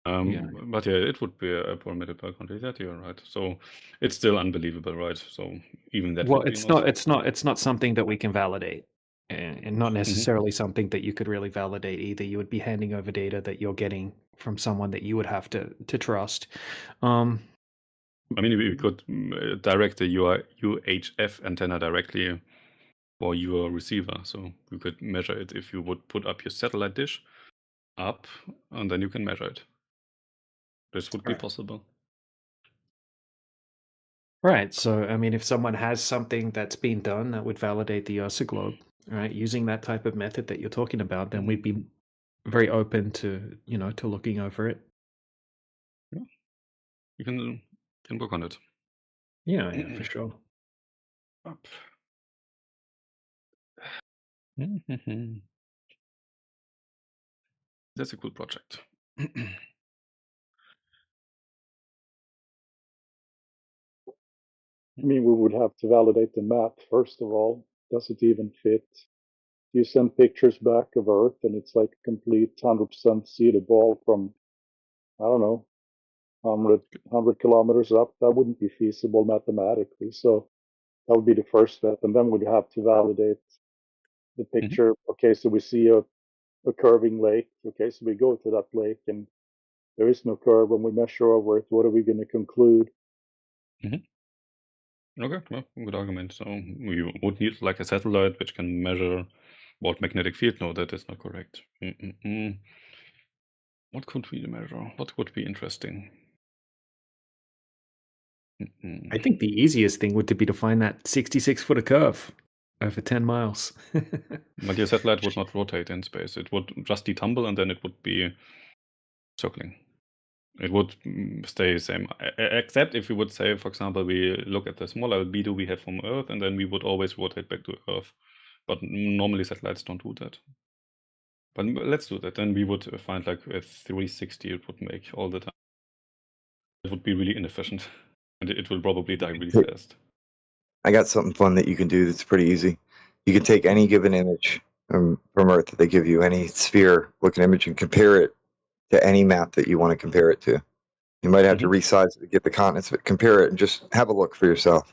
Yeah. But yeah, it would be a permitted per country. That you're right. So it's still unbelievable, right? So even that Well, would be it's not something that we can validate, and not necessarily something that you could really validate either. You would be handing over data that you're getting from someone that you would have to trust. I mean, we could direct the UHF antenna directly for your receiver. So you could measure it if you would put up your satellite dish up, and then you can measure it. This would be possible. Right. So, I mean, if someone has something that's been done that would validate the Ursa globe, right, using that type of method that you're talking about, then we'd be very open to, to looking over it. Yeah. You can work on it. Yeah, for sure. Up. That's a cool project. I mean, we would have to validate the map first of all. Does it even fit? You send pictures back of Earth and it's like complete 100% see the ball from, I don't know, 100 kilometers up. That wouldn't be feasible mathematically. So that would be the first step. And then we'd have to validate the picture. Okay, so we see a curving lake. Okay, so we go to that lake and there is no curve. When we measure over it, what are we going to conclude? Okay, well, good argument. So we would need like a satellite which can measure what magnetic field. No, that is not correct. What could we measure? What would be interesting? I think the easiest thing would be to find that 66-footer curve over 10 miles. But your satellite would not rotate in space. It would just detumble and then it would be circling. It would stay the same. Except if we would say, for example, we look at the smaller albedo we have from Earth and then we would always rotate back to Earth. But normally satellites don't do that. But let's do that. Then we would find like a 360 it would make all the time. It would be really inefficient. And it will probably die really fast. I got something fun that you can do that's pretty easy. You can take any given image from Earth that they give you, any sphere looking image, and compare it to any map that you want to compare it to. You might have to resize it to get the continents, but compare it and just have a look for yourself.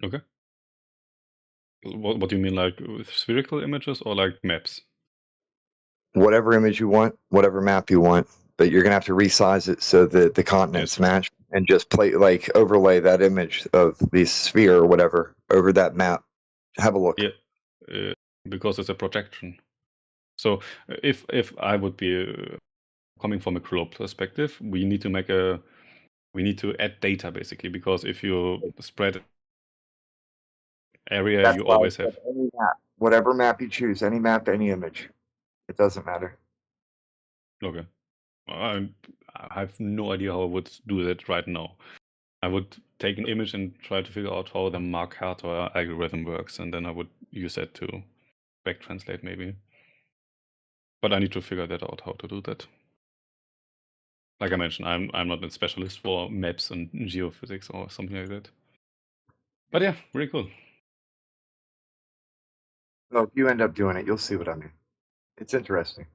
Okay. What do you mean, like with spherical images or like maps? Whatever image you want, whatever map you want, but you're gonna have to resize it so that the continents match, and just overlay that image of the sphere or whatever over that map. Have a look. Yeah, because it's a projection. So if I would be coming from a globe perspective, we need to add data basically, because if you spread area, That's you why I always said have any map, whatever map you choose, any map, any image, it doesn't matter. Okay. I have no idea how I would do that right now. I would take an image and try to figure out how the Mark-Harter algorithm works, and then I would use that to back translate maybe. But I need to figure that out, how to do that. Like I mentioned, I'm not a specialist for maps and geophysics or something like that. But yeah, really cool. Well, if you end up doing it, you'll see what I mean. It's interesting.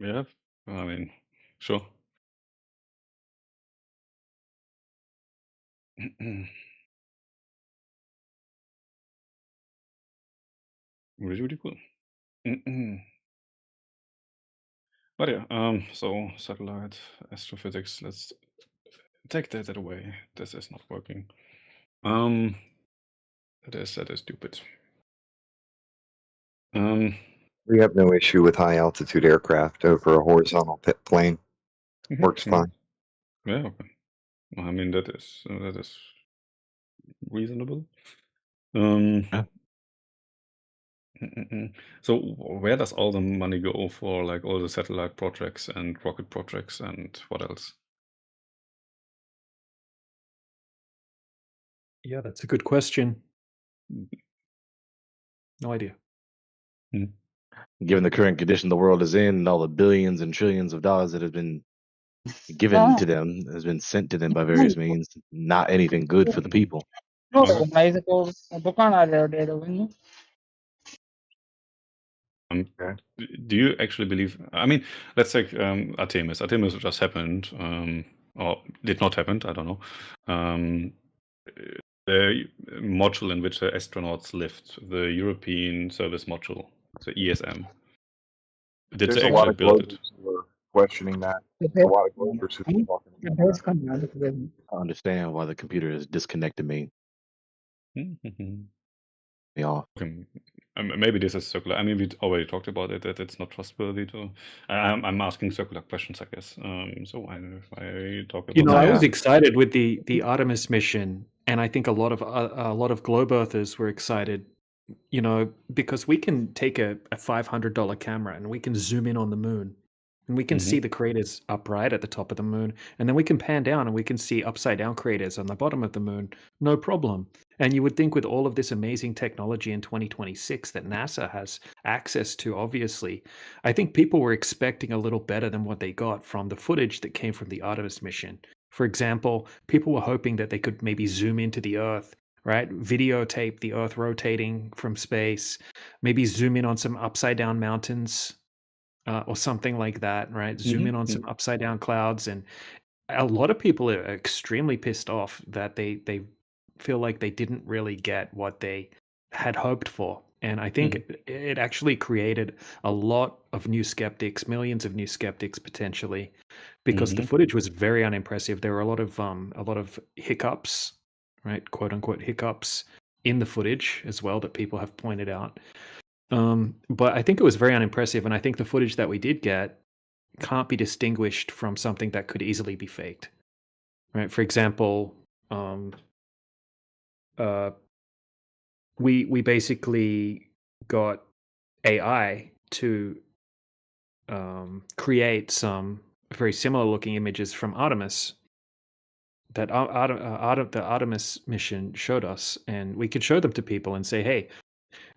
Yeah, I mean, sure. Really, really cool. But yeah, so satellite astrophysics. Let's take that away. This is not working. That is stupid. We have no issue with high altitude aircraft over a horizontal plane. Works fine. Yeah, okay. I mean that is reasonable. So where does all the money go for, like, all the satellite projects and rocket projects and what else? Yeah, that's a good question. No idea. Given the current condition the world is in, and all the billions and trillions of dollars that have been given to them, has been sent to them by various means, not anything good for the people. Okay. Do you actually believe? I mean, let's take Artemis. Artemis just happened, or did not happen. I don't know. The module in which the astronauts lived, the European Service Module, the ESM. Did There's they a lot actually of build it? Globers who are questioning that. A lot of Globers who are talking about that. I understand why the computer has disconnected me. Yeah. Okay. Maybe this is circular. I mean, we already talked about it, that it's not trustworthy to. I'm asking circular questions, I guess. So I talk about. You know, I was that. excited with the Artemis mission, and I think a lot of globe earthers were excited. You know, because we can take a $500 camera and we can zoom in on the moon, and we can see the craters upright at the top of the moon, and then we can pan down and we can see upside down craters on the bottom of the moon, no problem. And you would think with all of this amazing technology in 2026 that NASA has access to, obviously, I think people were expecting a little better than what they got from the footage that came from the Artemis mission. For example, people were hoping that they could maybe zoom into the Earth, right? Videotape the Earth rotating from space, maybe zoom in on some upside down mountains, or something like that, right? Zoom in on some upside down clouds. And a lot of people are extremely pissed off that they feel like they didn't really get what they had hoped for. And I think it actually created a lot of new skeptics, millions of new skeptics potentially, because the footage was very unimpressive. There were a lot of hiccups, right? Quote unquote hiccups in the footage as well that people have pointed out. But I think it was very unimpressive, and I think the footage that we did get can't be distinguished from something that could easily be faked. Right? For example, we basically got AI to create some very similar looking images from Artemis that the Artemis mission showed us, and we could show them to people and say, "Hey,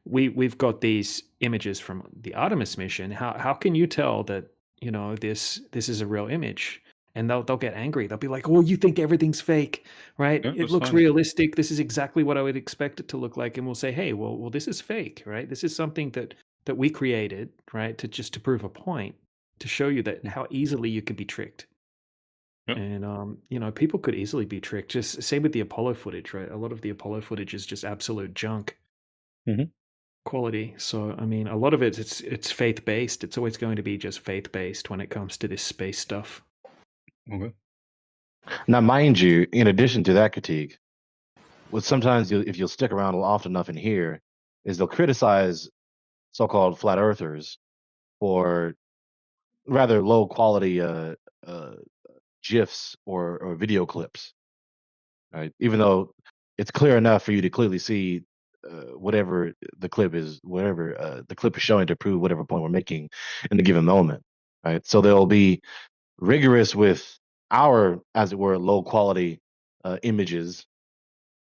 we've got these images from the Artemis mission. How can you tell that this is a real image?" And they'll get angry. They'll be like, "Oh, you think everything's fake, right? Yeah, It that's looks fine. realistic. This is exactly what I would expect it to look like." And we'll say, "Hey, well, this is fake, right? This is something that we created, right, to prove a point, to show you that how easily you can be tricked." Yeah. And people could easily be tricked. Just same with the Apollo footage, right? A lot of the Apollo footage is just absolute junk quality. So I mean, a lot of it's faith based. It's always going to be just faith based when it comes to this space stuff. Okay. Now, mind you, in addition to that critique, what sometimes if you'll stick around often enough in here, is they'll criticize so-called flat earthers for rather low quality GIFs or video clips, right? Even though it's clear enough for you to clearly see whatever the clip is, whatever the clip is showing to prove whatever point we're making in a given moment, right? So they'll be rigorous with our, as it were, low quality images,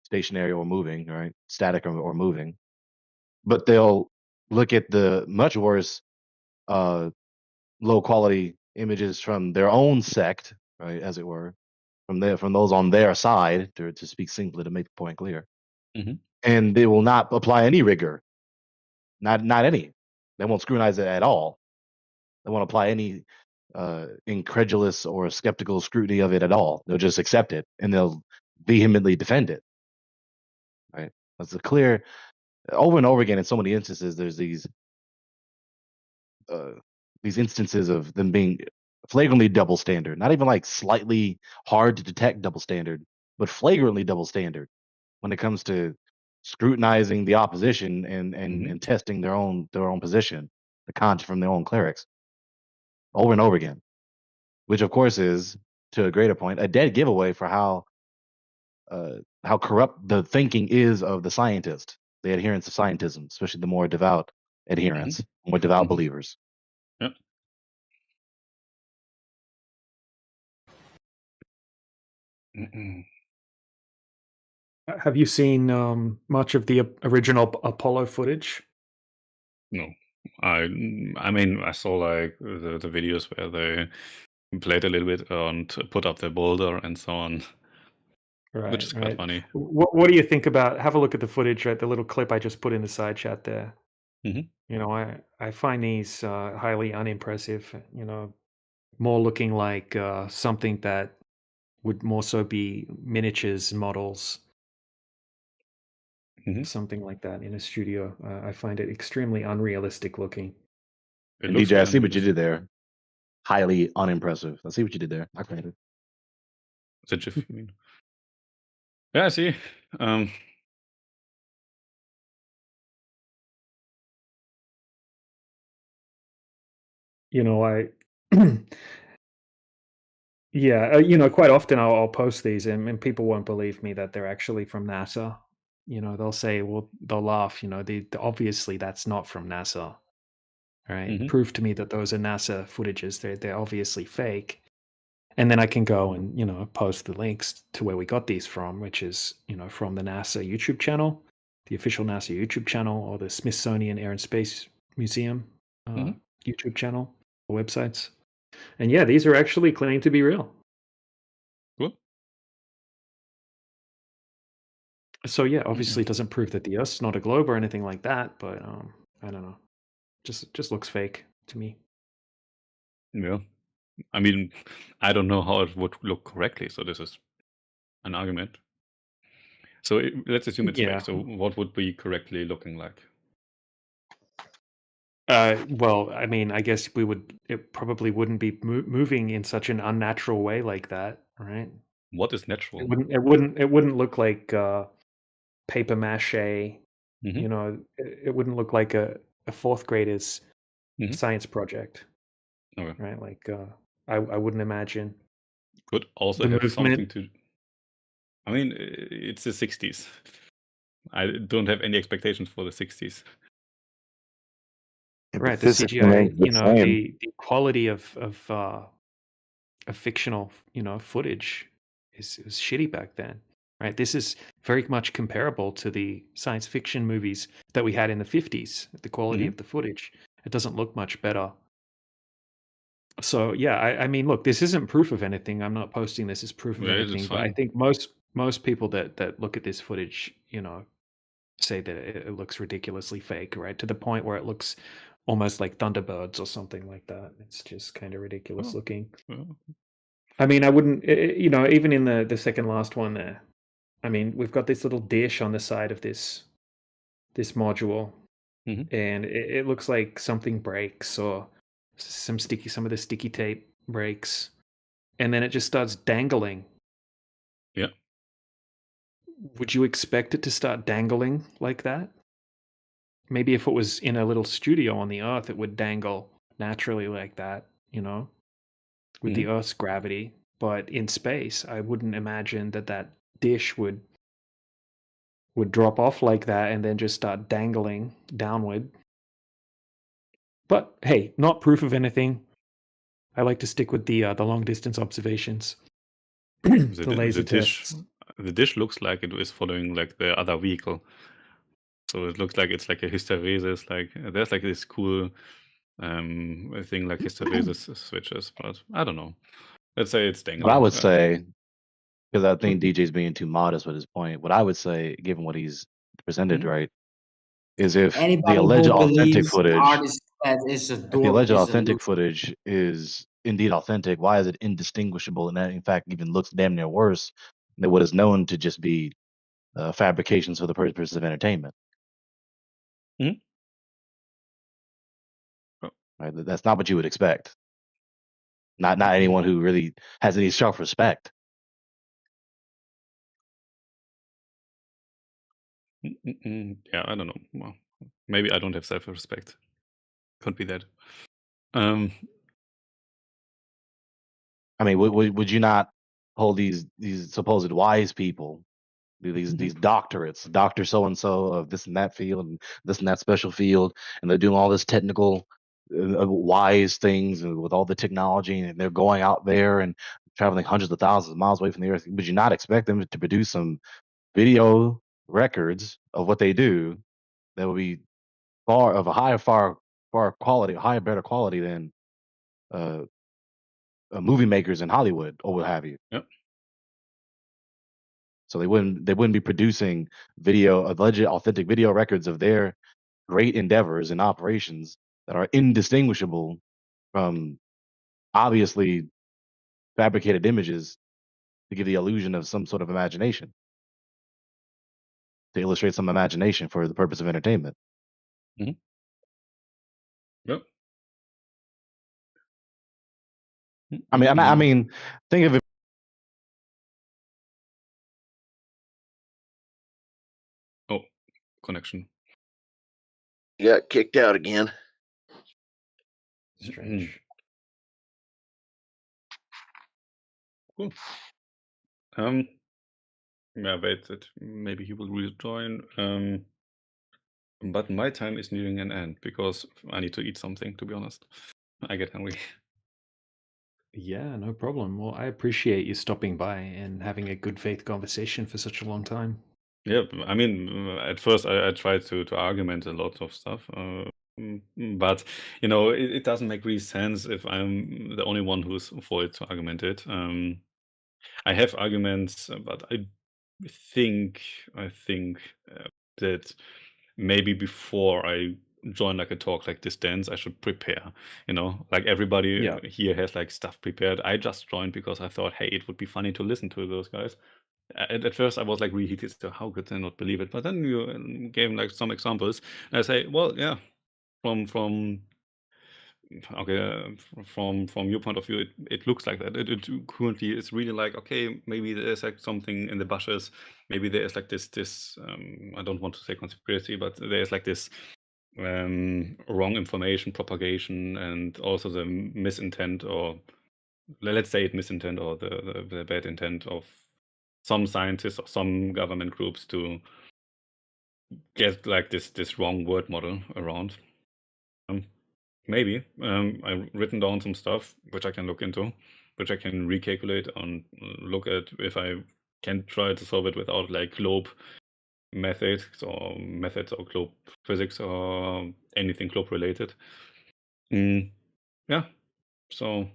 stationary or moving, right? Static or moving, but they'll look at the much worse low quality images from their own sect, right, as it were, from those on their side, to speak simply to make the point clear, and they will not apply any rigor, not any. They won't scrutinize it at all. They won't apply any incredulous or skeptical scrutiny of it at all. They'll just accept it and they'll vehemently defend it. Right? That's a clear over and over again in so many instances. There's these instances of them being flagrantly double standard, not even like slightly hard to detect double standard, but flagrantly double standard when it comes to scrutinizing the opposition and testing their own position, the content from their own clerics, over and over again, which of course is, to a greater point, a dead giveaway for how corrupt the thinking is of the scientist, the adherents of scientism, especially the more devout adherents, more devout believers. Yep. Have you seen much of the original Apollo footage? No, I mean I saw like the videos where they played a little bit and put up their boulder and so on, which is quite funny. What do you think about? Have a look at the footage, right? The little clip I just put in the side chat there. I find these highly unimpressive. More looking like something that would more so be miniatures models. Something like that in a studio. I find it extremely unrealistic looking. And DJ, I see what you did there. Highly unimpressive. I see what you did there. I granted. The GIF, you mean? Yeah, I see. Yeah, quite often I'll post these and people won't believe me that they're actually from NASA. They'll say, well, they'll laugh, obviously that's not from NASA, right? Prove to me that those are NASA footages. They're obviously fake. And then I can go and, post the links to where we got these from, which is, from the NASA YouTube channel, the official NASA YouTube channel, or the Smithsonian Air and Space Museum YouTube channel or websites. And yeah, these are actually claimed to be real. Cool. So yeah, obviously it doesn't prove that the Earth's not a globe or anything like that, but I don't know. Just looks fake to me. Yeah. I mean, I don't know how it would look correctly, so this is an argument. So let's assume it's fake. So what would be correctly looking like? Well, I mean, I guess it probably wouldn't be moving in such an unnatural way like that, right? What is natural? It wouldn't look like paper mache. It wouldn't look like a a fourth grader's Mhm. science project, Okay. right? Like I wouldn't imagine Could also the have movement. something to. I mean, it's the 60s. I don't have any expectations for the 60s. Right, the physics CGI, remains the same. the quality of fictional, footage is shitty back then, right? This is very much comparable to the science fiction movies that we had in the 50s. The quality Mhm. of the footage, it doesn't look much better. So yeah, I mean, look, this isn't proof of anything. I'm not posting this as proof of Yeah, it's anything, but I fine. think most people that look at this footage, say that it looks ridiculously fake, right? To the point where it looks almost like Thunderbirds or something like that. It's just kind of ridiculous Oh, looking. well, I mean, I wouldn't, even in the second last one there. I mean, we've got this little dish on the side of this module, Mhm. and it looks like something breaks or some of the sticky tape breaks, and then it just starts dangling. Yeah. Would you expect it to start dangling like that? Maybe if it was in a little studio on the Earth, it would dangle naturally like that, with the Mhm. Earth's gravity. But in space, I wouldn't imagine that dish would drop off like that and then just start dangling downward. But hey, not proof of anything. I like to stick with the long distance observations, the laser tests. The dish looks like it is following like the other vehicle. So it looks like it's like a hysteresis. Like there's like this cool thing like hysteresis switches, but I don't know. Let's say it's dangling. What I would say, because I think DJ's being too modest with his point. What I would say, given what he's presented, right, is if the Anybody alleged who authentic believes footage, art is is a if the alleged is a authentic footage is indeed authentic, why is it indistinguishable and that in fact even looks damn near worse than what is known to just be fabrications for the purpose of entertainment? Mhm. Right? That's not what you would expect. Not anyone who really has any self-respect. Yeah, I don't know. Well, maybe I don't have self-respect. Could be that. I mean, would you not hold these supposed wise people, these doctorates, Doctor so and so of this and that field and this and that special field, and they're doing all this technical, wise things with all the technology, and they're going out there and traveling hundreds of thousands of miles away from the Earth? Would you not expect them to produce some video records of what they do that would be far quality, higher, better quality than uh, movie makers in Hollywood or what have you? Yep. So they wouldn't be producing alleged authentic video records of their great endeavors and operations that are indistinguishable from obviously fabricated images to give the illusion of some sort of imagination, to illustrate some imagination for the purpose of entertainment. Mhm. Yep. I mean, think of it. Oh, connection. You got kicked out again. Strange. Cool. Yeah, wait, maybe he will rejoin. But my time is nearing an end because I need to eat something, to be honest. I get hungry. Yeah, no problem. Well, I appreciate you stopping by and having a good faith conversation for such a long time. Yeah, I mean, at first I tried to argument a lot of stuff, but it doesn't make really sense if I'm the only one who's for it to argument it. I have arguments, but I think that maybe before I join like a talk like this dance, I should prepare. Like everybody Yeah. here has like stuff prepared. I just joined because I thought, hey, it would be funny to listen to those guys. At first, I was like really heated. So how could I not believe it? But then you gave like some examples, and I say, well, yeah, from your point of view, it looks like that. It currently is really like, okay, maybe there's like something in the bushes. Maybe there is like this I don't want to say conspiracy, but there's like this wrong information propagation, and also the misintent, or let's say it misintent, or the bad intent of some scientists or some government groups to get like this wrong word model around. Maybe I've written down some stuff which I can look into, which I can recalculate and look at if I can try to solve it without like globe methods or globe physics or anything globe related. Yeah, so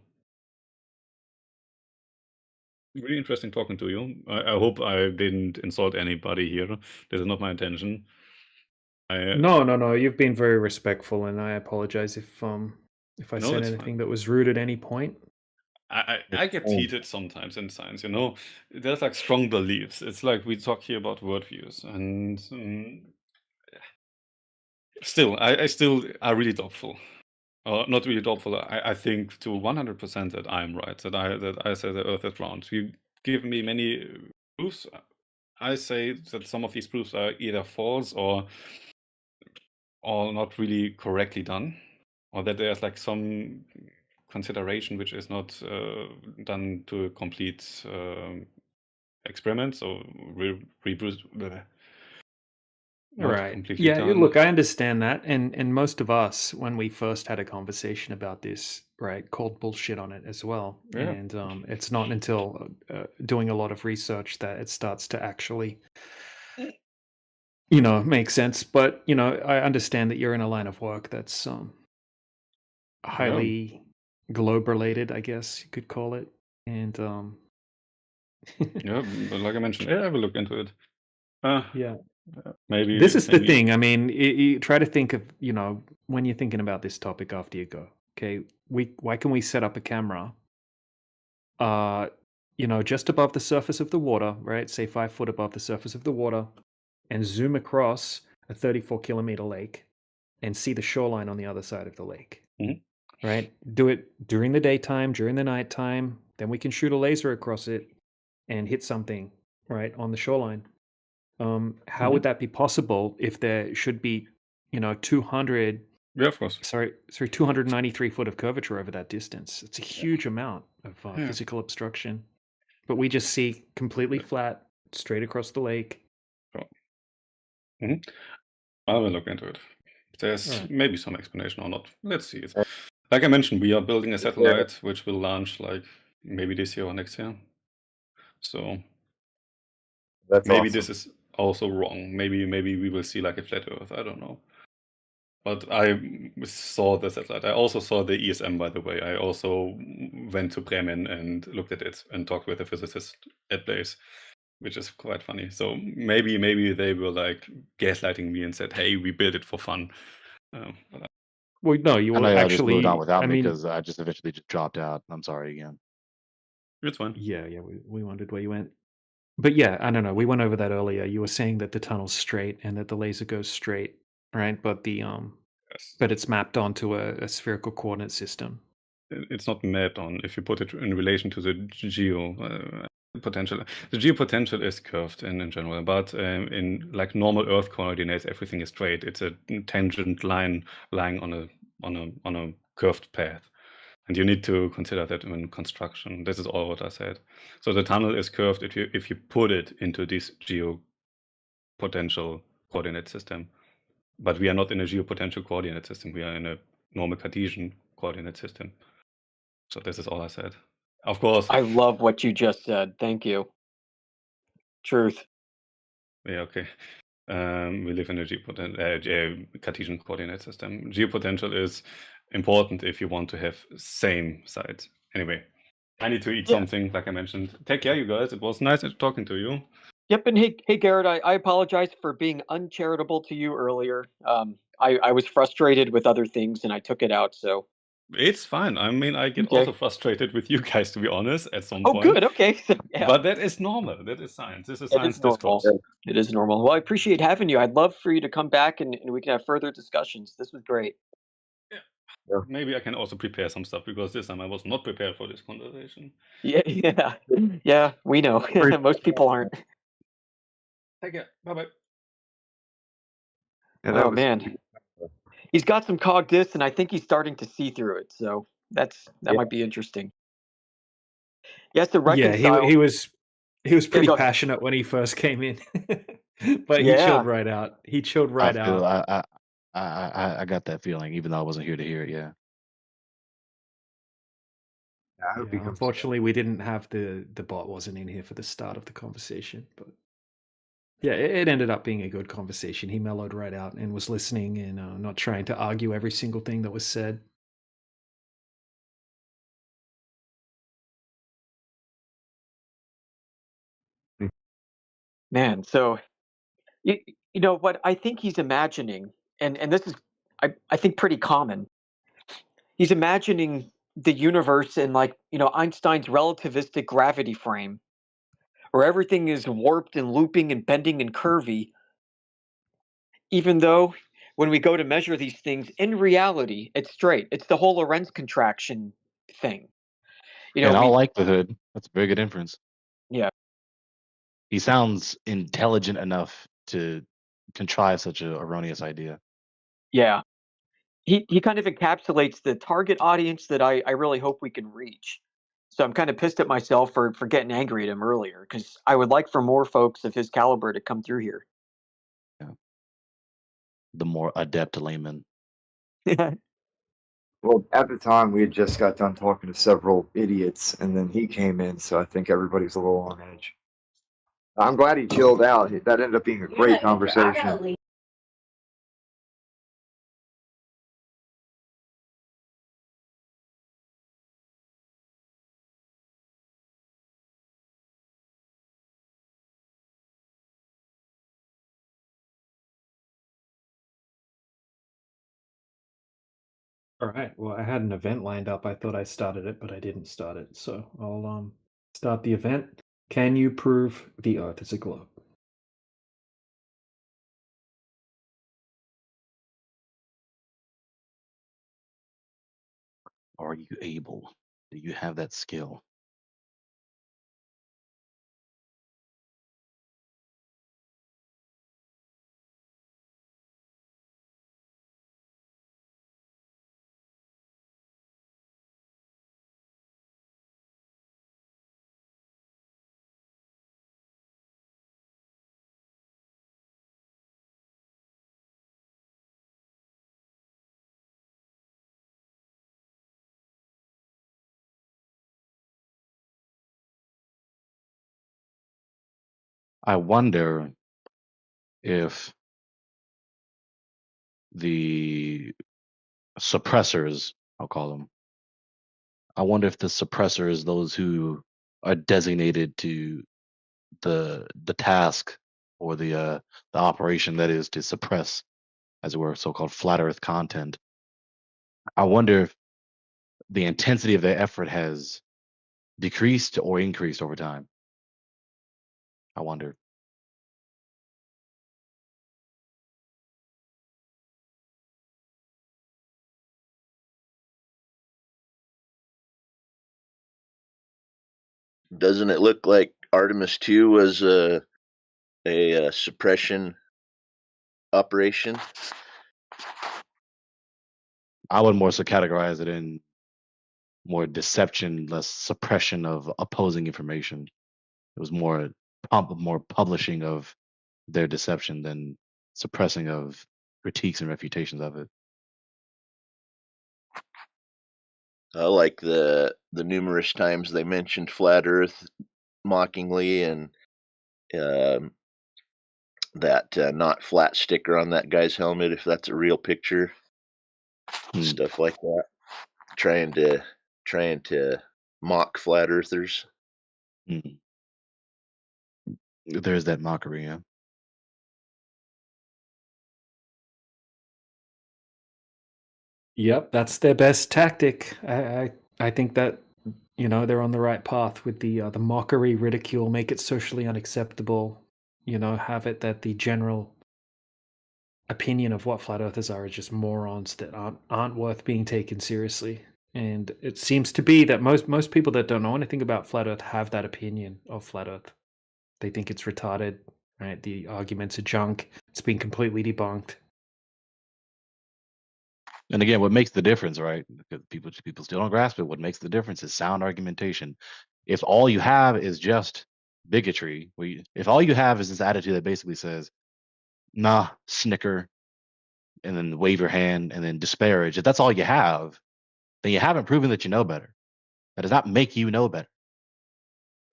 really interesting talking to you. I hope I didn't insult anybody here. This is not my intention. No. You've been very respectful, and I apologize if I No, said it's anything fine. that was rude at any point. I get heated sometimes in science, you know. There's like strong beliefs. It's like we talk here about worldviews, and still, I still are really doubtful. Not really doubtful. I think to 100% that I'm right. That I say the Earth is round. You give me many proofs. I say that some of these proofs are either false or not really correctly done, or that there's like some consideration which is not done to a complete experiment, so reproduce not Right. completely Yeah, done. look, I understand that. And most of us, when we first had a conversation about this, right, called bullshit on it as well. Yeah. And it's not until doing a lot of research that it starts to actually, make sense. But, I understand that you're in a line of work that's highly globe related, I guess you could call it. And Yeah, but like I mentioned, I will look into it. yeah. Maybe This is the thing. I mean, you try to think of, when you're thinking about this topic after you go, okay, why can we set up a camera, just above the surface of the water, right? Say 5 foot above the surface of the water, and zoom across a 34-kilometer lake and see the shoreline on the other side of the lake, right? Do it during the daytime, during the nighttime. Then we can shoot a laser across it and hit something, right, on the shoreline. How would that be possible if there should be, 200? Yeah, of course. Sorry, 293 foot of curvature over that distance. It's a huge amount of physical obstruction, but we just see completely flat, straight across the lake. I will look into it. There's Alright. maybe some explanation or not. Let's see it. Like I mentioned, we are building a satellite which will launch like maybe this year or next year. So That's maybe awesome. this is also wrong. Maybe we will see like a flat Earth. I don't know. But I saw the satellite. I also saw the ESM, by the way. I also went to Bremen and looked at it and talked with a physicist at place, which is quite funny. So maybe they were like gaslighting me and said, "Hey, we built it for fun." Well, no, you I know were y'all just moved on actually. without I me mean, because I just eventually just dropped out. I'm sorry again. It's fine. yeah, we wondered where you went. But yeah, I don't know. We went over that earlier. You were saying that the tunnel's straight and that the laser goes straight, right? But but it's mapped onto a spherical coordinate system. It's not mapped on if you put it in relation to the geo potential. The geopotential is curved in general, but in like normal Earth coordinates, everything is straight. It's a tangent line lying on a curved path, and you need to consider that in construction. This is all what I said. So the tunnel is curved if you put it into this geopotential coordinate system. But we are not in a geopotential coordinate system. We are in a normal Cartesian coordinate system. So this is all I said. Of course. I love what you just said. Thank you. Truth. Yeah, okay. We live in a Cartesian coordinate system. Geopotential is important if you want to have same sides. Anyway, I need to eat something, like I mentioned. Take care, you guys. It was nice talking to you. Yep, and hey, Garrett, I apologize for being uncharitable to you earlier. I was frustrated with other things and I took it out. So It's fine. I mean, I get Okay. also frustrated with you guys, to be honest, at some Oh, point. good. Okay. So, yeah. But that is normal. That is science. This is It science is normal. discourse. It is normal. Well, I appreciate having you. I'd love for you to come back and we can have further discussions. This was great. Maybe I can also prepare some stuff because this time I was not prepared for this conversation. Yeah, we know. Most people aren't. Take care. Bye-bye. Yeah, that Oh was man. He's got some cog dis, and I think he's starting to see through it. So that Yeah. might be interesting. He has to Yeah, reconcile. he was Yeah, pretty go ahead. passionate when he first came in, but he chilled Yeah, right out. He chilled I right feel out. I got that feeling, even though I wasn't here to hear it. Yeah. I hope he Yeah, comes. unfortunately, we didn't have the bot wasn't in here for the start of the conversation, but yeah, it ended up being a good conversation. He mellowed right out and was listening and not trying to argue every single thing that was said. man. So you know what I think he's imagining, and this is I think pretty common. He's imagining the universe in, like, Einstein's relativistic gravity frame, where everything is warped and looping and bending and curvy, even though when we go to measure these things in reality, it's straight. It's the whole Lorentz contraction thing. In all We likelihood, that's a very good inference. Yeah. He sounds intelligent enough to contrive such a erroneous idea. Yeah. He kind of encapsulates the target audience that I really hope we can reach. So I'm kind of pissed at myself for getting angry at him earlier, because I would like for more folks of his caliber to come through here. Yeah. The more adept layman. Well, at the time, we had just got done talking to several idiots, and then he came in, so I think everybody's a little on edge. I'm glad he chilled out. That ended up being a great conversation. All right. Well, I had an event lined up. I thought I started it, but I didn't start it. So I'll start the event. Can you prove the Earth is a globe? Are you able? Do you have that skill? I wonder if the suppressors, I'll call them, I wonder if the suppressors, those who are designated to the task or the operation that is to suppress, as it were, so-called flat Earth content. I wonder if the intensity of their effort has decreased or increased over time. I wonder. Doesn't it look like Artemis 2 was a suppression operation? I would more so categorize it in more deception, less suppression of opposing information. It was more more publishing of their deception than suppressing of critiques and refutations of it. I like the numerous times they mentioned flat Earth mockingly, and that not flat sticker on that guy's helmet, if that's a real picture, stuff like that. Trying to mock flat earthers. There's that mockery, yeah. Yep, that's their best tactic. I think that they're on the right path with the mockery, ridicule, make it socially unacceptable. Have it that the general opinion of what flat earthers are is just morons that aren't worth being taken seriously. And it seems to be that most people that don't know anything about flat earth have that opinion of flat earth. They think it's retarded, right? The arguments are junk. It's been completely debunked. And again, what makes the difference, right? Because people still don't grasp it. What makes the difference is sound argumentation. If all you have is just bigotry, if all you have is this attitude that basically says, "Nah, snicker," and then wave your hand and then disparage, if that's all you have, then you haven't proven that you know better. That does not make you know better.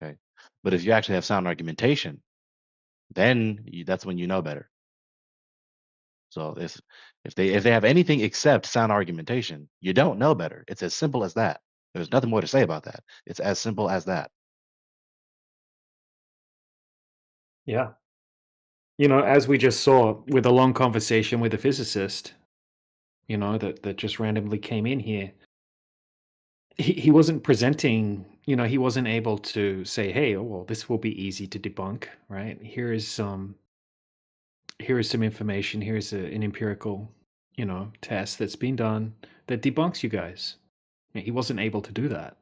Okay. But if you actually have sound argumentation, then that's when you know better. So if they have anything except sound argumentation, you don't know better. It's as simple as that. There's nothing more to say about that. It's as simple as that. Yeah. You know, as we just saw with a long conversation with a physicist, you know, that just randomly came in here, he wasn't presenting, you know, he wasn't able to say, hey, oh, well, this will be easy to debunk, right? Here is some information, here's an empirical, you know, test that's been done that debunks you guys. He wasn't able to do that.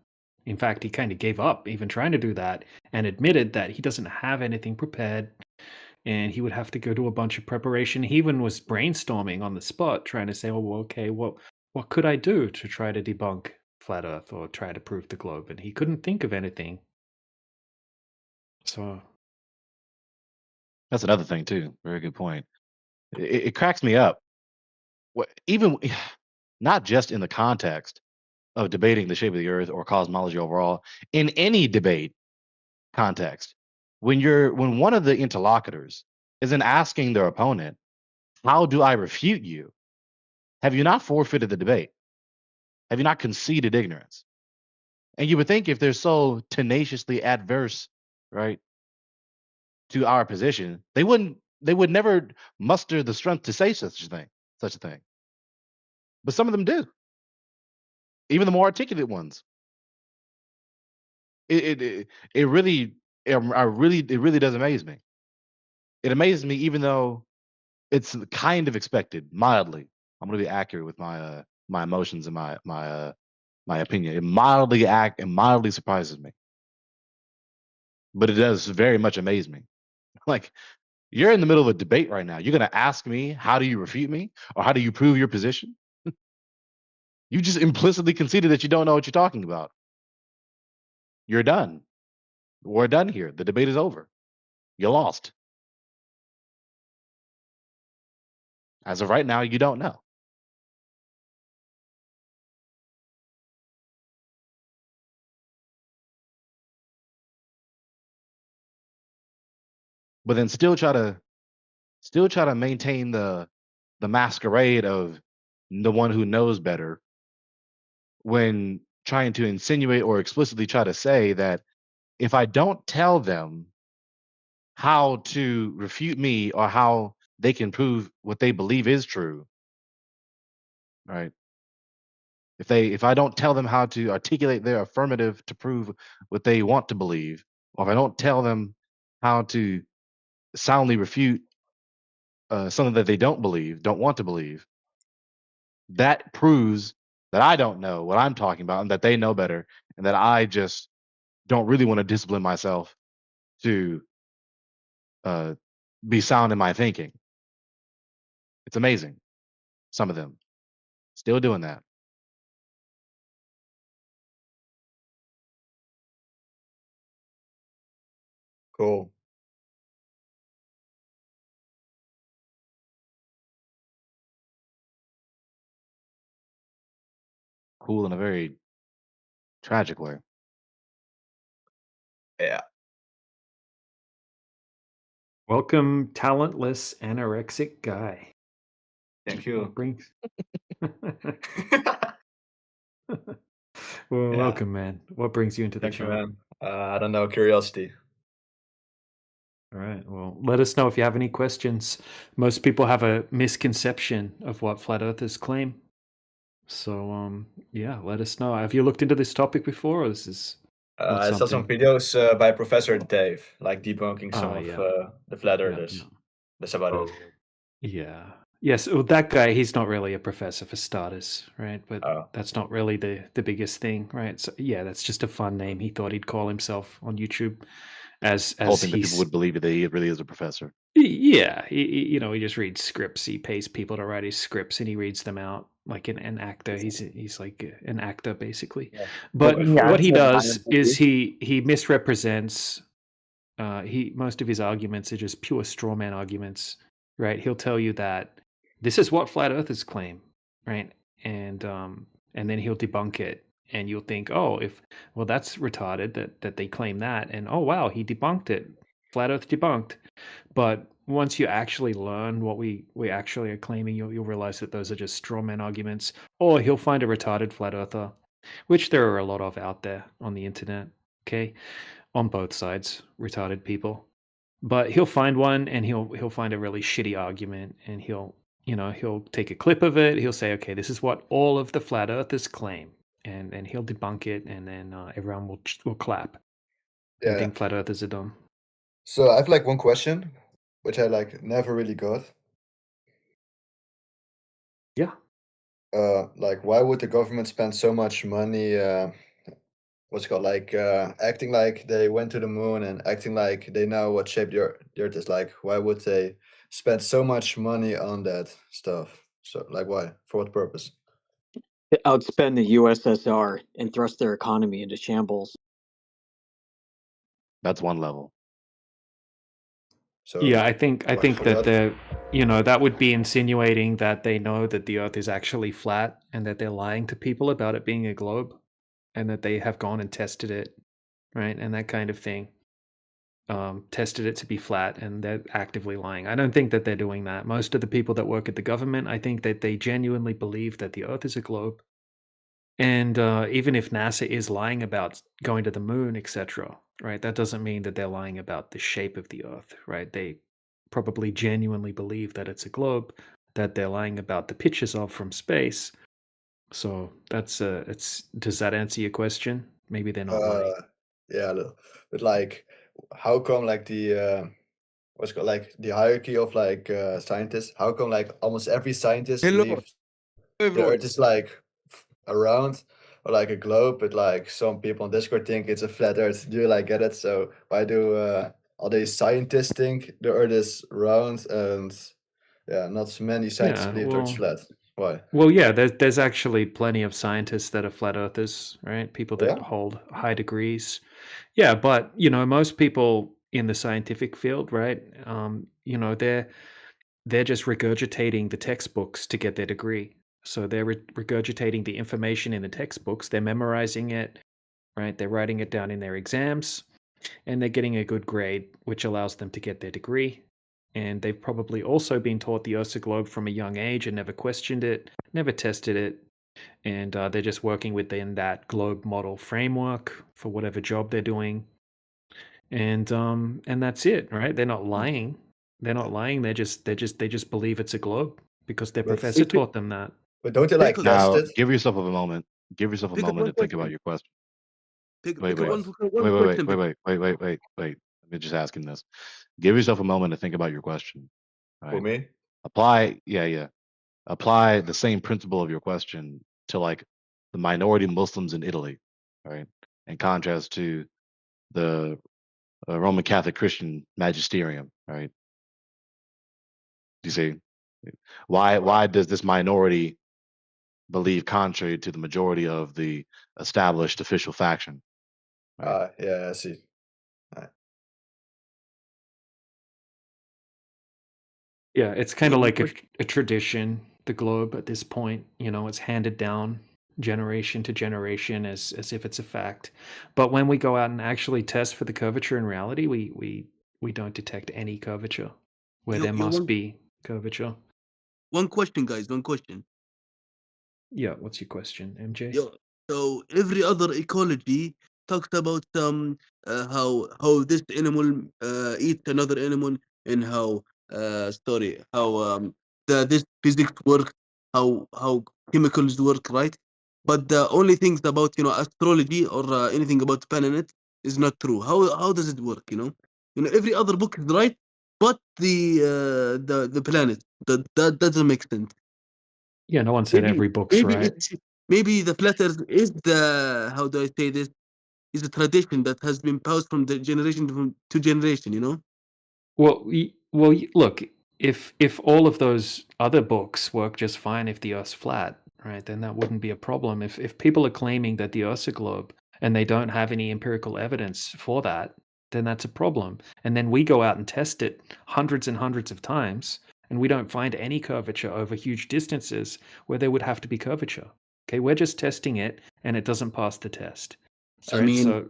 In fact, he kind of gave up even trying to do that and admitted that he doesn't have anything prepared and he would have to go to a bunch of preparation. He even was brainstorming on the spot, trying to say, "Oh, well, okay, what could I do to try to debunk flat Earth or try to prove the globe?" And he couldn't think of anything. So that's another thing too. Very good point. It cracks me up. Even not just in the context of debating the shape of the Earth or cosmology overall, in any debate context, when one of the interlocutors isn't asking their opponent, "How do I refute you?" Have you not forfeited the debate? Have you not conceded ignorance? And you would think if they're so tenaciously adverse, right, to our position, they would never muster the strength to say such a thing. But some of them do. Even the more articulate ones. It really does amaze me. It amazes me even though it's kind of expected, mildly. I'm gonna be accurate with my my emotions and my opinion. It mildly surprises me. But it does very much amaze me. Like, you're in the middle of a debate right now. You're gonna ask me, how do you refute me? Or how do you prove your position? You just implicitly conceded that you don't know what you're talking about. You're done. We're done here. The debate is over. You lost. As of right now, you don't know. But then still try to maintain the masquerade of the one who knows better when trying to insinuate or explicitly try to say that if I don't tell them how to refute me or how they can prove what they believe is true, right? If I don't tell them how to articulate their affirmative to prove what they want to believe, or if I don't tell them how to soundly refute something that they don't want to believe, that proves that I don't know what I'm talking about and that they know better, and that I just don't really want to discipline myself to be sound in my thinking. It's amazing. Some of them still doing that. Cool. Cool in a very tragic way. Yeah. welcome, talentless anorexic guy. Thank you. What brings? Yeah. Welcome, man. What brings you into the Thank you, show? man. I don't know, curiosity. All right. Well, let us know if you have any questions. Most people have a misconception of what flat earthers claim. So, yeah, let us know. Have you looked into this topic before, or this is not I saw some something? videos by Professor Dave, like debunking some Oh, of yeah. the flat Yeah, earthers. yeah. That's about Oh, it. yeah. Yes, well, that guy, he's not really a professor for starters, right? But Oh. that's not really the biggest thing, right? So, yeah, that's just a fun name. He thought he'd call himself on YouTube as Hoping that people he's would believe that he really is a professor. yeah, you know, he just reads scripts. He pays people to write his scripts and he reads them out. like an actor. He's like an actor basically. Yeah. But Can he what he actually does is biologically? he misrepresents. Most of his arguments are just pure straw man arguments, right? He'll tell you that this is what flat earthers claim, right? And then he'll debunk it, and you'll think, oh, if well, that's retarded that they claim that, and oh wow, he debunked it, flat Earth debunked. But once you actually learn what we actually are claiming, you'll realize that those are just straw man arguments. Or he'll find a retarded flat earther, which there are a lot of out there on the internet. Okay, on both sides, retarded people. But he'll find one, and he'll find a really shitty argument, and he'll take a clip of it. He'll say, okay, this is what all of the flat earthers claim, and he'll debunk it, and then everyone will clap and Yeah. think flat earthers are dumb. So I have like one question, which I like never really got. Yeah. Like, why would the government spend so much money? What's it called? Like, acting like they went to the moon and acting like they know what shape the Earth is. Like, why would they spend so much money on that stuff? So, like, why? For what purpose? To outspend the USSR and thrust their economy into shambles. That's one level. So Yeah, I think for that what? that would be insinuating that they know that the Earth is actually flat, and that they're lying to people about it being a globe, and that they have gone and tested it, right, and that kind of thing. Tested it to be flat, and they're actively lying. I don't think that they're doing that. Most of the people that work at the government, I think that they genuinely believe that the Earth is a globe. And even if NASA is lying about going to the moon, etc., right, that doesn't mean that they're lying about the shape of the Earth, right? They probably genuinely believe that it's a globe, that they're lying about the pictures of from space. So that's it's. Does that answer your question? Maybe they're not lying. Yeah, but like, how come like the what's it called, like the hierarchy of like scientists? How come like almost every scientist Hello, believes the everyone. Earth is like around or like a globe, but like some people on Discord think it's a flat Earth. Do you like get it? So why do all these scientists think the Earth is round and yeah, not so many scientists Yeah, believe the Earth's flat? Why? well, yeah. There's actually plenty of scientists that are flat earthers, right? People that Yeah. hold high degrees. Yeah, but most people in the scientific field, right? They're just regurgitating the textbooks to get their degree. So they're regurgitating the information in the textbooks. They're memorizing it, right? They're writing it down in their exams, and they're getting a good grade, which allows them to get their degree. And they've probably also been taught the Earth's a globe from a young age and never questioned it, never tested it. And they're just working within that globe model framework for whatever job they're doing. And that's it, right? They're not lying. They're not lying. They just believe it's a globe because their But professor taught them that. but don't they like test Now, it? give yourself a moment. Give yourself a Pick up moment one to think about question. your question. Pick Wait, up wait, one question. wait. Let me just ask him this. Give yourself a moment to think about your question. All For right. me? Apply, yeah. Apply the same principle of your question to like the minority Muslims in Italy, all right, in contrast to the Roman Catholic Christian magisterium, all right. You see, why does this minority believe contrary to the majority of the established official faction? Right. Yeah, I see. Yeah, it's kind of One like question. a tradition, the globe at this point. It's handed down generation to generation as if it's a fact. But when we go out and actually test for the curvature in reality, we don't detect any curvature where there must be curvature. One question, guys. One question. Yeah, what's your question, MJ? Yeah. So every other ecology talks about how this animal eats another animal, and how this physics works, how chemicals work, right? But the only things about astrology or anything about planet is not true. How does it work? Every other book is right, but the planet that doesn't make sense. Yeah, no one said every book's right. Maybe the flat earth is the, how do I say this, is a tradition that has been passed from the generation to generation. Well, look, if all of those other books work just fine if the Earth's flat, right, then that wouldn't be a problem. If people are claiming that the Earth's a globe and they don't have any empirical evidence for that, then that's a problem. And then we go out and test it hundreds and hundreds of times, and we don't find any curvature over huge distances where there would have to be curvature. Okay, we're just testing it, and it doesn't pass the test. I mean,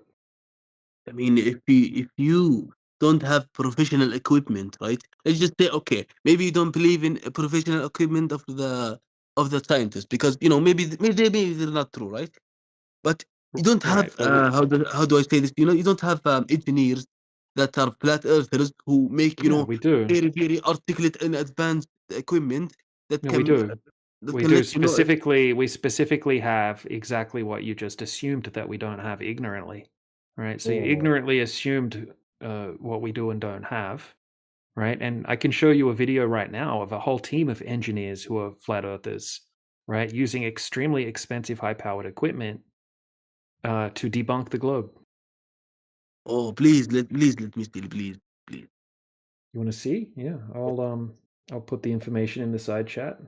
if you don't have professional equipment, right? Let's just say, okay, maybe you don't believe in professional equipment of the scientists because maybe they're not true, right? But you don't have Right. how do I say this? You don't have engineers that are flat earthers who make Yeah, we do. very very articulate and advanced equipment that No, can we do. that We can do let you know if specifically. We specifically have exactly what you just assumed that we don't have ignorantly, right? So you Oh. ignorantly assumed what we do and don't have, right? And I can show you a video right now of a whole team of engineers who are flat earthers, right, using extremely expensive, high-powered equipment to debunk the globe. Oh, please let me see, please. You want to see? Yeah, I'll put the information in the side chat.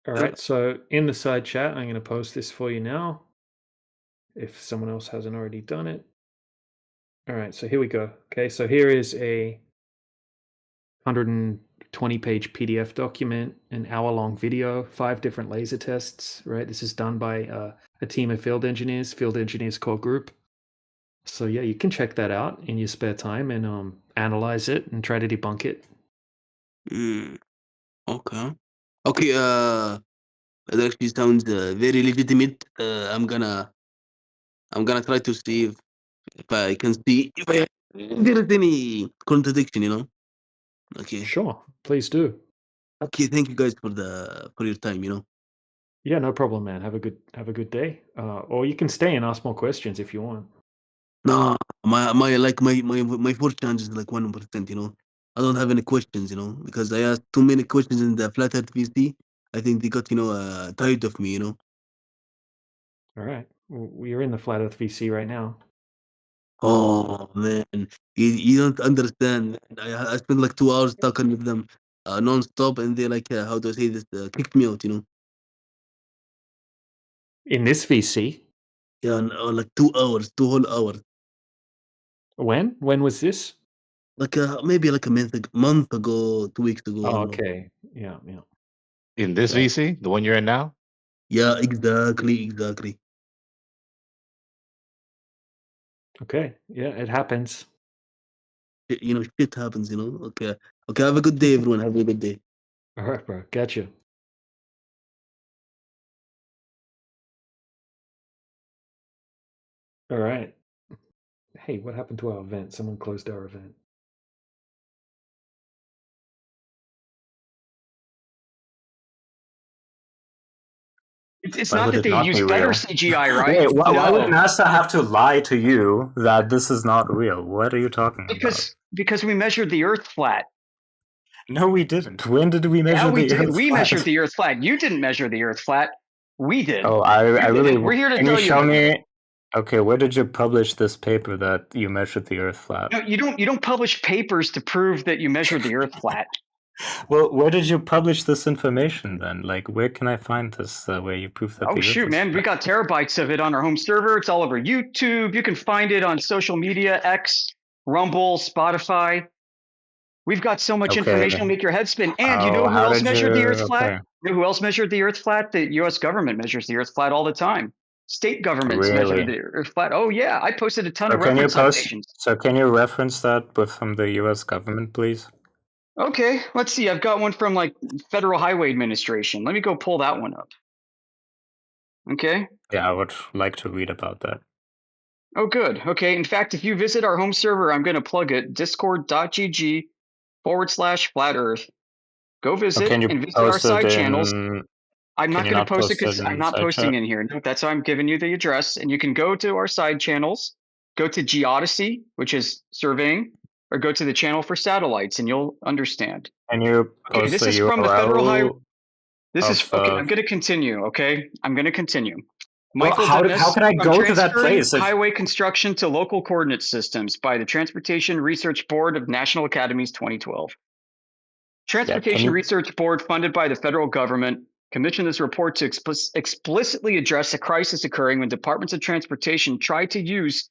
All right, so in the side chat, I'm going to post this for you now, if someone else hasn't already done it. All right, so here we go. Okay, so here is a 120-page PDF document, an hour-long video, 5 different laser tests, right? This is done by a team of field engineers core group. So yeah, you can check that out in your spare time and analyze it and try to debunk it. Okay. Okay, that actually sounds very legitimate. I'm gonna try to see if I can see if there is any contradiction. Okay. Sure, please do. Okay, thank you guys for your time. Yeah, no problem, man. Have a good day. Or you can stay and ask more questions if you want. No, my first chance is like 1%. I don't have any questions. Because I asked too many questions in the flat earth VC. I think they got tired of me. All right, we're in the Flat Earth VC right now. Oh man, you don't understand. I spent like 2 hours talking with them, non-stop, and they like how do I say this? Kicked me out. In this VC? Yeah, like 2 hours, 2 whole hours. When? When was this? Like maybe like a month ago, 2 weeks ago. I Oh, don't know. okay. Yeah. In this Right. VC, the one you're in now? Yeah, exactly. Okay. Yeah, it happens. Shit happens. Okay. Have a good day, everyone. Have a good day. All right, bro. Gotcha. All right. Hey, what happened to our event? Someone closed our event. It's Why not would that it they not use be better real? CGI, right? Wait, why would No, NASA have to lie to you that this is not real? What are you talking about? because we measured the Earth flat. No, we didn't. When did we measure Yeah, we the did. Earth We flat? measured the Earth flat. You didn't measure the Earth flat. We did. Oh, I really. We're here to Can you tell you show about it. me? Okay, where did you publish this paper that you measured the Earth flat? No, you don't publish papers to prove that you measured the Earth flat. Well, where did you publish this information then? Like, where can I find this where you prove that Oh the Earth shoot, is man, we got terabytes of it on our home server. It's all over YouTube. You can find it on social media, X, Rumble, Spotify. We've got so much Okay. information to make your head spin. And you know who How else did you? measured the Earth flat? Okay. You know who else measured the Earth flat? The U.S. government measures the Earth flat all the time. State governments measure Really? the Earth flat. Oh yeah, I posted a ton So of can you reference post? citations. So can you reference that from the U.S. government, please? Okay, let's see. I've got one from like Federal Highway Administration. Let me go pull that one up. Okay. Yeah, I would like to read about that. Oh, good. Okay. In fact, if you visit our home server, I'm going to plug it discord.gg/flat earth. Go visit can you and visit our post it side channels. in? I'm Can not you going to not post it post it because I'm in the not side posting chat? in here. No, that's why I'm giving you the address. And you can go to our side channels, go to Geodesy, which is surveying, or go to the channel for satellites, and you'll understand. Can you Okay, post this the is from the Federal Highway. URL This is of okay. I'm going to continue. Okay, I'm going to continue. well, Michael how Dennis, can I from go to that transferring place? highway construction to local coordinate systems by the Transportation Research Board of National Academies 2012. Transportation you Research Board, funded by the federal government, commissioned this report to explicitly address a crisis occurring when departments of transportation tried to use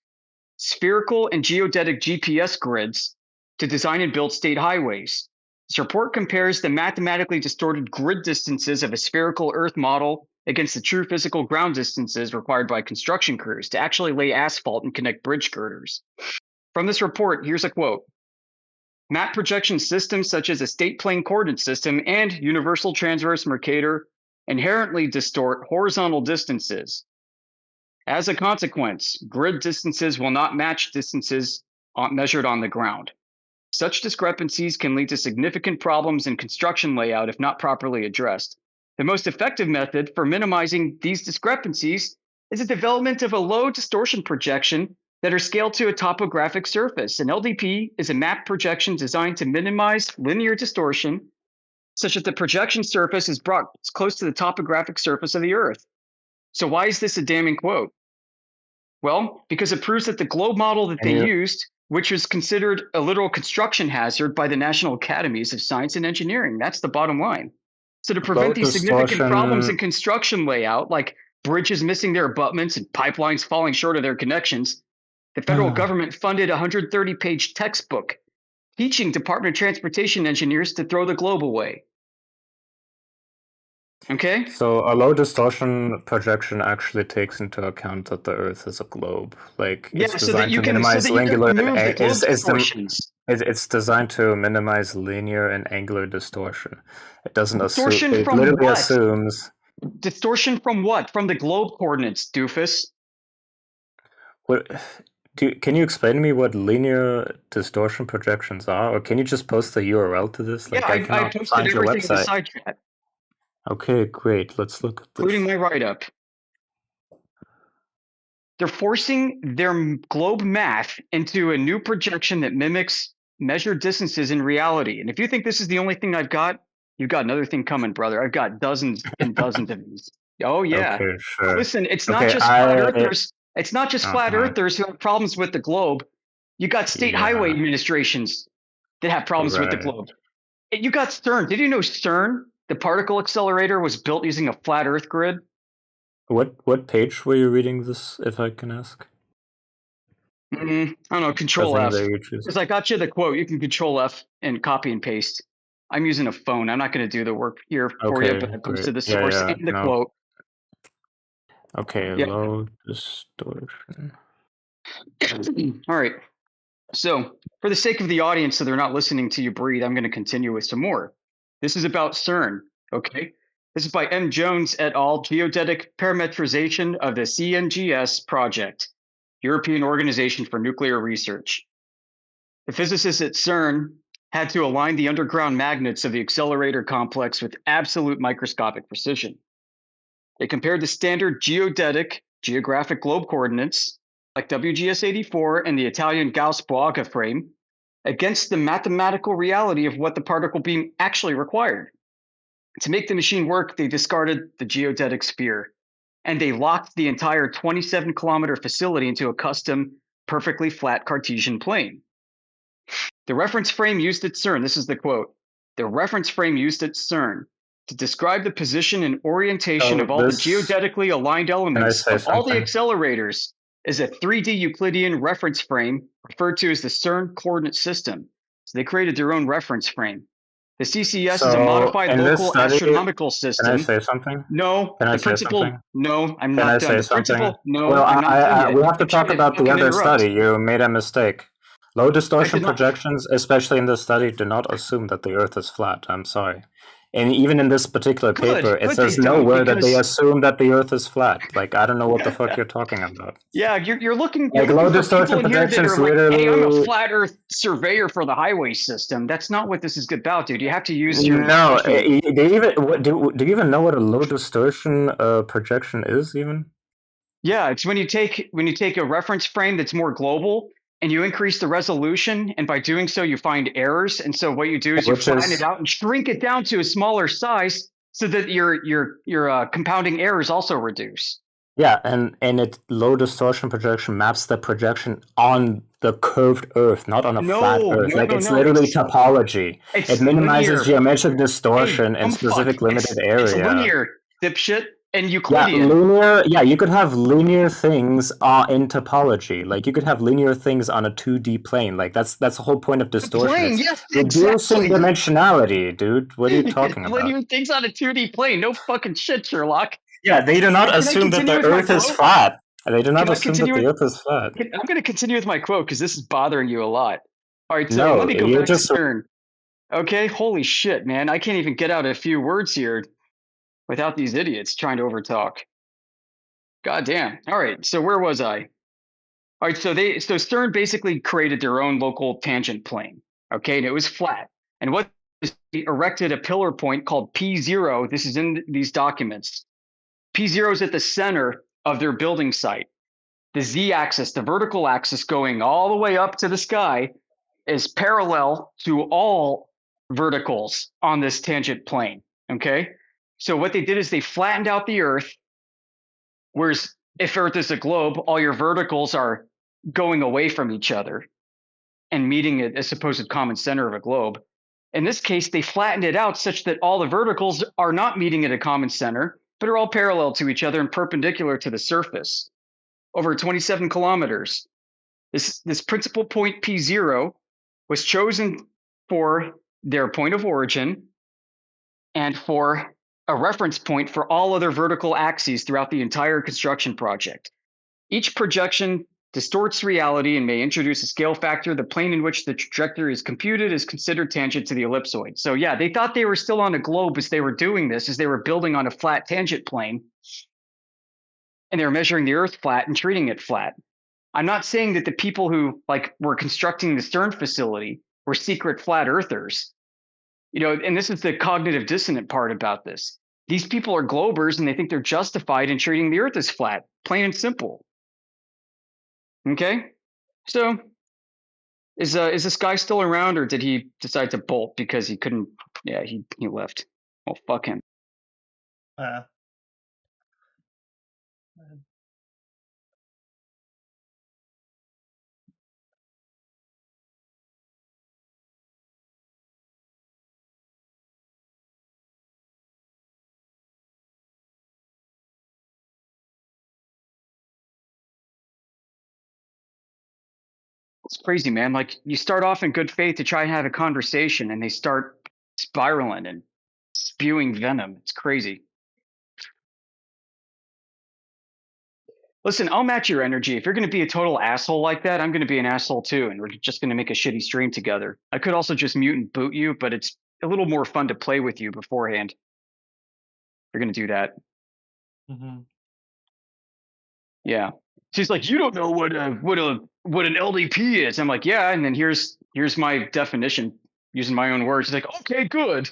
spherical and geodetic GPS grids to design and build state highways. This report compares the mathematically distorted grid distances of a spherical Earth model against the true physical ground distances required by construction crews to actually lay asphalt and connect bridge girders. From this report, here's a quote. Map projection systems such as a state plane coordinate system and universal transverse Mercator inherently distort horizontal distances. As a consequence, grid distances will not match distances measured on the ground. Such discrepancies can lead to significant problems in construction layout if not properly addressed. The most effective method for minimizing these discrepancies is the development of a low distortion projection that are scaled to a topographic surface. An LDP is a map projection designed to minimize linear distortion, such that the projection surface is brought close to the topographic surface of the Earth. So why is this a damning quote? Well, because it proves that the globe model that they used, which was considered a literal construction hazard by the National Academies of Science and Engineering. That's the bottom line. So to prevent these significant problems in construction layout, like bridges missing their abutments and pipelines falling short of their connections, the federal government funded a 130-page textbook teaching Department of Transportation engineers to throw the globe away. Okay? So a low distortion projection actually takes into account that the Earth is a globe. Like it's designed to minimize angular distortions. It's designed to minimize linear and angular distortion. It doesn't assume. It From literally what? assumes. Distortion from what? From the globe coordinates, doofus. What? Can you explain to me what linear distortion projections are, or can you just post the URL to this? Like, yeah, I posted everything in the side chat. Okay, great. Let's look at this. Including my write-up. They're forcing their globe math into a new projection that mimics measured distances in reality. And if you think this is the only thing I've got, you've got another thing coming, brother. I've got dozens and dozens of these. Oh, yeah. Okay, sure. Listen, it's not just flat earthers. It's not just flat earthers who have problems with the globe. You got state highway administrations that have problems with the globe. And you got CERN. Did you know CERN, the particle accelerator, was built using a flat Earth grid? What page were you reading this, if I can ask? I don't know, Control F. Because I got you the quote. You can Control F and copy and paste. I'm using a phone. I'm not going to do the work here for you, but I posted the source and the quote. Okay, low distortion. All right. So, for the sake of the audience, so they're not listening to you breathe, I'm going to continue with some more. This is about CERN, okay? This is by M. Jones et al., Geodetic Parametrization of the CNGS Project, European Organization for Nuclear Research. The physicists at CERN had to align the underground magnets of the accelerator complex with absolute microscopic precision. They compared the standard geodetic, geographic globe coordinates, like WGS-84 and the Italian Gauss-Boaga frame, against the mathematical reality of what the particle beam actually required. To make the machine work, they discarded the geodetic sphere, and they locked the entire 27-kilometer facility into a custom, perfectly flat Cartesian plane. The reference frame used at CERN, this is the quote, the reference frame used at CERN to describe the position and orientation of all the geodetically aligned elements of all the accelerators is a 3D Euclidean reference frame referred to as the CERN coordinate system. So they created their own reference frame. The CCS is a modified local astronomical system. Can I say something? No. Can I the say principle, something? no, I'm Can not I done. say The something? principle, no, well, I'm not done yet. we have to talk about the other study. You made a mistake. Low distortion projections, especially in this study, do not assume that the Earth is flat. I'm sorry. And even in this particular paper, it says nowhere that they assume that the Earth is flat. Like, I don't know what the fuck you're talking about. Yeah, you're looking like low distortion for people in here that are literally... hey, I'm a flat Earth surveyor for the highway system. That's not what this is about, dude. You have to use your... No, do you even know what a low distortion projection is, even? Yeah, it's when you take a reference frame that's more global, and you increase the resolution, and by doing so, you find errors. And so what you do is you flatten it out and shrink it down to a smaller size so that your compounding errors also reduce. Yeah, and it low distortion projection maps the projection on the curved Earth, not on a flat Earth. It's literally topology. It minimizes geometric distortion in specific limited area. It's linear, dipshit, and Euclidean. Yeah, linear. Yeah, you could have linear things in topology. Like you could have linear things on a 2D plane. Like that's the whole point of distortion. Plane, yes, reducing exactly. dimensionality, dude. What are you talking about? Linear things on a 2D plane. No fucking shit, Sherlock. Yeah, they do not assume that the Earth is flat. They do not assume that the Earth is flat. I'm going to continue with my quote because this is bothering you a lot. All right, so no, let me go back to Stern. Okay, holy shit, man. I can't even get out a few words here without these idiots trying to overtalk. God damn. All right, so where was I? All right, so Stern basically created their own local tangent plane, okay, and it was flat. And what they erected a pillar point called P0. This is in these documents. P0 is at the center of their building site. The z-axis, the vertical axis going all the way up to the sky, is parallel to all verticals on this tangent plane, okay? So what they did is they flattened out the Earth, whereas if Earth is a globe, all your verticals are going away from each other and meeting at a supposed common center of a globe. In this case, they flattened it out such that all the verticals are not meeting at a common center, but are all parallel to each other and perpendicular to the surface. Over 27 kilometers. This principal point P0 was chosen for their point of origin and for a reference point for all other vertical axes throughout the entire construction project. Each projection distorts reality and may introduce a scale factor. The plane in which the trajectory is computed is considered tangent to the ellipsoid. So yeah, they thought they were still on a globe as they were doing this, as they were building on a flat tangent plane. And they were measuring the Earth flat and treating it flat. I'm not saying that the people who were constructing the Stern facility were secret flat earthers. And this is the cognitive dissonant part about this. These people are globers and they think they're justified in treating the Earth as flat, plain and simple. Okay? So is this guy still around, or did he decide to bolt because he couldn't? Yeah, he left. Well, fuck him. It's crazy, man. Like, you start off in good faith to try and have a conversation, and they start spiraling and spewing venom. It's crazy. Listen, I'll match your energy. If you're going to be a total asshole like that, I'm going to be an asshole too, and we're just going to make a shitty stream together. I could also just mute and boot you, but it's a little more fun to play with you beforehand. You're going to do that. Mm-hmm. Yeah. She's like, you don't know what an LDP is. I'm like, yeah, and then here's my definition using my own words. She's like, okay, good.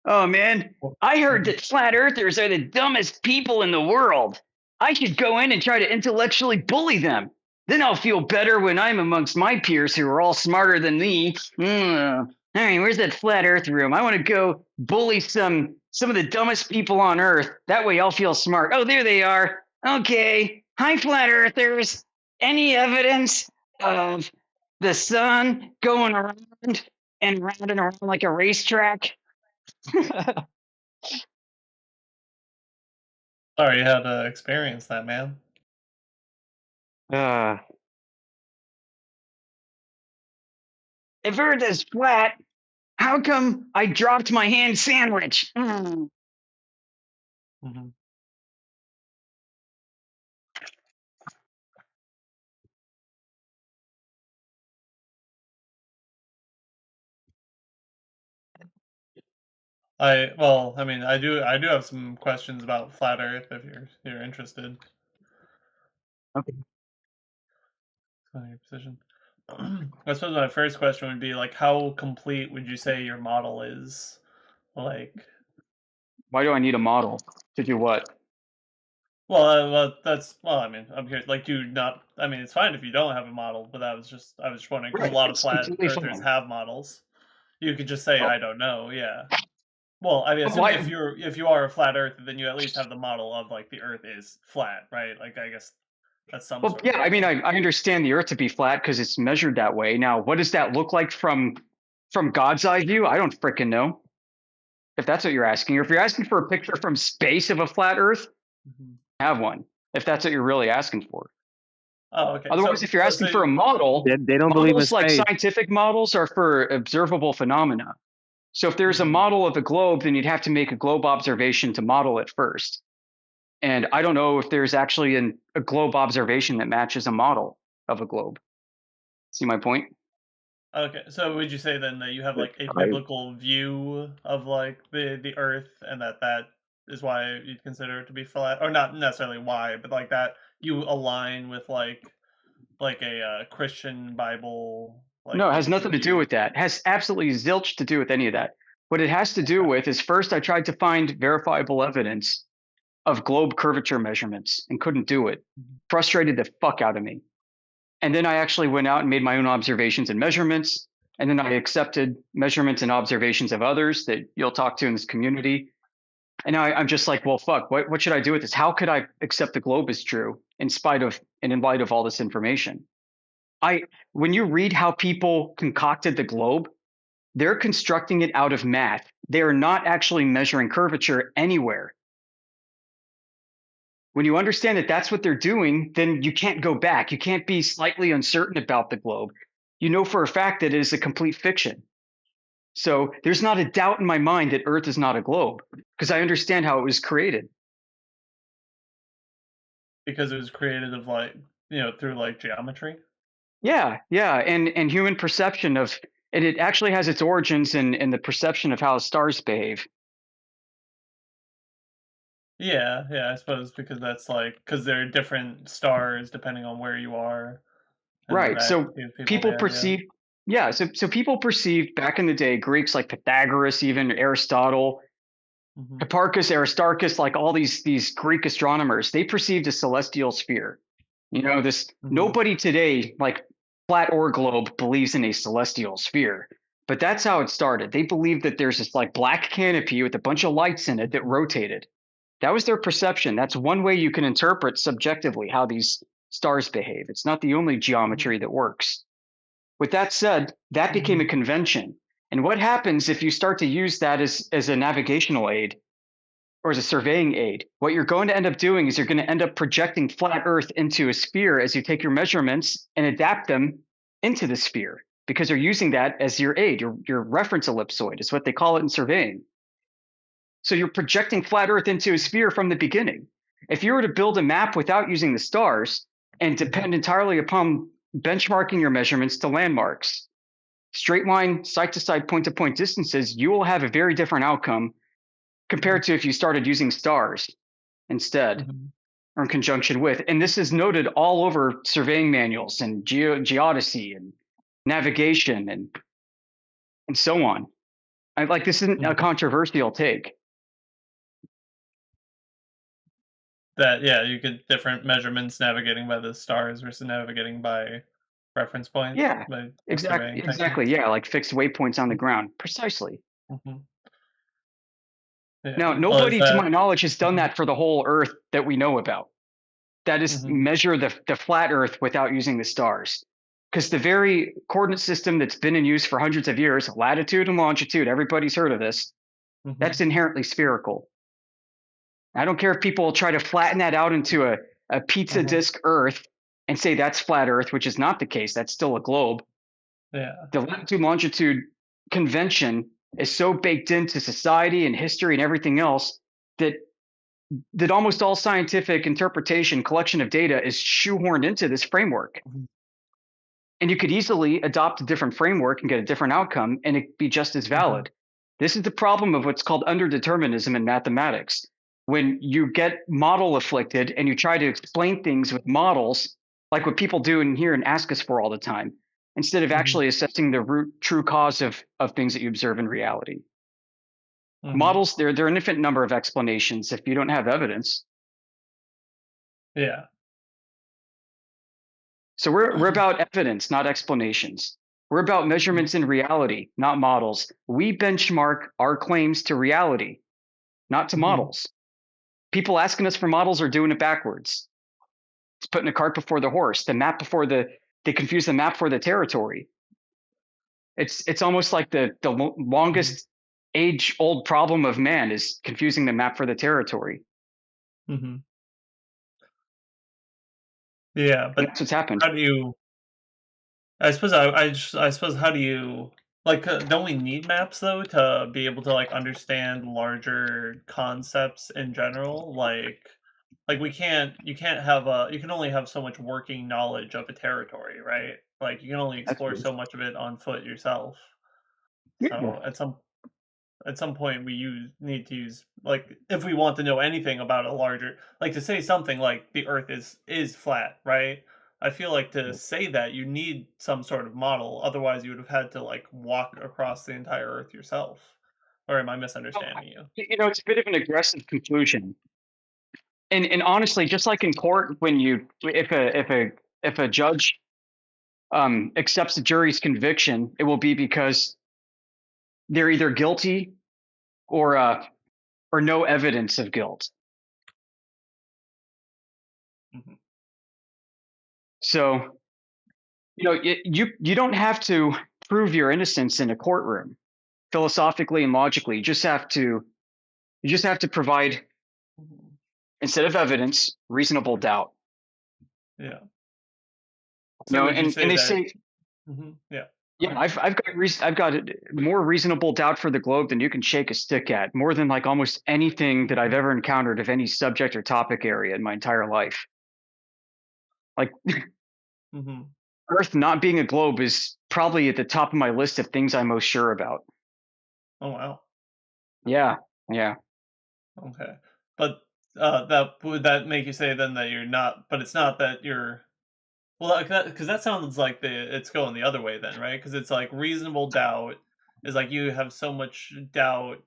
Oh man, I heard that flat earthers are the dumbest people in the world. I should go in and try to intellectually bully them. Then I'll feel better when I'm amongst my peers who are all smarter than me. All right, where's that flat earth room? I want to go bully some of the dumbest people on earth. That way I'll feel smart. Oh, there they are. Okay. Hi, flat earthers. Any evidence of the sun going around and round and around like a racetrack? Sorry you had to experience that, man. If Earth is flat, how come I dropped my hand sandwich? Mm-hmm. I do have some questions about flat Earth if you're interested. Okay. Your position. I suppose my first question would be how complete would you say your model is? Why do I need a model to do what? Well, that's well. I mean, I'm here. Like, do not. I mean, it's fine if you don't have a model, but I was just wondering because a Right, lot of it's flat completely earthers fine. have models. You could just say, Well, I don't know. Yeah. Well, I mean, but assuming why? if you are a flat earther, then you at least have the model of like the Earth is flat, right? Like, I guess that's some Well, sort of yeah. I mean, model. I understand the Earth to be flat because it's measured that way. Now, what does that look like from God's eye view? I don't frickin' know. If that's what you're asking, or if you're asking for a picture from space of a flat Earth, have one. If that's what you're really asking for. Oh, okay. Otherwise, if you're asking for a model, They don't believe in models like space. scientific models are for observable phenomena. So if there's a model of a globe, then you'd have to make a globe observation to model it first. And I don't know if there's actually a globe observation that matches a model of a globe. See my point? Okay, so would you say then that you have like a biblical view of like the Earth, and that is why you'd consider it to be flat, or not necessarily why, but like that you align with like a Christian Bible No, like it has biblical nothing to do view? with that. It has absolutely zilch to do with any of that. What it has to do with is first I tried to find verifiable evidence of globe curvature measurements and couldn't do it. Frustrated the fuck out of me. And then I actually went out and made my own observations and measurements. And then I accepted measurements and observations of others that you'll talk to in this community. And now I'm just like, well, fuck, what should I do with this? How could I accept the globe is true in spite of and in light of all this information? When you read how people concocted the globe, they're constructing it out of math. They are not actually measuring curvature anywhere. When you understand that that's what they're doing, then you can't go back. You can't be slightly uncertain about the globe. You know for a fact that it is a complete fiction. So there's not a doubt in my mind that Earth is not a globe because I understand how it was created. Because it was created of like through like geometry. Yeah, and human perception of, and it actually has its origins in the perception of how stars behave. Yeah, I suppose because that's like because there are different stars depending on where you are, and then Right. that So gives people people the idea. perceive, yeah. So people perceived back in the day, Greeks like Pythagoras, even Aristotle, Hipparchus, Aristarchus, like all these Greek astronomers, they perceived a celestial sphere. This nobody today, like flat or globe, believes in a celestial sphere. But that's how it started. They believed that there's this like black canopy with a bunch of lights in it that rotated. That was their perception. That's one way you can interpret subjectively how these stars behave. It's not the only geometry that works. With that said, that became a convention. And what happens if you start to use that as a navigational aid or as a surveying aid? What you're going to end up doing is you're going to end up projecting flat Earth into a sphere as you take your measurements and adapt them into the sphere because you're using that as your aid, your reference ellipsoid is what they call it in surveying. So you're projecting flat Earth into a sphere from the beginning. If you were to build a map without using the stars and depend entirely upon benchmarking your measurements to landmarks, straight line, side to side, point to point distances, you will have a very different outcome compared to if you started using stars instead or in conjunction with. And this is noted all over surveying manuals and geodesy and navigation and so on. This isn't a controversial take. That you get different measurements navigating by the stars versus navigating by reference point. Yeah, by exactly. Yeah, like fixed waypoints on the ground. Precisely. Yeah. Now, Well, is nobody, to my that knowledge, has done that for the whole Earth that we know about. That is measure the flat Earth without using the stars. Because the very coordinate system that's been in use for hundreds of years, latitude and longitude, everybody's heard of this, that's inherently spherical. I don't care if people try to flatten that out into a pizza disc Earth and say that's flat Earth, which is not the case. That's still a globe. Yeah. The latitude longitude convention is so baked into society and history and everything else that almost all scientific interpretation, collection of data is shoehorned into this framework. And you could easily adopt a different framework and get a different outcome and it be just as valid. This is the problem of what's called underdeterminism in mathematics. When you get model afflicted and you try to explain things with models, like what people do in here and ask us for all the time, instead of actually assessing the root true cause of things that you observe in reality. Models, there are an infinite number of explanations if you don't have evidence. Yeah. So we're about evidence, not explanations. We're about measurements in reality, not models. We benchmark our claims to reality, not to models. People asking us for models are doing it backwards. It's putting the cart before the horse, the map before they confuse the map for the territory. It's almost like the longest age old problem of man is confusing the map for the territory. Yeah, And but that's what's happened. how do you? I suppose I suppose how do you like? Don't we need maps though to be able to like understand larger concepts in general? Like we can't. You can't have a. You can only have so much working knowledge of a territory, right? Like you can only That's explore true. so much of it on foot yourself. So at some point we need to use like if we want to know anything about a larger like to say something like the earth is flat, right? I feel like to say that you need some sort of model, otherwise you would have had to like walk across the entire earth yourself. Or am I misunderstanding you? It's a bit of an aggressive conclusion. And honestly, just like in court, when if a judge accepts the jury's conviction, it will be because they're either guilty or no evidence of guilt. So, you don't have to prove your innocence in a courtroom, philosophically and logically. You just have to provide, instead of evidence, reasonable doubt. Yeah. So would you say And they that? say, Yeah. yeah, I've got more reasonable doubt for the globe than you can shake a stick at, more than like almost anything that I've ever encountered of any subject or topic area in my entire life. Like Earth not being a globe is probably at the top of my list of things I'm most sure about. Oh wow. Yeah. Okay. But that would that make you say then that you're not? But it's not that you're. Well, like that because that sounds like it's going the other way then, right? Because it's like reasonable doubt is like you have so much doubt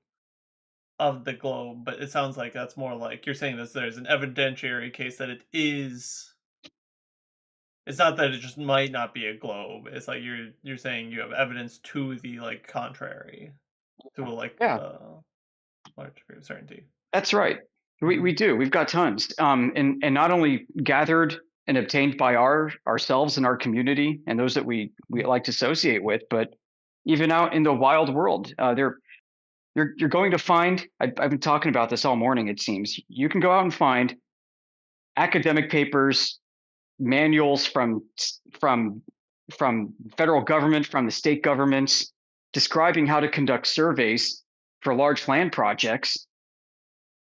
of the globe, but it sounds like that's more like you're saying that there's an evidentiary case that it is. It's not that it just might not be a globe. It's like you're saying you have evidence to the like contrary, to like large degree of certainty. That's right. We do. We've got tons. And not only gathered and obtained by ourselves and our community and those that we like to associate with, but even out in the wild world, you're going to find. I've been talking about this all morning. It seems you can go out and find academic papers, manuals from federal government, from the state governments, describing how to conduct surveys for large land projects.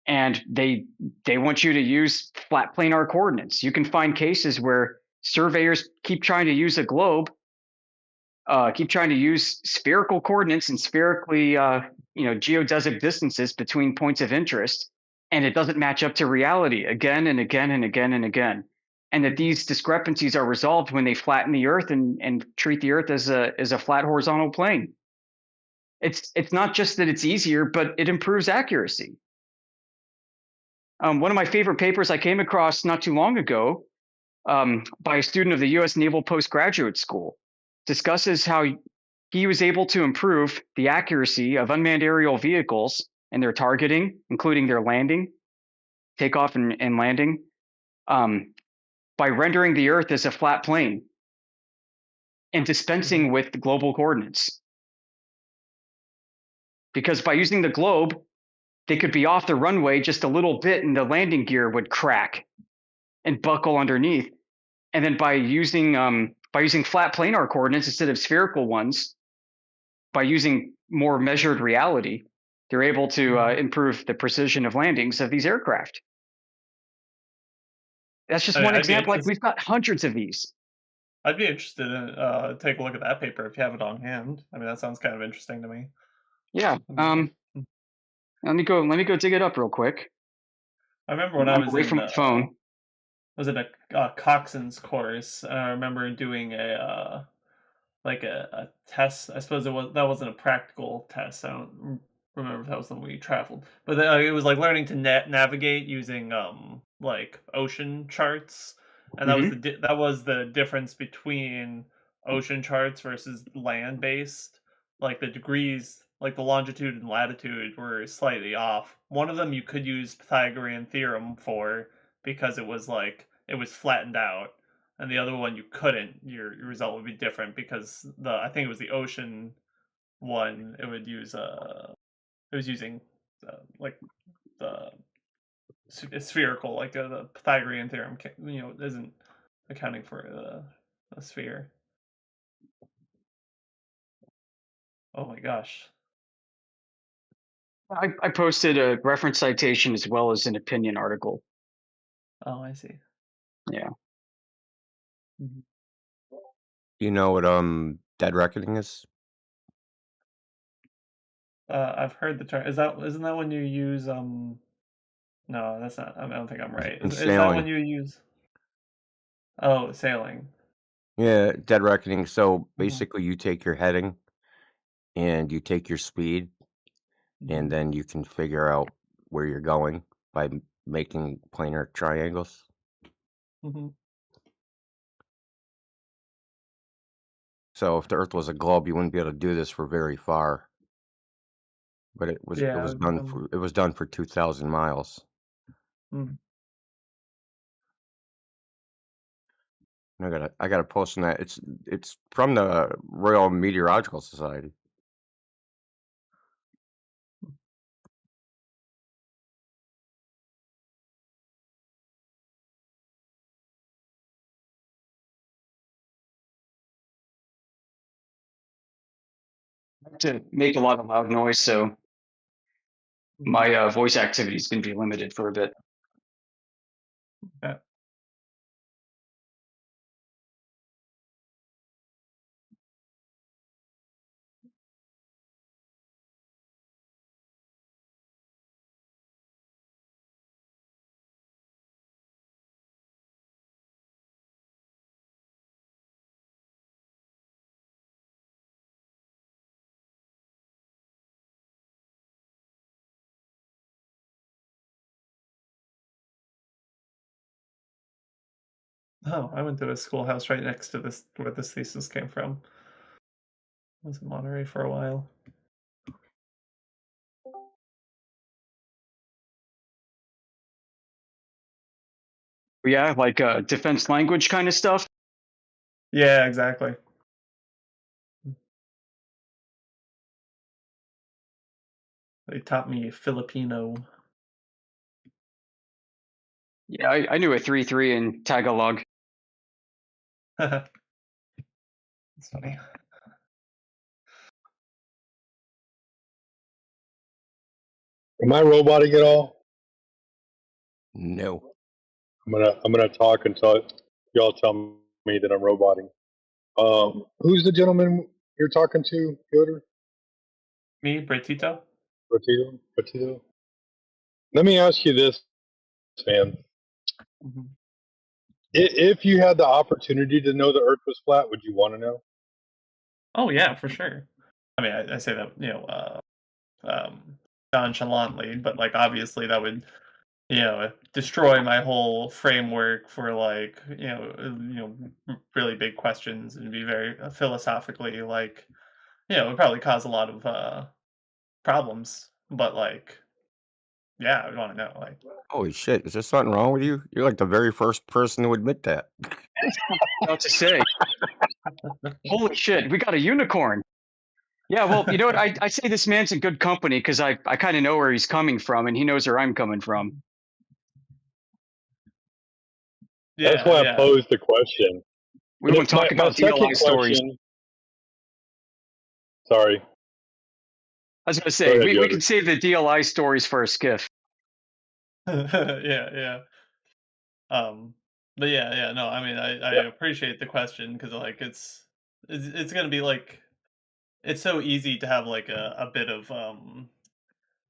And they want you to use flat planar coordinates. You can find cases where surveyors keep trying to use a globe, keep trying to use spherical coordinates and spherically, geodesic distances between points of interest, and it doesn't match up to reality again and again and again and again. And that these discrepancies are resolved when they flatten the Earth and treat the Earth as a flat horizontal plane. It's not just that it's easier, but it improves accuracy. One of my favorite papers I came across not too long ago by a student of the U.S. Naval Postgraduate School discusses how he was able to improve the accuracy of unmanned aerial vehicles and their targeting, including their landing, takeoff and landing, by rendering the Earth as a flat plane and dispensing with the global coordinates. Because by using the globe, they could be off the runway just a little bit and the landing gear would crack and buckle underneath. And then by using flat planar coordinates instead of spherical ones, by using more measured reality, they're able to improve the precision of landings of these aircraft. That's just one example. Like we've got hundreds of these. I'd be interested in take a look at that paper if you have it on hand. I mean, that sounds kind of interesting to me. Yeah. Let me go dig it up real quick. I remember when I was away from my phone. I was in a coxswain's course, and I remember doing a test. I suppose that wasn't a practical test. I don't remember if that was the one we traveled, but it was like learning to navigate using like ocean charts, and that was the difference between ocean charts versus land based. Like the degrees, like the longitude and latitude were slightly off. One of them you could use Pythagorean theorem for because it was flattened out, and the other one you couldn't. Your result would be different because I think it was the ocean one. It was using like the spherical, like the Pythagorean theorem, isn't accounting for a sphere. Oh my gosh. I posted a reference citation as well as an opinion article. Oh, I see. Yeah. Mhm. You know what dead reckoning is? I've heard the term. Isn't that when you use No, that's not. I don't think I'm right. In Is that when sailing. you use? Oh, sailing. Yeah, dead reckoning. So Mhm. basically, you take your heading and you take your speed, and Mhm. then you can figure out where you're going by making planar triangles. Mhm. So if the Earth was a globe, you wouldn't be able to do this for very far. But it was Yeah. done for 2,000 miles. Mm. I gotta post on that. It's from the Royal Meteorological Society. I have to make a lot of loud noise, so my voice activity is going to be limited for a bit. Yeah. Oh, I went to a schoolhouse right next to this where this thesis came from. I was in Monterey for a while. Yeah, like defense language kind of stuff. Yeah, exactly. They taught me Filipino. Yeah, I knew a 3-3 in Tagalog. That's funny. Am I roboting at all? No. I'm gonna talk until y'all tell me that I'm roboting. Who's the gentleman you're talking to, Yoder? Me, Bretito? Petito? Let me ask you this, man. Mhm. If you had the opportunity to know the Earth was flat, would you want to know? Oh yeah, for sure. I mean, I say that nonchalantly, but like obviously that would destroy my whole framework for like really big questions and be very philosophically like it would probably cause a lot of problems. But like, yeah, I would want to know like. Holy shit! Is there something wrong with you? You're like the very first person to admit that. About to say, holy shit, we got a unicorn. Yeah, well, you know what? I say this man's in good company because I kind of know where he's coming from, and he knows where I'm coming from. That's Yeah, why I yeah. posed the question. We won't talk My about second DLI stories. question. Sorry. I was going to Go say, ahead, we Yoder. can save the DLI stories for a skiff. Yeah. But yeah, no, I mean, I appreciate the question because like it's gonna be like it's so easy to have like a bit of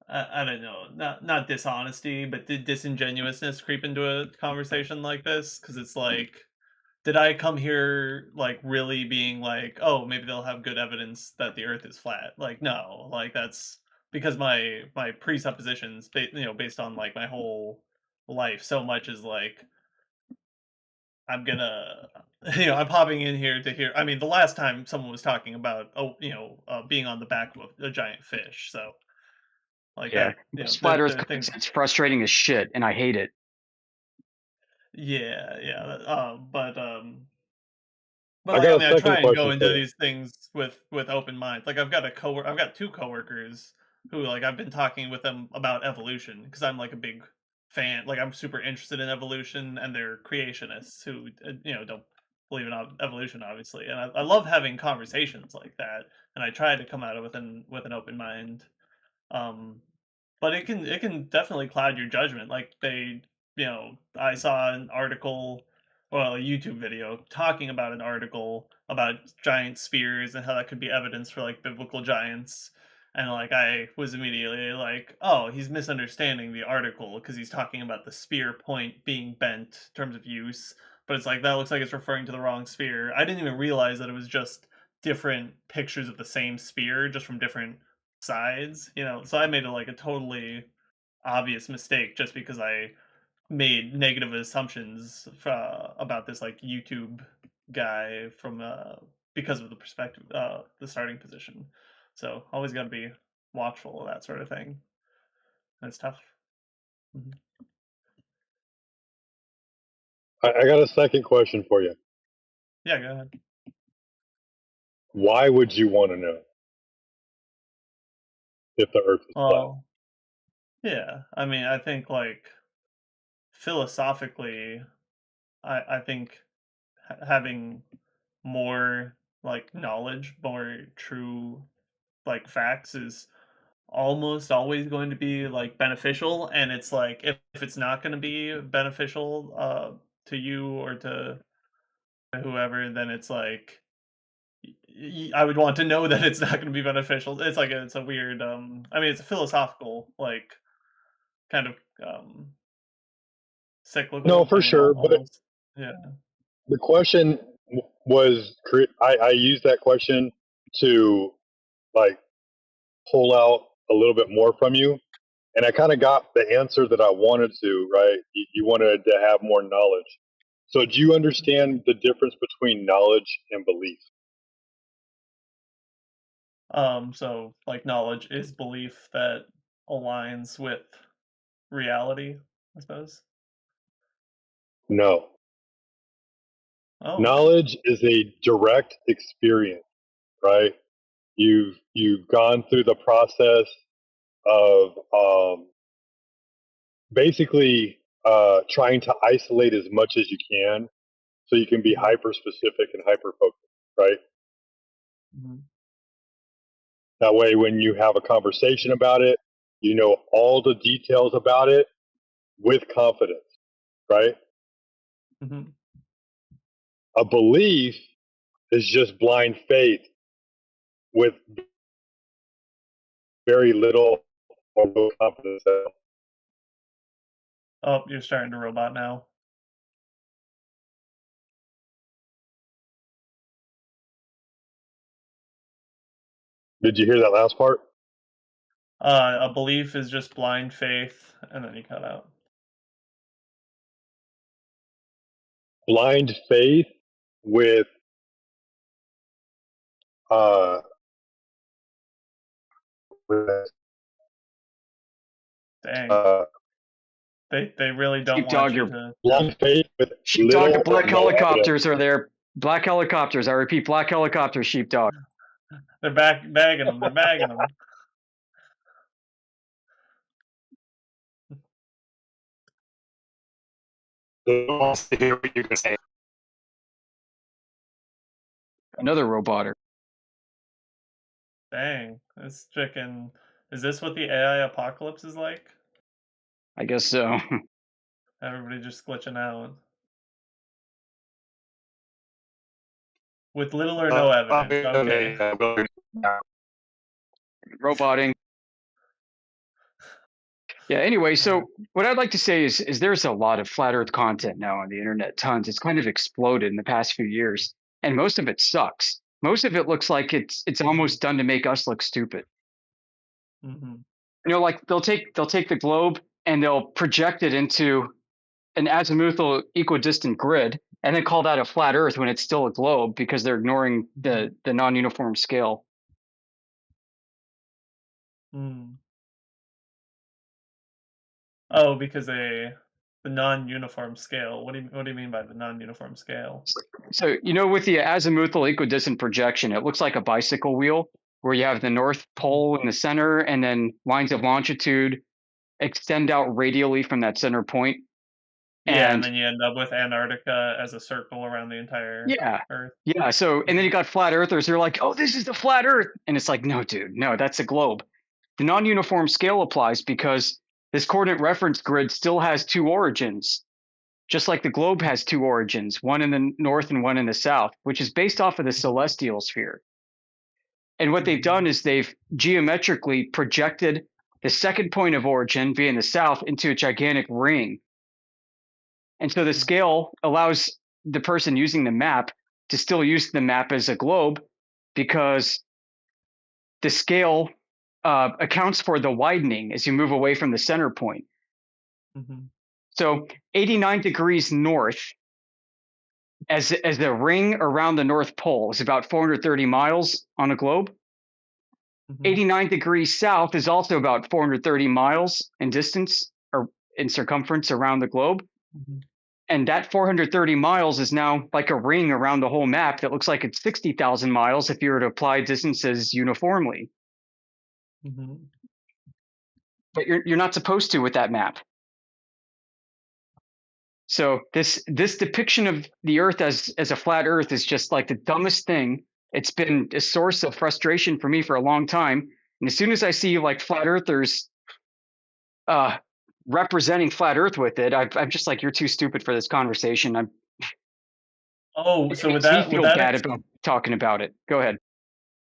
I don't know, not dishonesty, but disingenuousness creep into a conversation like this because it's like, did I come here like really being like, oh, maybe they'll have good evidence that the Earth is flat? Like, no, like that's because my presuppositions, based on like my whole life so much as like I'm gonna, I'm popping in here to hear. I mean, the last time someone was talking about, being on the back of a giant fish. So, like Yeah, that, most flat Earth the things. it's frustrating as shit, and I hate it. Yeah. But I like, I got a mean, I second try and question go for into you. these things with open minds. Like, I've got two coworkers who, like, I've been talking with them about evolution because I'm like a big fan. Like, I'm super interested in evolution, and they're creationists who, don't believe in evolution, obviously. And I love having conversations like that. And I try to come at it with an open mind. Um, but it can definitely cloud your judgment. Like I saw an article, well, a YouTube video talking about an article about giant spears and how that could be evidence for like biblical giants. And like I was immediately like, oh, he's misunderstanding the article because he's talking about the spear point being bent in terms of use. But it's like that looks like it's referring to the wrong spear. I didn't even realize that it was just different pictures of the same spear, just from different sides, so I made a totally obvious mistake just because I made negative assumptions about this like YouTube guy from because of the perspective, the starting position. So always got to be watchful of that sort of thing. That's tough. Mhm. I got a second question for you. Yeah, go ahead. Why would you want to know if the Earth is flat? Well, yeah, I mean, I think like philosophically, I think having more like knowledge, more true like facts is almost always going to be like beneficial. And it's like if it's not going to be beneficial to you or to whoever, then it's like I would want to know that it's not going to be beneficial. It's like it's a weird I mean, it's a philosophical like kind of cyclical, No, for I mean, sure. But almost. Yeah. the question was, I used that question to like pull out a little bit more from you. And I kind of got the answer that I wanted to, right? You wanted to have more knowledge. So do you understand the difference between knowledge and belief? So like knowledge is belief that aligns with reality, I suppose. No. Oh, okay. Knowledge is a direct experience, right? You've gone through the process of basically trying to isolate as much as you can so you can be Mhm. hyper specific and hyper focused, right? Mhm. That way, when you have a conversation about it, you know all the details about it with confidence, right? Mhm. A belief is just blind faith with very little or no confidence at all. Oh, you're starting to robot now. Did you hear that last part? A belief is just blind faith, and then you cut out. Blind faith with uh, with Dang. uh, They really don't want Sheepdog, you your to. blind faith with sheepdog. The little or black no evidence. helicopters are there. Black helicopters. I repeat, black helicopters. Sheepdog. They're bagging them. They're bagging them. Wants to hear what you're gonna say. Another roboter. Dang, this chicken. Is this what the AI apocalypse is like? I guess so. Everybody just glitching out with little or no evidence. Okay. Roboting. Yeah, anyway, so what I'd like to say is there's a lot of flat earth content now on the internet, tons. It's kind of exploded in the past few years, and most of it sucks. Most of it looks like it's almost done to make us look stupid. Mm-hmm. Like they'll take the globe and they'll project it into an azimuthal equidistant grid and then call that a flat Earth when it's still a globe because they're ignoring the non-uniform scale. Oh, because the non-uniform scale. What do you mean by the non-uniform scale? So, with the azimuthal equidistant projection, it looks like a bicycle wheel where you have the North Pole in the center and then lines of longitude extend out radially from that center point. Yeah, and then you end up with Antarctica as a circle around the entire Earth. Yeah. So, and then you got flat earthers. They're like, oh, this is the flat Earth. And it's like, no, dude, no, that's a globe. The non-uniform scale applies because this coordinate reference grid still has two origins, just like the globe has two origins, one in the north and one in the south, which is based off of the celestial sphere. And what they've done is they've geometrically projected the second point of origin, being the south, into a gigantic ring. And so the scale allows the person using the map to still use the map as a globe because the scale accounts for the widening as you move away from the center point. So 89 degrees north as the ring around the North Pole is about 430 miles on a globe. 89 degrees south is also about 430 miles in distance or in circumference around the globe. And that 430 miles is now like a ring around the whole map that looks like it's 60,000 miles if you were to apply distances uniformly. But you're not supposed to with that map. So this depiction of the Earth as a flat Earth is just like the dumbest thing. It's been a source of frustration for me for a long time. And as soon as I see like flat earthers representing flat Earth with it, I'm just like, you're too stupid for this conversation. So would that bad about talking about it? Go ahead.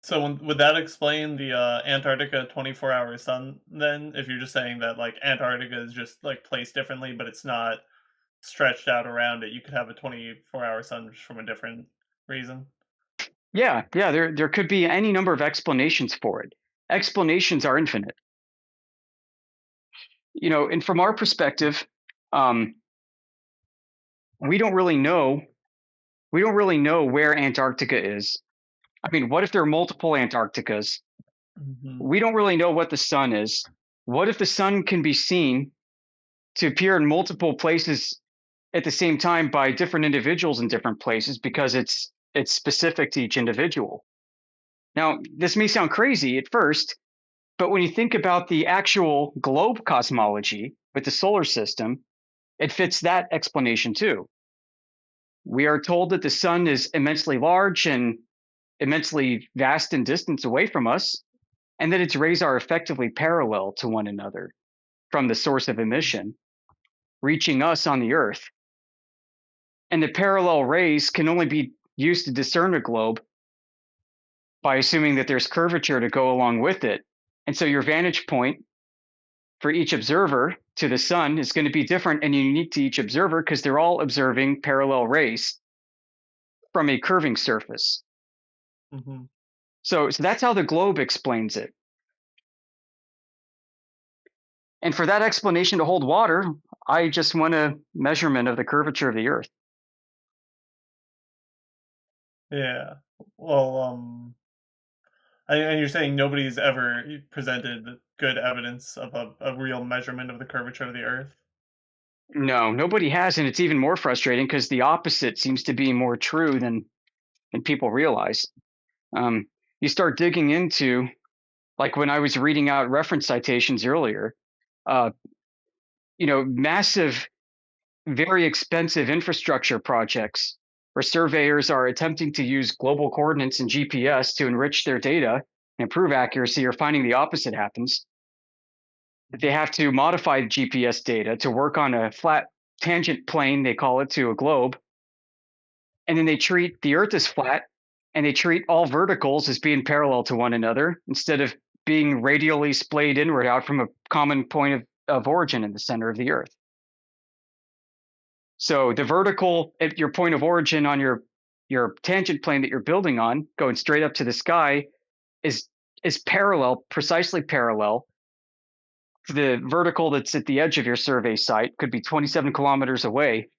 So would that explain the Antarctica 24-hour sun then? If you're just saying that like Antarctica is just like placed differently, but it's not stretched out around it, you could have a 24-hour sun just from a different reason. Yeah. There could be any number of explanations for it. Explanations are infinite. And from our perspective, we don't really know where Antarctica is. I mean, what if there are multiple Antarcticas? We don't really know what the sun is. What if the sun can be seen to appear in multiple places at the same time by different individuals in different places because it's specific to each individual? Now, this may sound crazy at first, but when you think about the actual globe cosmology with the solar system, it fits that explanation too. We are told that the sun is immensely large and immensely vast in distance away from us, and that its rays are effectively parallel to one another from the source of emission, reaching us on the Earth. And the parallel rays can only be used to discern a globe by assuming that there's curvature to go along with it. And so your vantage point for each observer to the sun is going to be different and unique to each observer because they're all observing parallel rays from a curving surface. So that's how the globe explains it. And for that explanation to hold water, I just want a measurement of the curvature of the Earth. Yeah. Well, and you're saying nobody's ever presented good evidence of a real measurement of the curvature of the Earth? No, nobody has, and it's even more frustrating because the opposite seems to be more true than people realize. You start digging into, like when I was reading out reference citations earlier, massive, very expensive infrastructure projects where surveyors are attempting to use global coordinates and GPS to enrich their data and improve accuracy, or finding the opposite happens. They have to modify GPS data to work on a flat tangent plane, they call it, to a globe. And then they treat the Earth as flat, and they treat all verticals as being parallel to one another instead of being radially splayed inward out from a common point of origin in the center of the Earth. So the vertical at your point of origin on your tangent plane that you're building on, going straight up to the sky, is parallel, precisely parallel the vertical that's at the edge of your survey site could be 27 kilometers away.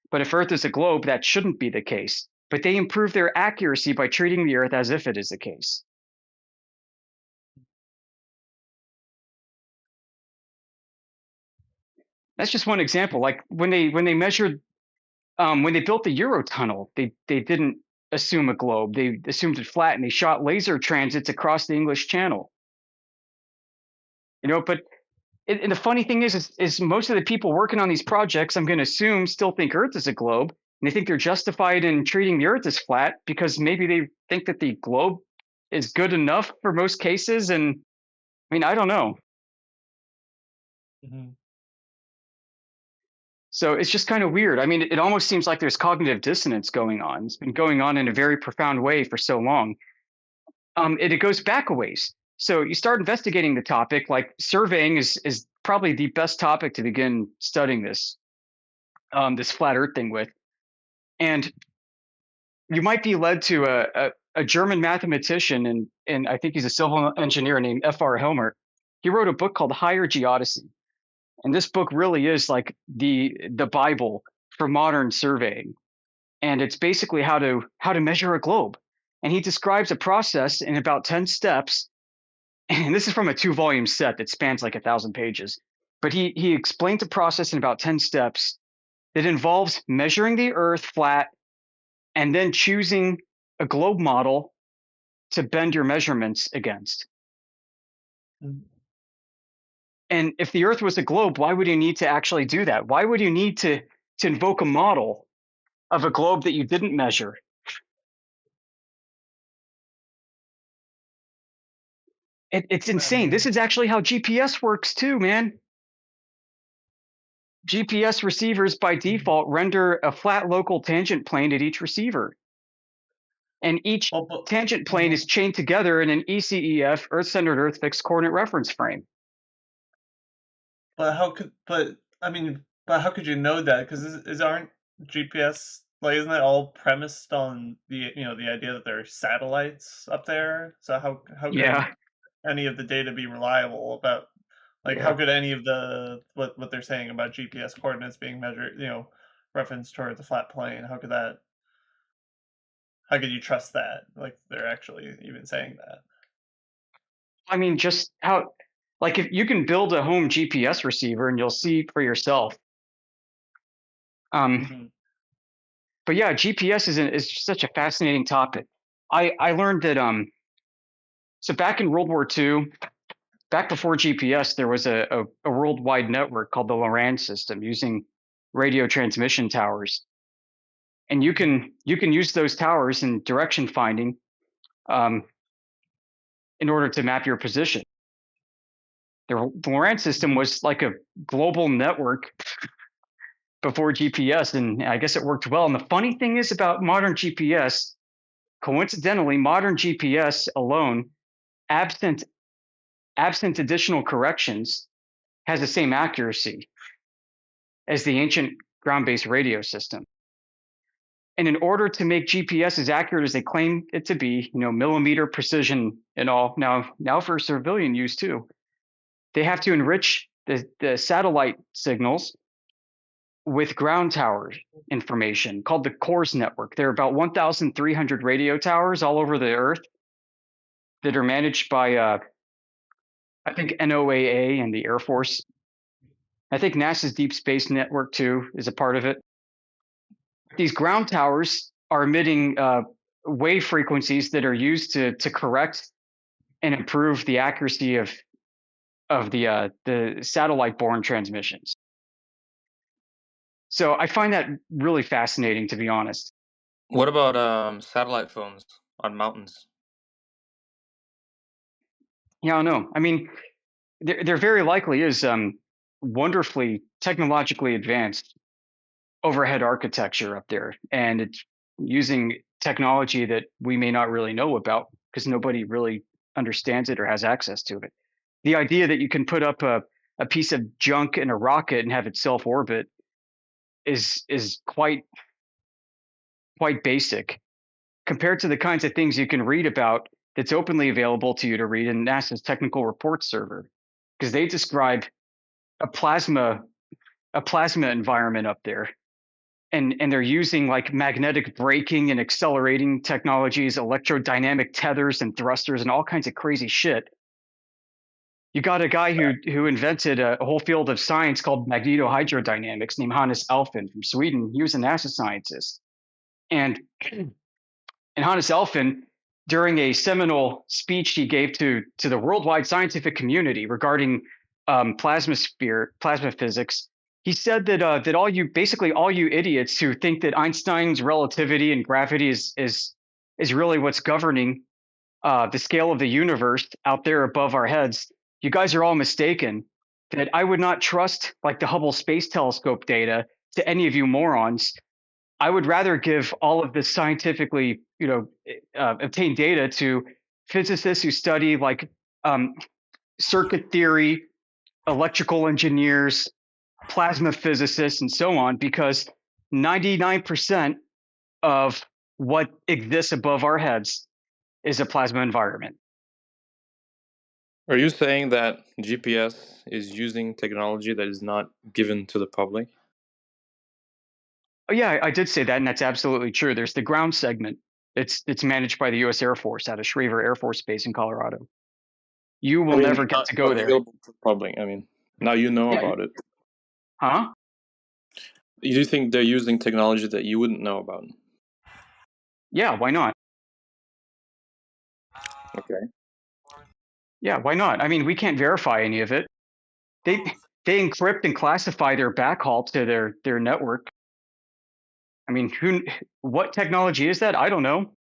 But if Earth is a globe, that shouldn't be the case. But they improve their accuracy by treating the Earth as if it is the case. That's just one example. Like when they measured, when they built the Eurotunnel, they didn't assume a globe. They assumed it flat, and they shot laser transits across the English Channel. But and the funny thing is most of the people working on these projects, I'm going to assume, still think Earth is a globe, and they think they're justified in treating the Earth as flat because maybe they think that the globe is good enough for most cases. And I mean, I don't know. Mm-hmm. So it's just kind of weird. I mean, it almost seems like there's cognitive dissonance going on. It's been going on in a very profound way for so long. It goes back a ways. So you start investigating the topic, like surveying is probably the best topic to begin studying this flat Earth thing with. And you might be led to a German mathematician, and I think he's a civil engineer named F.R. Helmer. He wrote a book called Higher Geodesy. And this book really is like the Bible for modern surveying. And it's basically how to measure a globe. And he describes a process in about 10 steps. And this is from a 2-volume set that spans like 1,000 pages. But he explains a process in about 10 steps that involves measuring the Earth flat and then choosing a globe model to bend your measurements against. Mm-hmm. And if the Earth was a globe, why would you need to actually do that? Why would you need to invoke a model of a globe that you didn't measure? It's insane. This is actually how GPS works too, man. GPS receivers by default render a flat local tangent plane at each receiver. And each tangent plane is chained together in an ECEF, Earth-centered Earth fixed coordinate reference frame. But how could you know that? Because aren't GPS, like, isn't that all premised on the idea that there are satellites up there? So how could any of the data be reliable about, like, how could any of the what they're saying about GPS coordinates being measured, referenced towards a flat plane? How could you trust that? Like, they're actually even saying that? I mean, just how, like, if you can build a home GPS receiver and you'll see for yourself. But yeah, GPS is such a fascinating topic. I learned that so back in World War II, back before GPS, there was a worldwide network called the Loran system using radio transmission towers, and you can use those towers in direction finding in order to map your position. The Loran system was like a global network before GPS, and I guess it worked well. And the funny thing is about modern GPS, coincidentally, modern GPS alone, absent additional corrections, has the same accuracy as the ancient ground-based radio system. And in order to make GPS as accurate as they claim it to be, millimeter precision and all, now for civilian use too, they have to enrich the satellite signals with ground tower information called the CORS network. There are about 1,300 radio towers all over the Earth that are managed by, I think, NOAA and the Air Force. I think NASA's Deep Space Network, too, is a part of it. These ground towers are emitting wave frequencies that are used to correct and improve the accuracy of the satellite-borne transmissions. So I find that really fascinating, to be honest. What about satellite phones on mountains? Yeah, I don't know. I mean, there very likely is wonderfully technologically advanced overhead architecture up there, and it's using technology that we may not really know about because nobody really understands it or has access to it. The idea that you can put up a piece of junk in a rocket and have it self-orbit is quite basic compared to the kinds of things you can read about that's openly available to you to read in NASA's technical reports server. because they describe a plasma environment up there. And they're using like magnetic braking and accelerating technologies, electrodynamic tethers and thrusters and all kinds of crazy shit. You got a guy who invented a whole field of science called magnetohydrodynamics named Hannes Alfvén from Sweden. He was a NASA scientist. And Hannes Alfvén, during a seminal speech he gave to the worldwide scientific community regarding plasma physics, he said that all you idiots who think that Einstein's relativity and gravity is really what's governing the scale of the universe out there above our heads, you guys are all mistaken. That I would not trust like the Hubble Space Telescope data to any of you morons. I would rather give all of this scientifically, obtained data to physicists who study like circuit theory, electrical engineers, plasma physicists, and so on, because 99% of what exists above our heads is a plasma environment. Are you saying that GPS is using technology that is not given to the public? Oh, yeah, I did say that, and that's absolutely true. There's the ground segment. It's managed by the U.S. Air Force out of Schriever Air Force Base in Colorado. You will never get to go there. Available to the public. I mean, now you know about it. Huh? You think they're using technology that you wouldn't know about? Yeah, why not? Okay. Yeah, why not? I mean, we can't verify any of it. They encrypt and classify their backhaul to their network. I mean, what technology is that? I don't know.